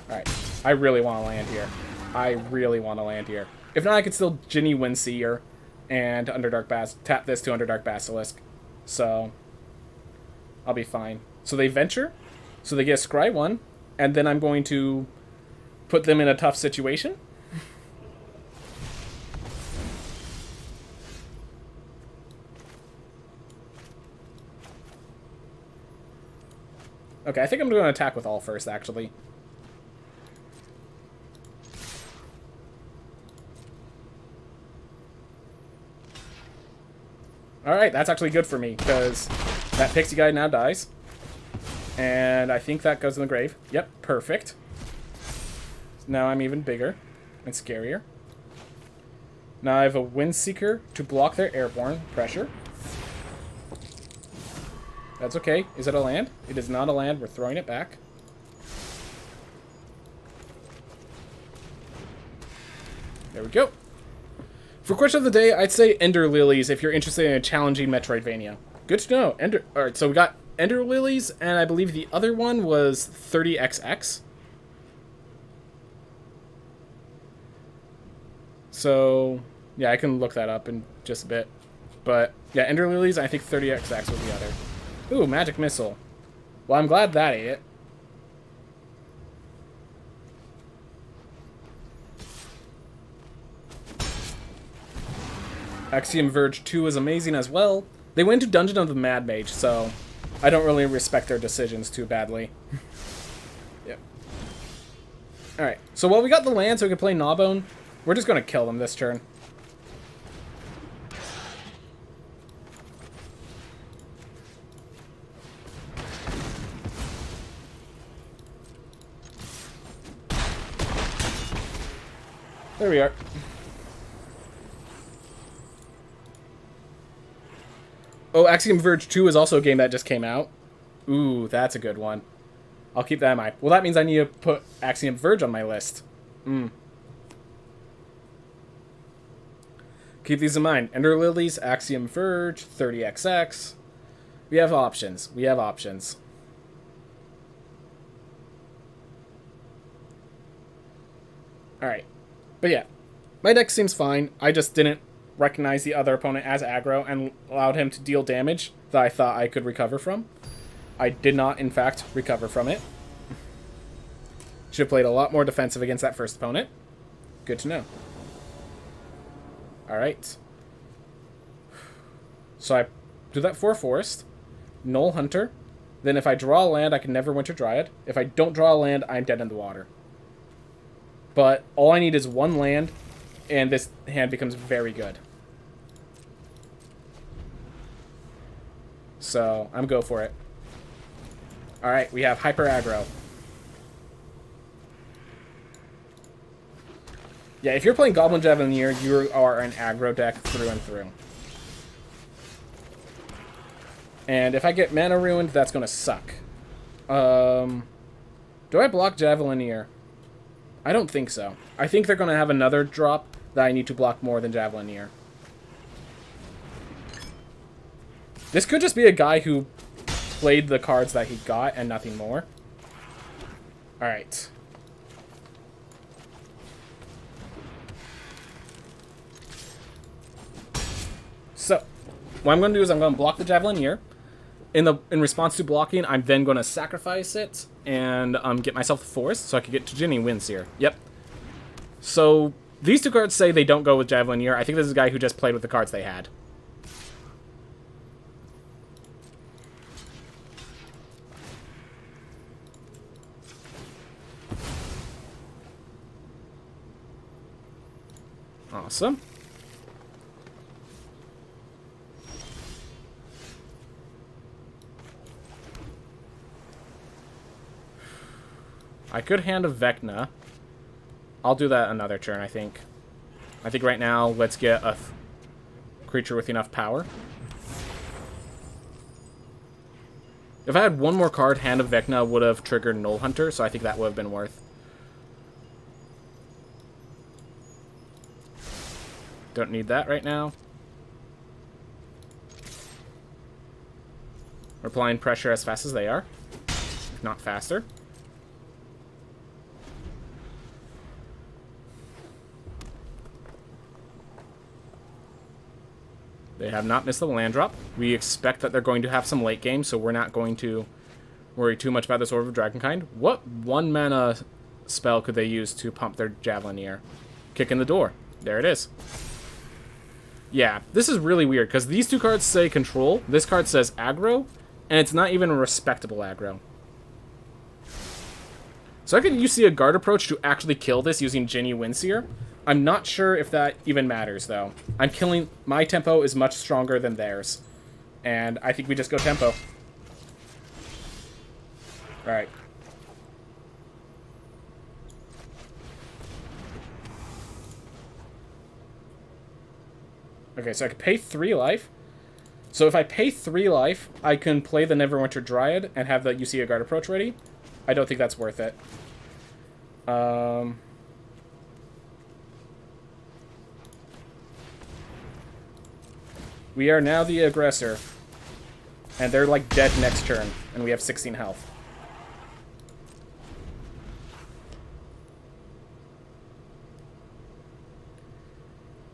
Alright, I really want to land here. I really want to land here. If not, I could still Ginny Windseer and tap this to Underdark Basilisk. So, I'll be fine. So they venture, so they get a Scry 1, and then I'm going to put them in a tough situation. Okay, I think I'm going to attack with all first, actually. Alright, that's actually good for me, because that pixie guy now dies. And I think that goes in the grave. Yep, perfect. Now I'm even bigger and scarier. Now I have a Windseeker to block their airborne pressure. That's okay. Is it a land? It is not a land. We're throwing it back. There we go. For question of the day, I'd say Ender Lilies if you're interested in a challenging Metroidvania. Good to know. Alright, so we got Ender Lilies, and I believe the other one was 30XX. So, yeah, I can look that up in just a bit. But, yeah, Ender Lilies, I think 30XX was the other. Ooh, Magic Missile. Well, I'm glad that ate it. Axiom Verge 2 is amazing as well. They went to Dungeon of the Mad Mage, so I don't really respect their decisions too badly. Yep. Alright, so while we got the land so we can play Gnawbone, we're just going to kill them this turn. There we are. Oh, Axiom Verge 2 is also a game that just came out. Ooh, that's a good one. I'll keep that in mind. Well, that means I need to put Axiom Verge on my list. Keep these in mind. Ender Lilies, Axiom Verge, 30XX. We have options. We have options. Alright. But yeah, my deck seems fine. I just didn't recognize the other opponent as aggro and allowed him to deal damage that I thought I could recover from. I did not, in fact, recover from it. Should have played a lot more defensive against that first opponent. Good to know. Alright. So I do that for a forest. Null Hunter. Then if I draw a land, I can never Winter Dryad. If I don't draw a land, I'm dead in the water. But all I need is one land, and this hand becomes very good. So, I'm go for it. Alright, we have Hyper Aggro. Yeah, if you're playing Goblin Javelineer, you are an aggro deck through and through. And if I get Mana Ruined, that's going to suck. Do I block Javelineer? I don't think so. I think they're going to have another drop that I need to block more than Javelineer. This could just be a guy who played the cards that he got and nothing more. Alright. So, what I'm going to do is I'm going to block the Javelineer. In response to blocking, I'm then going to sacrifice it and get myself the forest so I can get to Ginny Windseer. Yep. So, these two cards say they don't go with Javelineer. I think this is a guy who just played with the cards they had. Awesome. I could hand a Vecna. I'll do that another turn, I think. I think right now, let's get a creature with enough power. If I had one more card, Hand of Vecna would have triggered Null Hunter, so I think that would have been worth. Don't need that right now. We're applying pressure as fast as they are, if not faster. They have not missed the land drop. We expect that they're going to have some late game, so we're not going to worry too much about this Orb of Dragonkind. What 1 mana spell could they use to pump their Javelineer? Kick in the door. There it is. Yeah, this is really weird, because these two cards say control, this card says aggro, and it's not even a respectable aggro. So I could use a guard approach to actually kill this using Ginny Windseer. I'm not sure if that even matters, though. I'm killing... My tempo is much stronger than theirs. And I think we just go tempo. Alright. Okay, so I can pay 3 life. So if I pay 3 life, I can play the Neverwinter Dryad and have the UC Guard approach ready. I don't think that's worth it. We are now the aggressor. And they're like dead next turn. And we have 16 health.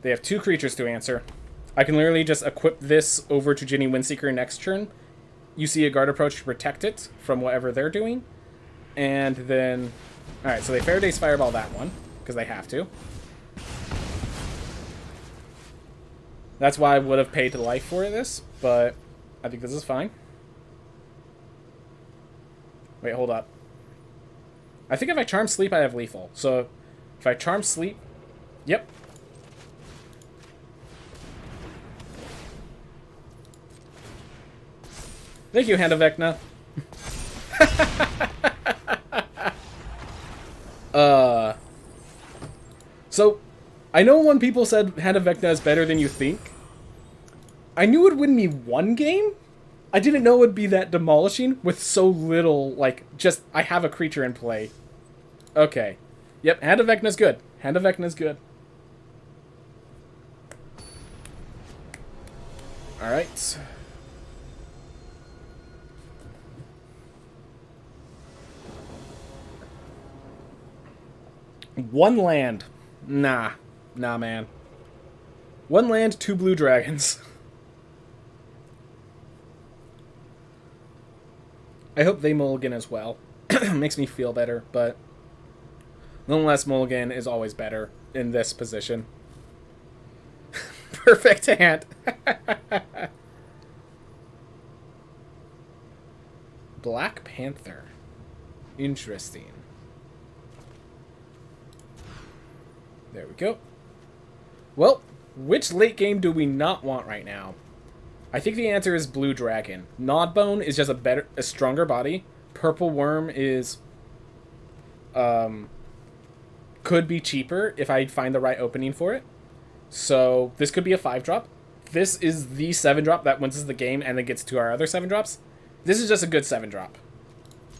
They have 2 creatures to answer. I can literally just equip this over to Ginny Windseeker next turn. You see a guard approach to protect it from whatever they're doing. And then... Alright, so they Faraday's Fireball that one. Because they have to. That's why I would have paid life for this, but I think this is fine. Wait, hold up. I think if I Charm Sleep, I have lethal. So, if I Charm Sleep... Yep. Thank you, Hand of Vecna. So, I know when people said Hand of Vecna is better than you think, I knew it would win me 1 game. I didn't know it would be that demolishing with so little, like, just, I have a creature in play. Okay. Yep, Hand of Vecna's good. Hand of Vecna's good. Alright. One land. Nah. Nah, man. 1 land, 2 blue dragons. I hope they mulligan as well. Makes me feel better, but... nonetheless, mulligan is always better in this position. Perfect hand. Black Panther. Interesting. There we go. Well, which late game do we not want right now? I think the answer is Blue Dragon. Nodbone is just a stronger body. Purple Worm is... could be cheaper if I find the right opening for it. So, this could be a 5-drop. This is the 7-drop that wins us the game and then gets to our other 7-drops. This is just a good 7-drop.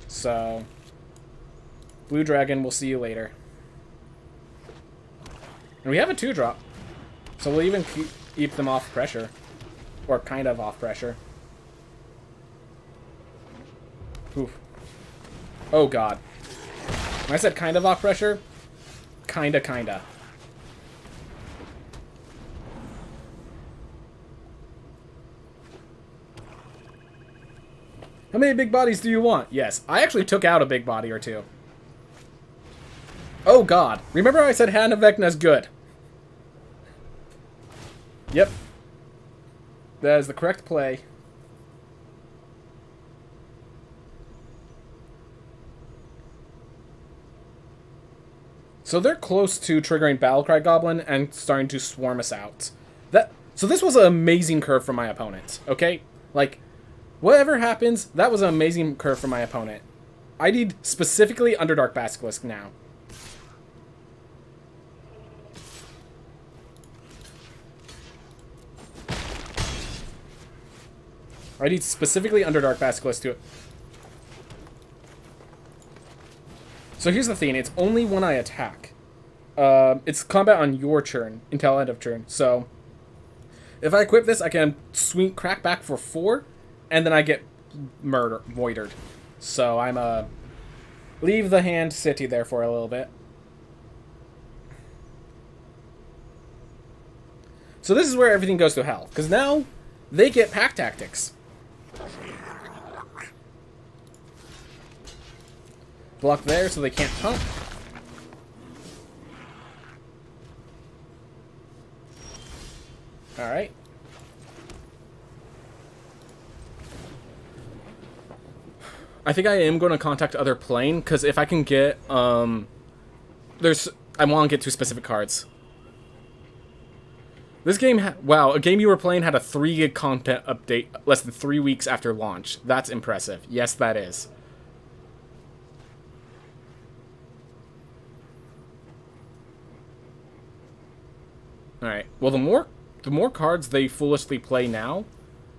So, Blue Dragon, we'll see you later. And we have a 2-drop. So we'll even keep them off pressure. Or kind of off pressure. Oof. Oh god. When I said kind of off pressure, kinda. How many big bodies do you want? Yes, I actually took out a big body or 2. Oh god. Remember I said Hand of Vecna's good? Yep. That is the correct play. So they're close to triggering Battlecry Goblin and starting to swarm us out. So this was an amazing curve from my opponent, okay? Like, whatever happens, that was an amazing curve from my opponent. I need specifically Underdark Basilisk now. I need specifically Underdark Basilisk to it. So here's the thing, it's only when I attack. It's combat on your turn, until end of turn. So, if I equip this, I can crack back for 4, and then I get voided. So I'm, leave the hand city there for a little bit. So this is where everything goes to hell, because now they get pack tactics. Block there so they can't pump. Alright. I think I am going to contact other plane, because if I can get, I want to get 2 specific cards. This game, wow, a game you were playing had a 3 gig content update less than 3 weeks after launch. That's impressive. Yes, that is. Alright, well the more cards they foolishly play now,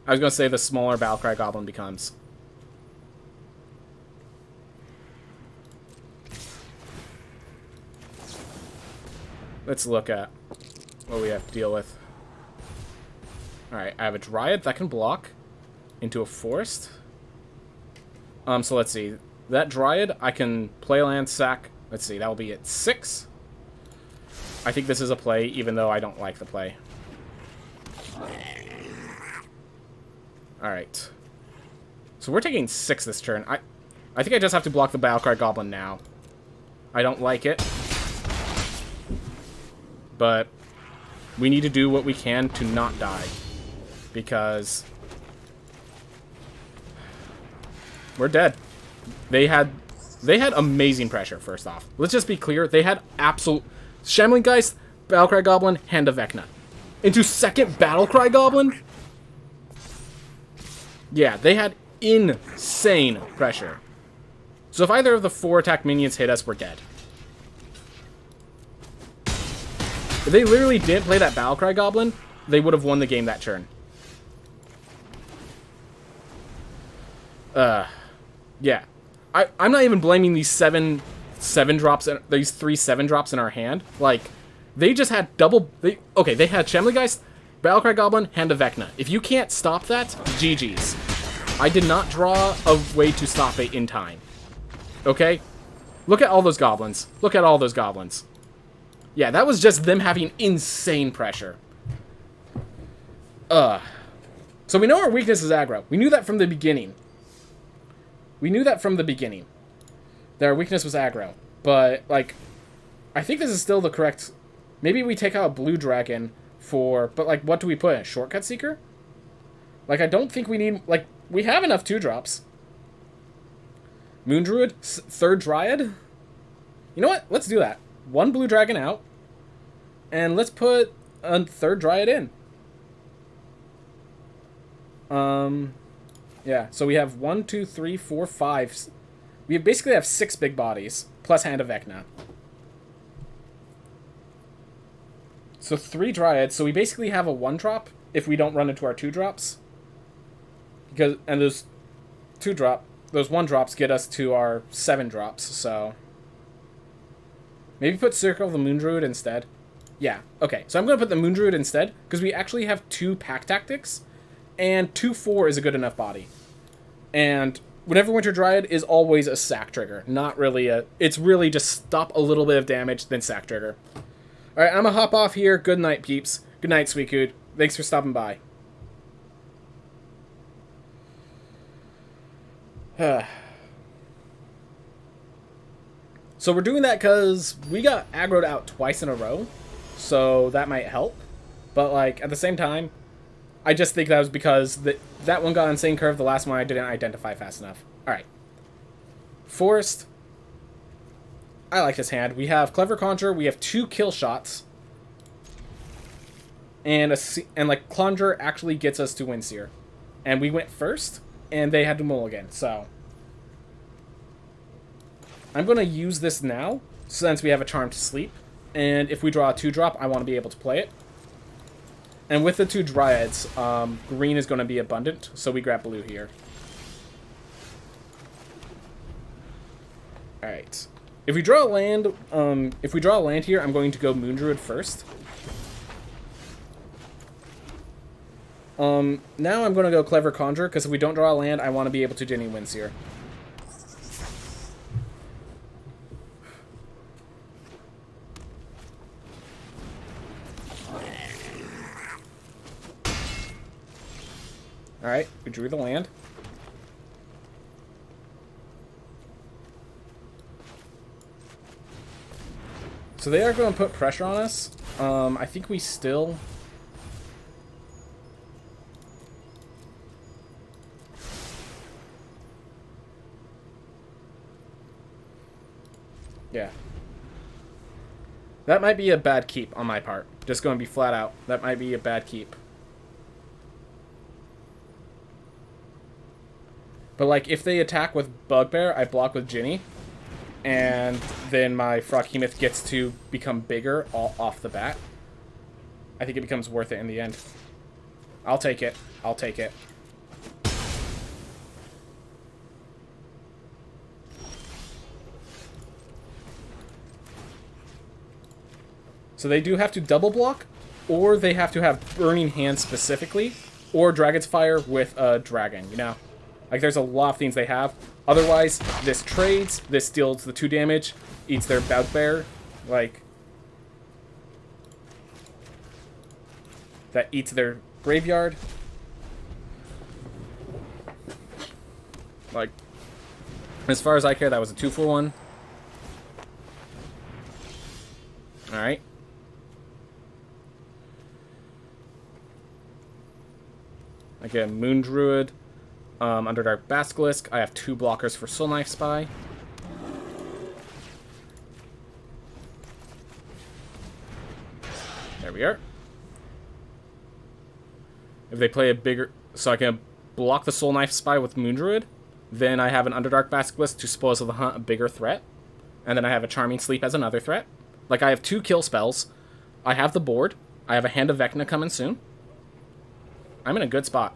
I was going to say the smaller Battlecry Goblin becomes. Let's look at what we have to deal with. Alright, I have a Dryad that can block into a Forest. So let's see. That Dryad, I can play land, sack. Let's see, that'll be at 6. I think this is a play, even though I don't like the play. Alright. So we're taking 6 this turn. I think I just have to block the Battlecry Goblin now. I don't like it. But we need to do what we can to not die. Because we're dead. They had amazing pressure, first off. Let's just be clear. They had absolute... Shambling Geist, Battlecry Goblin, Hand of Vecna. Into second Battlecry Goblin? Yeah, they had insane pressure. So if either of the 4 attack minions hit us, we're dead. If they literally didn't play that Battlecry Goblin, they would have won the game that turn. Yeah. I'm not even blaming these 7 drops, these 3 7 drops in our hand. Like, they just had double... Okay, they had Shambling Geist, Battlecry Goblin, Hand of Vecna. If you can't stop that, GG's. I did not draw a way to stop it in time. Okay? Look at all those goblins. Look at all those goblins. Yeah, that was just them having insane pressure. So we know our weakness is aggro. We knew that from the beginning. That our weakness was aggro. But, like, I think this is still the correct... Maybe we take out a blue dragon for... But, like, what do we put in? Shortcut Seeker? Like, I don't think we need... Like, we have enough 2-drops. Moon Druid? 3rd Dryad? You know what? Let's do that. 1 blue dragon out. And let's put a 3rd Dryad in. Yeah, so we have 1, 2, 3, 4, 5. We basically have 6 big bodies, plus Hand of Vecna. So 3 Dryads, so we basically have a 1-drop if we don't run into our 2-drops. And those 1-drops get us to our 7-drops, so... Maybe put Circle of the Moon Druid instead. Yeah, okay. So I'm going to put the Moon Druid instead, because we actually have 2 pack tactics, and 2/4 is a good enough body. And whenever Winter Dryad is always a sack trigger, not really a... It's really just stop a little bit of damage, then sack trigger. Alright, I'm going to hop off here. Good night, peeps. Good night, Suicune. Thanks for stopping by. So we're doing that because we got aggroed out twice in a row, so that might help. But, like, at the same time, I just think that was because that one got insane curve, the last one I didn't identify fast enough. Alright. Forest. I like this hand. We have Clever Conjure. We have 2 kill shots. And like Conjure actually gets us to Windseer. And we went first, and they had to mulligan. So I'm going to use this now, since we have a Charmed Sleep. And if we draw a 2-drop, I want to be able to play it. And with the 2 Dryads, green is going to be abundant, so we grab blue here. Alright. If we draw a land, here, I'm going to go Moon Druid first. Now I'm going to go Clever Conjure, because if we don't draw a land, I want to be able to Ginny Windseer. Alright, we drew the land. So they are going to put pressure on us. I think we still... Yeah. That might be a bad keep on my part. Just going to be flat out. That might be a bad keep. But, like, if they attack with Bugbear, I block with Ginny. And then my Froghemoth gets to become bigger off the bat. I think it becomes worth it in the end. I'll take it. I'll take it. So they do have to double block, or they have to have Burning Hand specifically, or Dragon's Fire with a dragon, you know? Like, there's a lot of things they have. Otherwise, this trades, this deals the 2 damage, eats their Bugbear, like... That eats their graveyard. Like, as far as I care, that was a 2-for-1. Alright. Again, Moon Druid. Underdark Basilisk. I have 2 blockers for Soul Knife Spy. There we are. If they play a bigger... So I can block the Soul Knife Spy with Moon Druid. Then I have an Underdark Basilisk to Spoils of the Hunt, a bigger threat. And then I have a Charming Sleep as another threat. Like, I have 2 kill spells. I have the board. I have a Hand of Vecna coming soon. I'm in a good spot.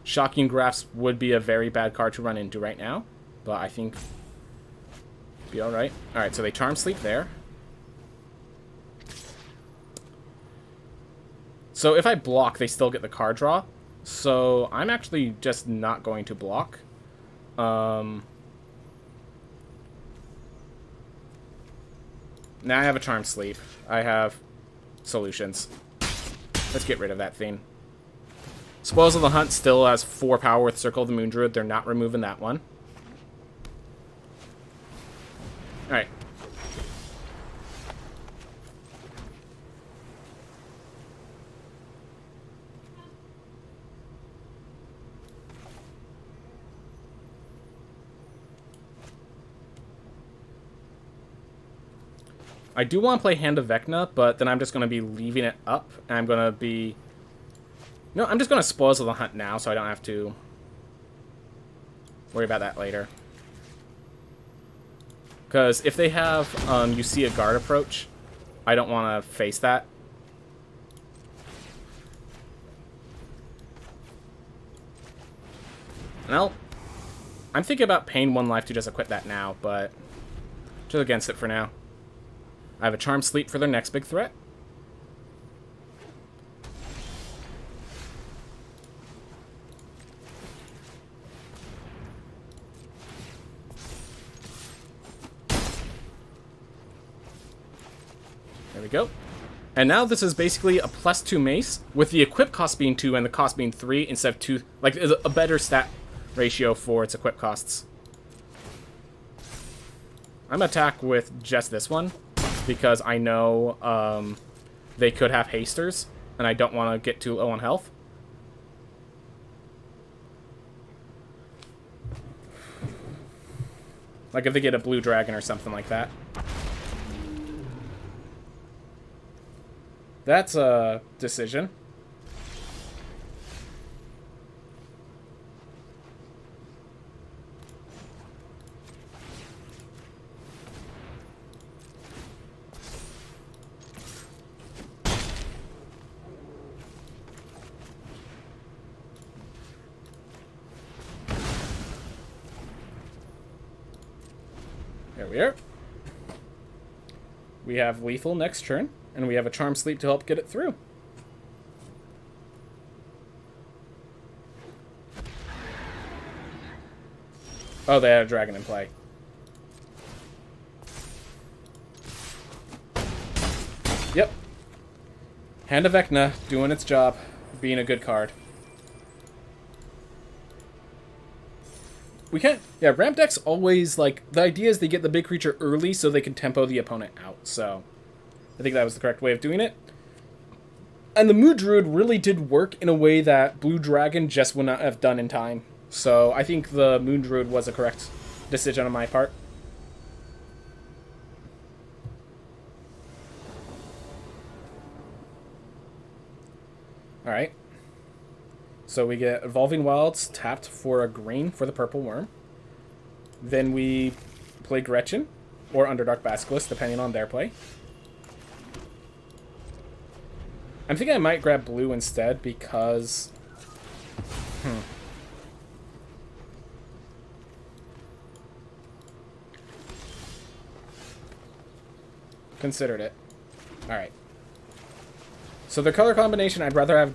Shocking Grasp would be a very bad card to run into right now, but I think be alright. Alright, so they Charm Sleep there. So if I block, they still get the card draw. So I'm actually just not going to block. Now I have a Charm Sleep. I have solutions. Let's get rid of that thing. Spoils of the Hunt still has 4 power with Circle of the Moon Druid. They're not removing that one. Alright. I do want to play Hand of Vecna, but then I'm just going to be leaving it up. And I'm going to be... No, I'm just going to Spoils of the Hunt now, so I don't have to worry about that later. Because if they have, you see a guard approach, I don't want to face that. Well, I'm thinking about paying 1 life to just equip that now, but just against it for now. I have a Charm Sleep for their next big threat. There we go. And now this is basically a +2 mace, with the equip cost being 2 and the cost being 3 instead of 2. Like, a better stat ratio for its equip costs. I'm going to attack with just this one, because I know they could have hasters, and I don't want to get too low on health. Like if they get a blue dragon or something like that. That's a decision. There we are. We have lethal next turn, and we have a charm sleep to help get it through. Oh, they had a dragon in play. Yep. Hand of Vecna doing its job, being a good card. We can't... Yeah, ramp decks always, like... The idea is they get the big creature early so they can tempo the opponent out, so... I think that was the correct way of doing it. And the Mood Druid really did work in a way that Blue Dragon just would not have done in time. So I think the Moon Druid was a correct decision on my part. Alright. So we get Evolving Wilds tapped for a green for the purple worm. Then we play Gretchen or Underdark Basilisk, depending on their play. I'm thinking I might grab blue instead because... Considered it. Alright. So their color combination, I'd rather have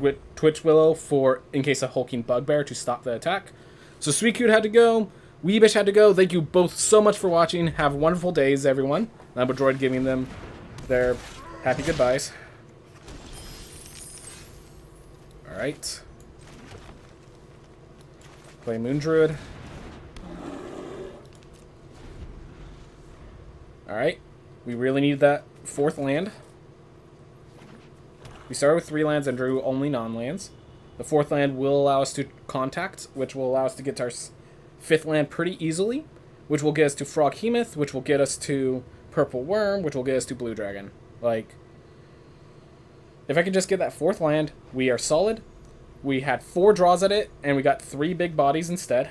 with Twitch Willow for in case of Hulking Bugbear to stop the attack. So Suicune had to go. Weebish had to go. Thank you both so much for watching. Have wonderful days, everyone. Labradroid giving them their happy goodbyes. Alright. Play Moon Druid. Alright. We really need that fourth land. We started with 3 lands and drew only non-lands. The 4th land will allow us to contact, which will allow us to get to our 5th land pretty easily, which will get us to Froghemoth, which will get us to Purple Worm, which will get us to Blue Dragon. Like, if I could just get that 4th land, we are solid. We had 4 draws at it, and we got 3 big bodies instead.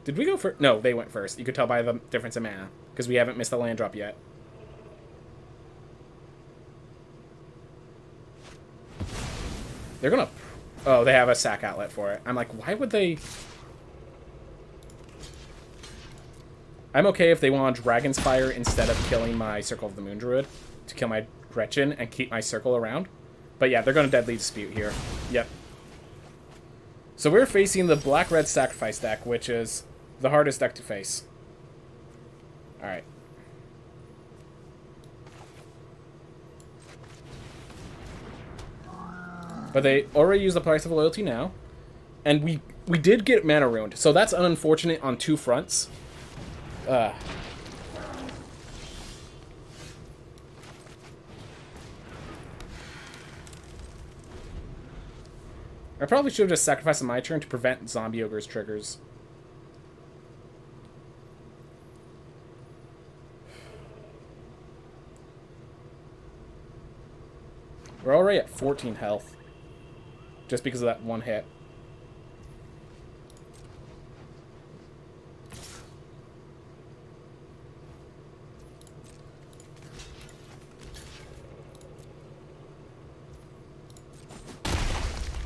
Did we go first? No, they went first. You could tell by the difference in mana, because we haven't missed a land drop yet. They're gonna... Oh, they have a sack outlet for it. I'm like, why would they... I'm okay if they want Dragon's Fire instead of killing my Circle of the Moon Druid to kill my Gretchen and keep my circle around. But yeah, they're gonna Deadly Dispute here. Yep. So we're facing the Black-Red Sacrifice deck, which is the hardest deck to face. Alright. But they already used the Price of Loyalty now. And we did get Mana Ruined. So that's unfortunate on 2 fronts. I probably should have just sacrificed on my turn to prevent Zombie Ogre's triggers. We're already at 14 health. Just because of that one hit.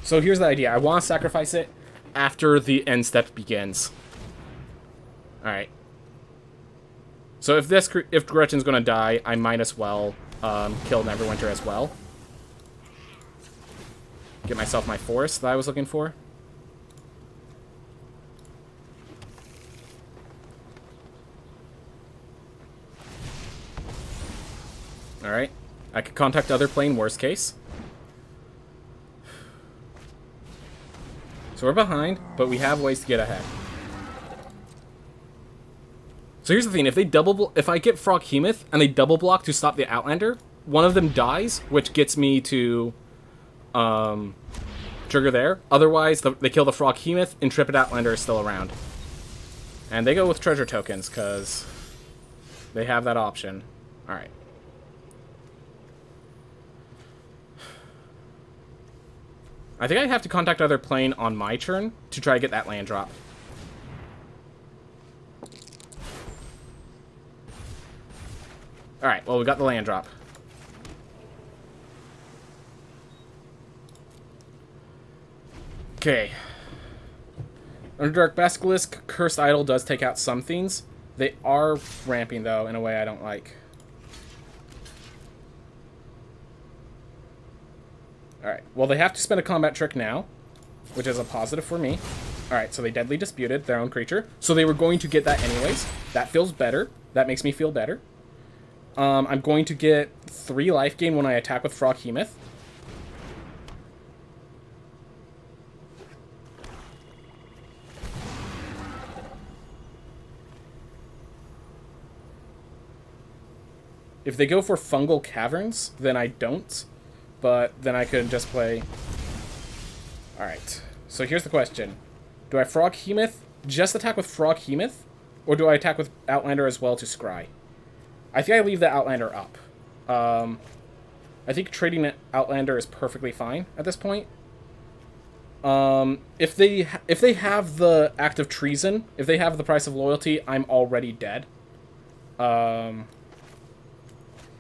So here's the idea. I want to sacrifice it after the end step begins. Alright. So if Gretchen's going to die, I might as well kill Neverwinter as well. Get myself my forest that I was looking for. Alright. I could contact other plane, worst case. So we're behind, but we have ways to get ahead. So here's the thing. If I get Froghemoth and they double block to stop the Outlander, one of them dies, which gets me to trigger there. Otherwise, they kill the Froghemoth, Intrepid Outlander is still around. And they go with treasure tokens, because they have that option. Alright. I think I have to contact other plane on my turn to try to get that land drop. Alright, well, we got the land drop. Okay. Underdark Basilisk, Cursed Idol does take out some things. They are ramping, though, in a way I don't like. Alright, well, they have to spend a combat trick now, which is a positive for me. Alright, so they Deadly Disputed their own creature. So they were going to get that anyways. That feels better. That makes me feel better. I'm going to get 3 life gain when I attack with Froghemoth. If they go for Fungal Caverns, then I don't. But then I could just play... Alright, so here's the question. Do I Froghemoth, just attack with Froghemoth? Or do I attack with Outlander as well to scry? I think I leave the Outlander up. I think trading Outlander is perfectly fine at this point. If they have the Act of Treason, if they have the Price of Loyalty, I'm already dead.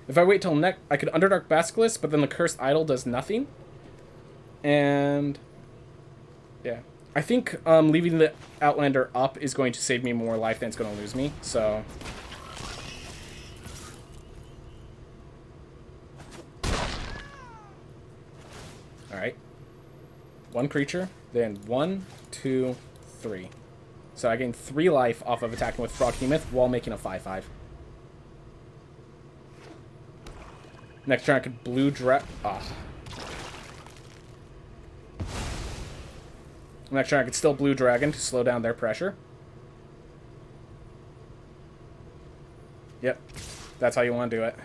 If I wait till next, I could Underdark Basilisk, but then the Cursed Idol does nothing. And yeah, I think leaving the Outlander up is going to save me more life than it's going to lose me. So alright. 1 creature, then 1, 2, 3. So I gain 3 life off of attacking with Froghemoth while making a 5/5. Next turn I could blue dragon. Next turn I could still blue dragon to slow down their pressure. Yep. That's how you want to do it.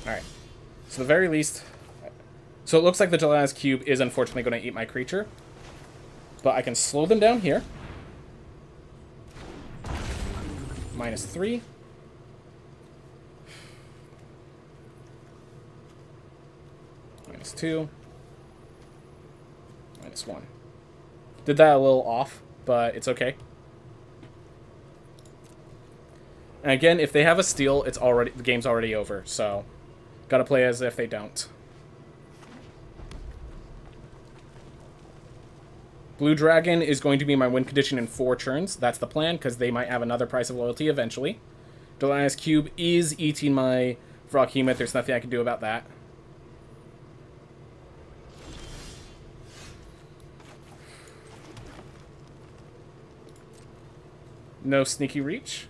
Alright. So the very least... So it looks like the Gelatinous Cube is unfortunately going to eat my creature. But I can slow them down here. -3. -2. -1. Did that a little off, but it's okay. And again, if they have a steal, the game's already over, so gotta play as if they don't. Blue Dragon is going to be my win condition in 4 turns. That's the plan, because they might have another Price of Loyalty eventually. Gelatinous Cube is eating my Froghemoth. There's nothing I can do about that. No Sneaky Reach.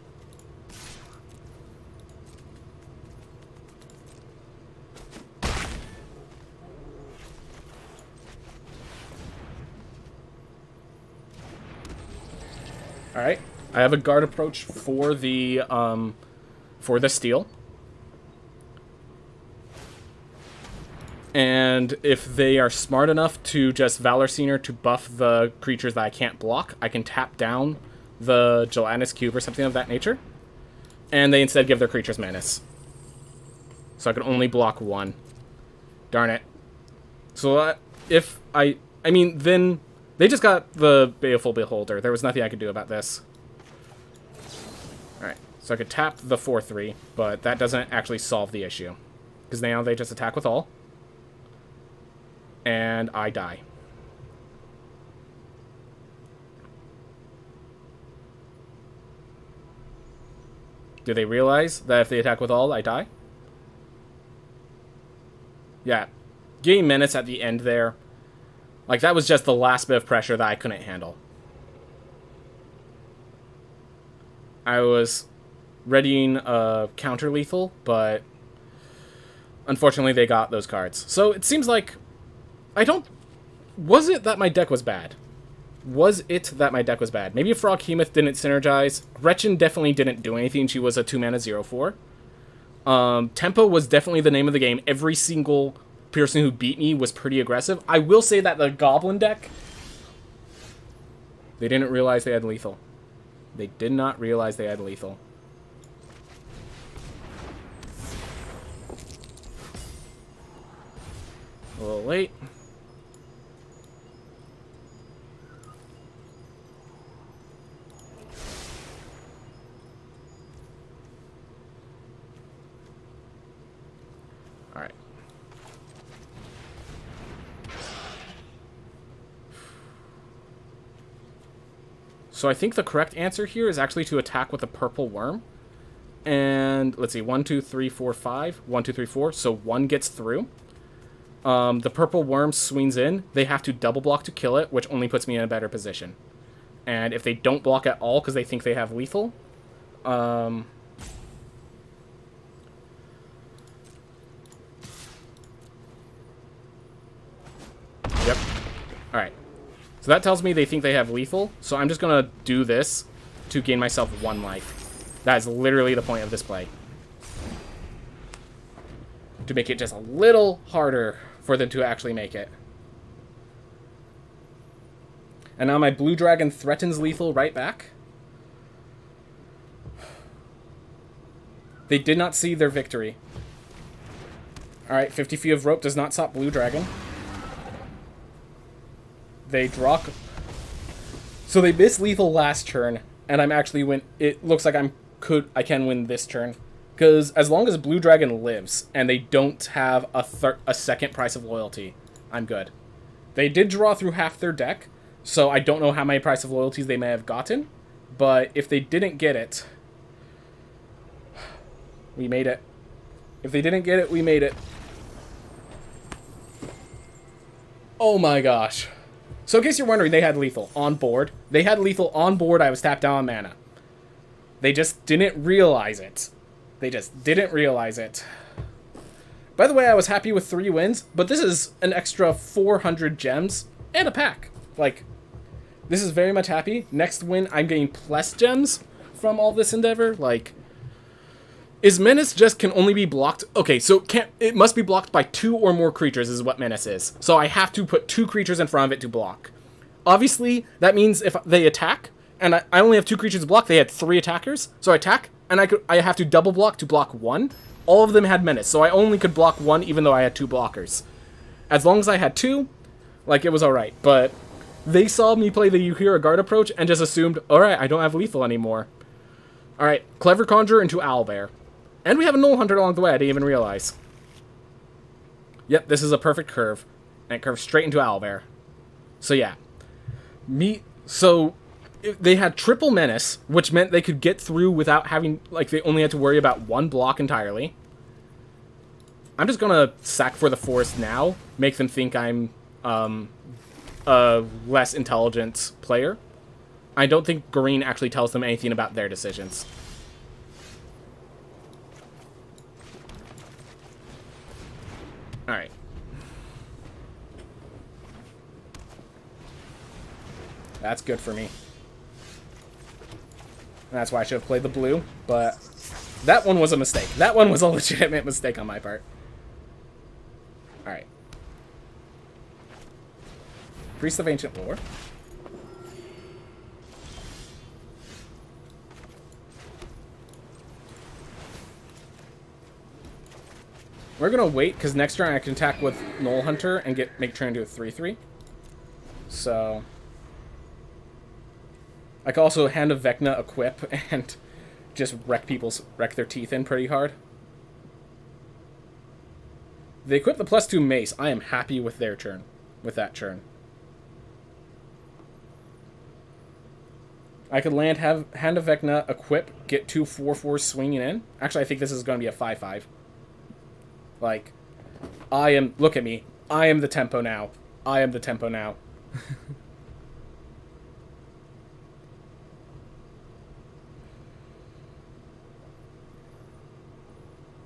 Alright, I have a guard approach for the steal. And if they are smart enough to just Valor Senior to buff the creatures that I can't block, I can tap down the Gelatinous Cube or something of that nature. And they instead give their creatures Menace. So I can only block 1. Darn it. So if I mean, then... They just got the Baleful Beholder. There was nothing I could do about this. Alright, so I could tap the 4/3, but that doesn't actually solve the issue. Because now they just attack with all. And I die. Do they realize that if they attack with all, I die? Yeah. Getting Menace at the end there... Like, that was just the last bit of pressure that I couldn't handle. I was readying a counter-lethal, but unfortunately they got those cards. So it seems like... Was it that my deck was bad? Was it that my deck was bad? Maybe Froghemoth didn't synergize. Gretchen definitely didn't do anything. She was a 2-mana 0/4. Tempo was definitely the name of the game. Every single person who beat me was pretty aggressive. I will say that the Goblin deck, they didn't realize they had lethal. They did not realize they had lethal. A little late. All right. So I think the correct answer here is actually to attack with a purple worm. And let's see, 1, 2, 3, 4, 5. 1, 2, 3, 4. So 1 gets through. The purple worm swings in. They have to double block to kill it, which only puts me in a better position. And if they don't block at all because they think they have lethal, yep. Alright. So that tells me they think they have lethal. So I'm just going to do this to gain myself 1 life. That is literally the point of this play. To make it just a little harder for them to actually make it. And now my blue dragon threatens lethal right back. They did not see their victory. Alright, 50 feet of rope does not stop blue dragon. They draw... So they missed lethal last turn, and I'm actually win... It looks like I can win this turn. Because as long as blue dragon lives, and they don't have a second price of loyalty, I'm good. They did draw through half their deck, so I don't know how many price of loyalties they may have gotten. But if they didn't get it... We made it. If they didn't get it, we made it. Oh my gosh. So in case you're wondering, they had lethal on board. They had lethal on board. I was tapped down on mana. They just didn't realize it. They just didn't realize it. By the way, I was happy with 3 wins, but this is an extra 400 gems and a pack. Like, this is very much happy. Next win, I'm getting plus gems from all this endeavor. Like, is Menace just can only be blocked? Okay, so it must be blocked by 2 or more creatures is what Menace is. So I have to put 2 creatures in front of it to block. Obviously, that means if they attack, and I only have 2 creatures to block, they had 3 attackers. So I attack, and I have to double block to block 1. All of them had Menace, so I only could block 1 even though I had 2 blockers. As long as I had 2, like, it was alright. But they saw me play the Yuhira Guard approach and just assumed, alright, I don't have lethal anymore. Alright, Clever Conjurer into Owlbear. And we have a Null Hunter along the way, I didn't even realize. Yep, this is a perfect curve. And it curves straight into Owlbear. So yeah. So they had triple Menace, which meant they could get through without having, like, they only had to worry about 1 block entirely. I'm just gonna sack for the forest now, make them think I'm a less intelligent player. I don't think green actually tells them anything about their decisions. Alright. That's good for me. That's why I should have played the blue, but that one was a mistake. That one was a legitimate mistake on my part. Alright. Priest of Ancient Lore. We're gonna wait, because next turn I can attack with Null Hunter and make turn into a 3-3. So I can also Hand of Vecna equip and just wreck their teeth in pretty hard. They equip the +2 mace. I am happy with their turn. With that turn. I could land Hand of Vecna, equip, get 2 4/4s swinging in. Actually, I think this is going to be a 5/5. Like, look at me. I am the tempo now. I am the tempo now.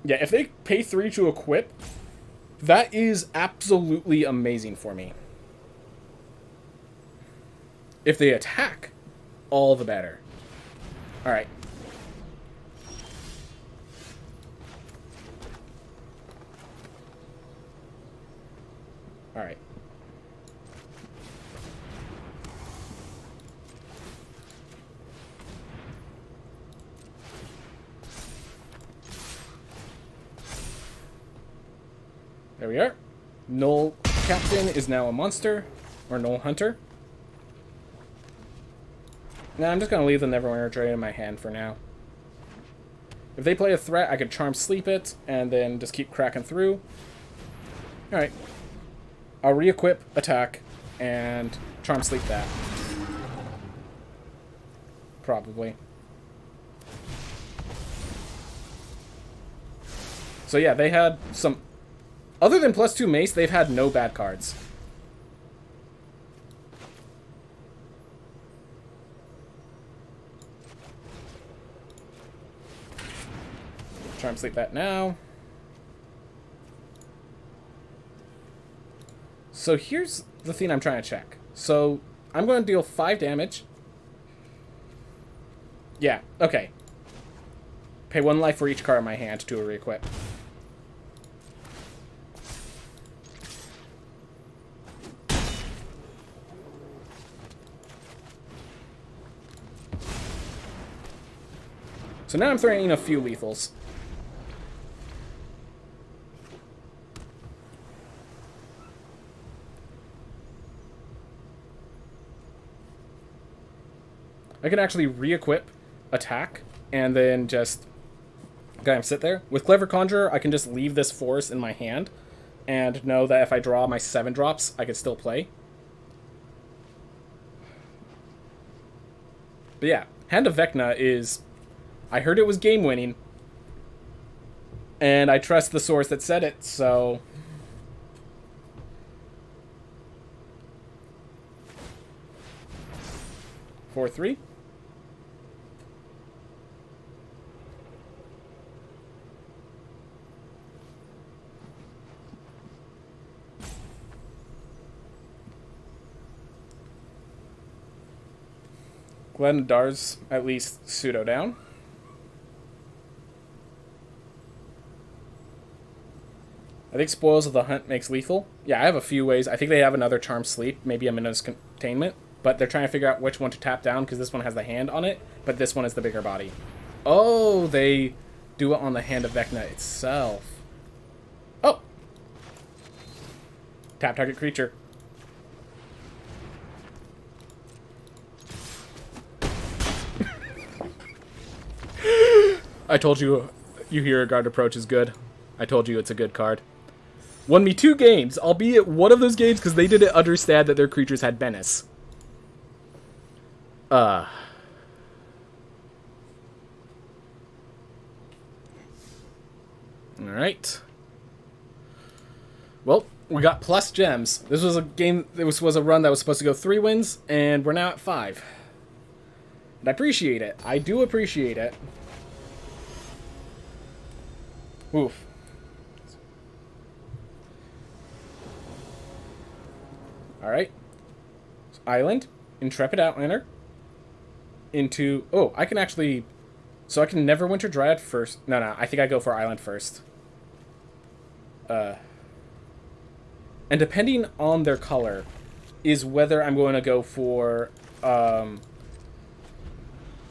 Yeah, if they pay 3 to equip, that is absolutely amazing for me. If they attack, all the better. Alright. Alright. There we are. Null Captain is now a monster. Or Null Hunter. Now I'm just going to leave the Neverwinter Drain in my hand for now. If they play a threat, I could Charm Sleep it, and then just keep cracking through. Alright. I'll re-equip, attack, and Charm Sleep that. Probably. So yeah, they had some... Other than +2 Mace, they've had no bad cards. Charm Sleep that now. So here's the thing I'm trying to check. So I'm going to deal 5 damage. Yeah, okay. Pay 1 life for each card in my hand to a re-equip. So now I'm throwing in a few lethals. I can actually re-equip, attack, and then just sit there. With Clever Conjurer, I can just leave this forest in my hand and know that if I draw my 7 drops, I can still play. But yeah, Hand of Vecna is... I heard it was game-winning, and I trust the source that said it, so... Four, 3. Glendar's at least pseudo down. I think Spoils of the Hunt makes lethal. Yeah, I have a few ways. I think they have another Charm Sleep, maybe a Minnows Containment, but they're trying to figure out which one to tap down because this one has the hand on it, but this one is the bigger body. Oh, they do it on the Hand of Vecna itself. Oh! Tap target creature. I told you, you hear a guard approach is good. I told you it's a good card. Won me 2 games, albeit one of those games because they didn't understand that their creatures had menace. Alright. Well, we got plus gems. This was a game, this was a run that was supposed to go 3 wins, and we're now at 5. And I appreciate it. I do appreciate it. Oof. Alright. Island. Intrepid Outlander. Into... Oh, I can actually... So I can Neverwinter Dryad first. No, I think I go for Island first. And depending on their color is whether I'm going to go for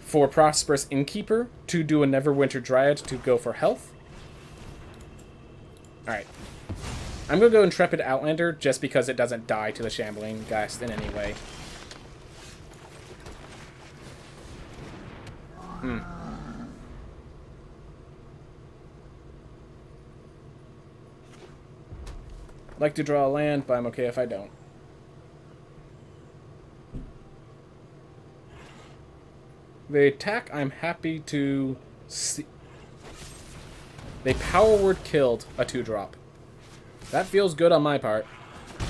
Prosperous Innkeeper to do a Neverwinter Dryad to go for health. Alright. I'm going to go Intrepid Outlander just because it doesn't die to the Shambling Geist in any way. Like to draw a land, but I'm okay if I don't. They attack, I'm happy to see. They Power Word killed a 2-drop. That feels good on my part.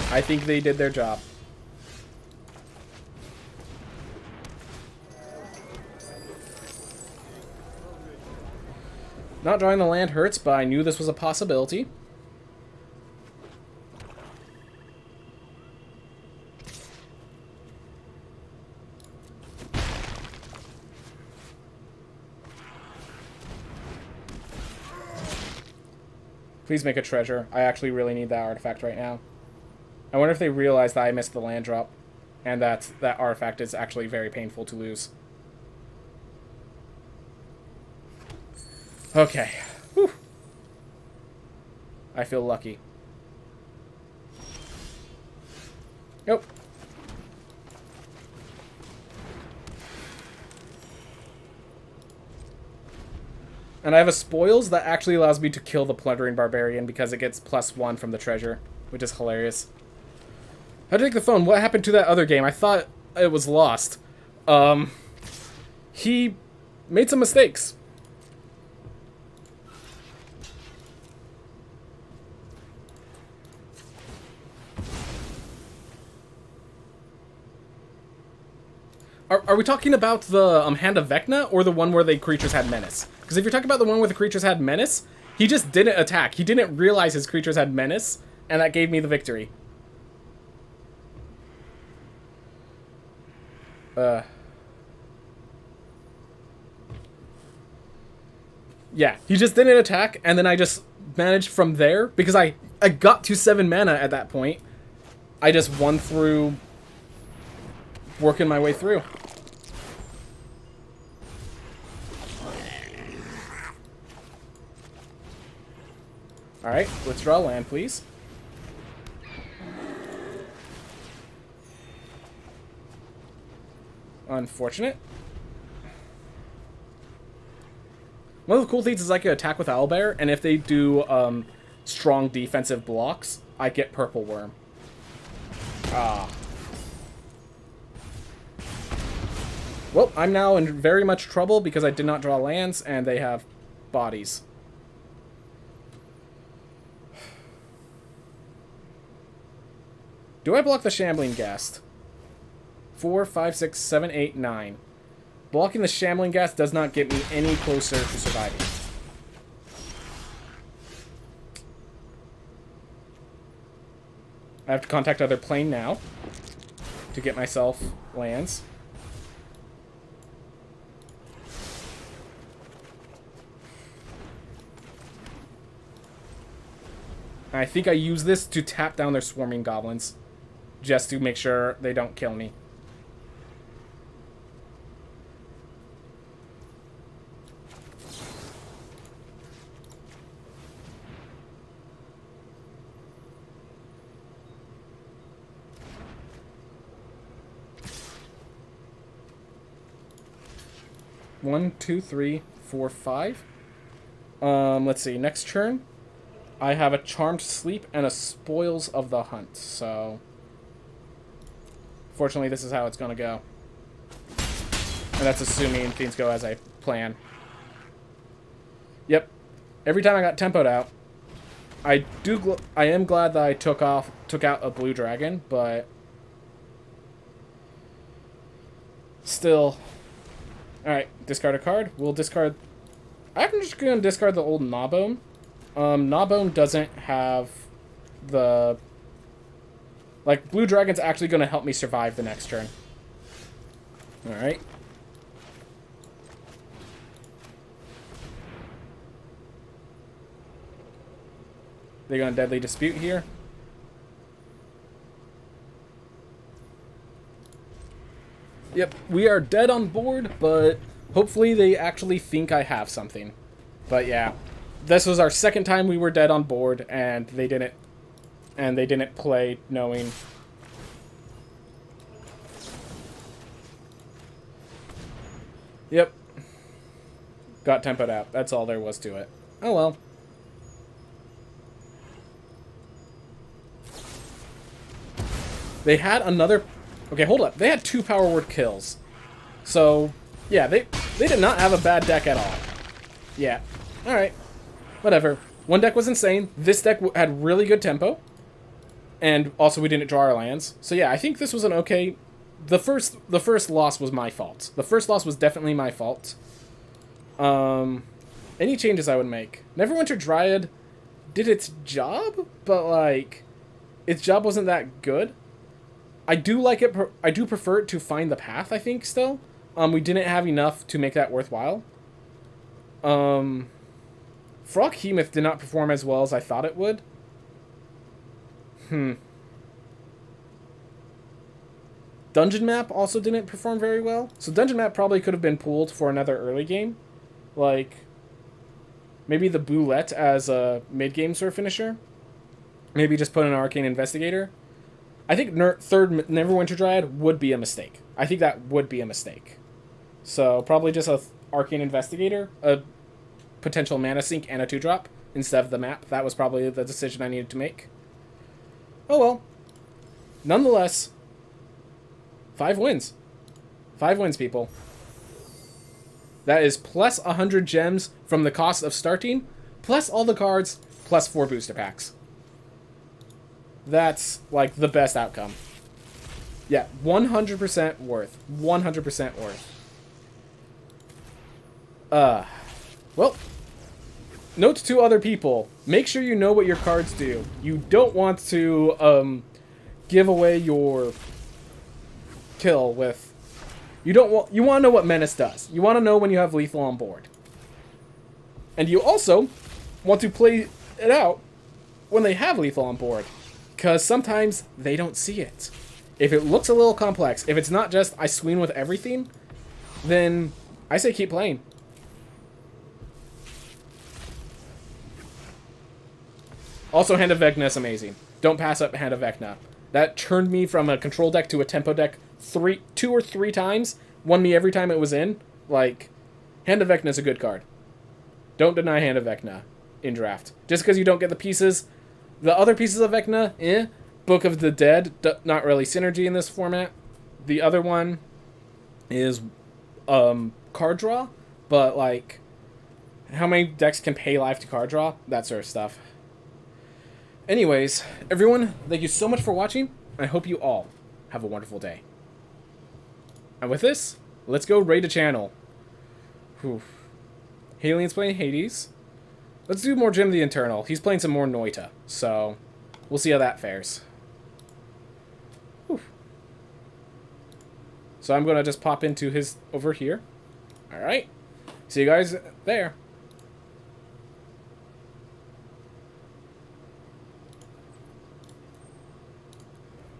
I think they did their job. Not drawing the land hurts, but I knew this was a possibility. Please make a treasure. I actually really need that artifact right now. I wonder if they realize that I missed the land drop, and that that artifact is actually very painful to lose. Okay. Whew. I feel lucky. Nope. And I have a spoils that actually allows me to kill the plundering barbarian because it gets +1 from the treasure, which is hilarious. How to take the phone? What happened to that other game? I thought it was lost. He made some mistakes. Are we talking about the Hand of Vecna or the one where the creatures had menace? Because if you're talking about the one where the creatures had menace, he just didn't attack. He didn't realize his creatures had menace, and that gave me the victory. Yeah, he just didn't attack, and then I just managed from there, because I got to 7 mana at that point. I just won through working my way through. Alright, let's draw land, please. Unfortunate. One of the cool things is I can attack with Owlbear, and if they do strong defensive blocks, I get Purple Worm. Ah. Well, I'm now in very much trouble because I did not draw lands, and they have bodies. Do I block the Shambling Ghast? 4, 5, 6, 7, 8, 9. Blocking the Shambling Ghast does not get me any closer to surviving. I have to contact other plane now to get myself lands. I think I use this to tap down their swarming goblins, just to make sure they don't kill me. One, two, three, four, five. Let's see. Next turn, I have a Charmed Sleep and a Spoils of the Hunt. So, fortunately, this is how it's gonna go, and that's assuming things go as I plan. Yep. Every time I got tempoed out, I am glad that I took out a blue dragon, but still. Alright, discard a card. We'll discard... I'm just going to discard the old Gnawbone. Gnawbone doesn't have the... Like, Blue Dragon's actually going to help me survive the next turn. Alright. They're going to Deadly Dispute here. Yep, we are dead on board, but hopefully they actually think I have something. But yeah, this was our second time we were dead on board, and they didn't play knowing. Yep. Got tempoed out. That's all there was to it. Oh well. They had another... Okay, hold up. They had 2 Power Word kills. So, yeah, they did not have a bad deck at all. Yeah. Alright. Whatever. One deck was insane. This deck had really good tempo. And also we didn't draw our lands. So yeah, I think this was an okay... The first loss was my fault. The first loss was definitely my fault. Any changes I would make? Neverwinter Dryad did its job, but like... Its job wasn't that good. I do like it. I do prefer it to Find the Path, I think, still. We didn't have enough to make that worthwhile. Frog Hemoth did not perform as well as I thought it would. Dungeon Map also didn't perform very well. So Dungeon Map probably could have been pulled for another early game. Like, maybe the Boulette as a mid-game sort of finisher. Maybe just put an Arcane Investigator. I think third Neverwinter Dryad would be a mistake. I think that would be a mistake. So probably just a Arcane Investigator, a potential mana sink, and a 2-drop instead of the map. That was probably the decision I needed to make. Oh well. Nonetheless, 5 wins. 5 wins, people. That is plus 100 gems from the cost of starting, plus all the cards, plus 4 booster packs. That's, like, the best outcome. Yeah, 100% worth. 100% worth. Well, note to other people. Make sure you know what your cards do. You don't want to, give away your kill with... You want to know what Menace does. You want to know when you have lethal on board. And you also want to play it out when they have lethal on board. Because sometimes they don't see it. If it looks a little complex, if it's not just I swing with everything, then I say keep playing. Also, Hand of Vecna is amazing. Don't pass up Hand of Vecna. That turned me from a control deck to a tempo deck 2 or 3 times. Won me every time it was in. Like, Hand of Vecna is a good card. Don't deny Hand of Vecna in draft. Just because you don't get the pieces. The other pieces of Vecna, Book of the Dead, not really synergy in this format. The other one is card draw. But, like, how many decks can pay life to card draw? That sort of stuff. Anyways, everyone, thank you so much for watching. I hope you all have a wonderful day. And with this, let's go raid a channel. Whew. Halien's playing Hades. Let's do more Jim the Internal. He's playing some more Noita, so we'll see how that fares. Whew. So I'm going to just pop into his over here. Alright. See you guys there.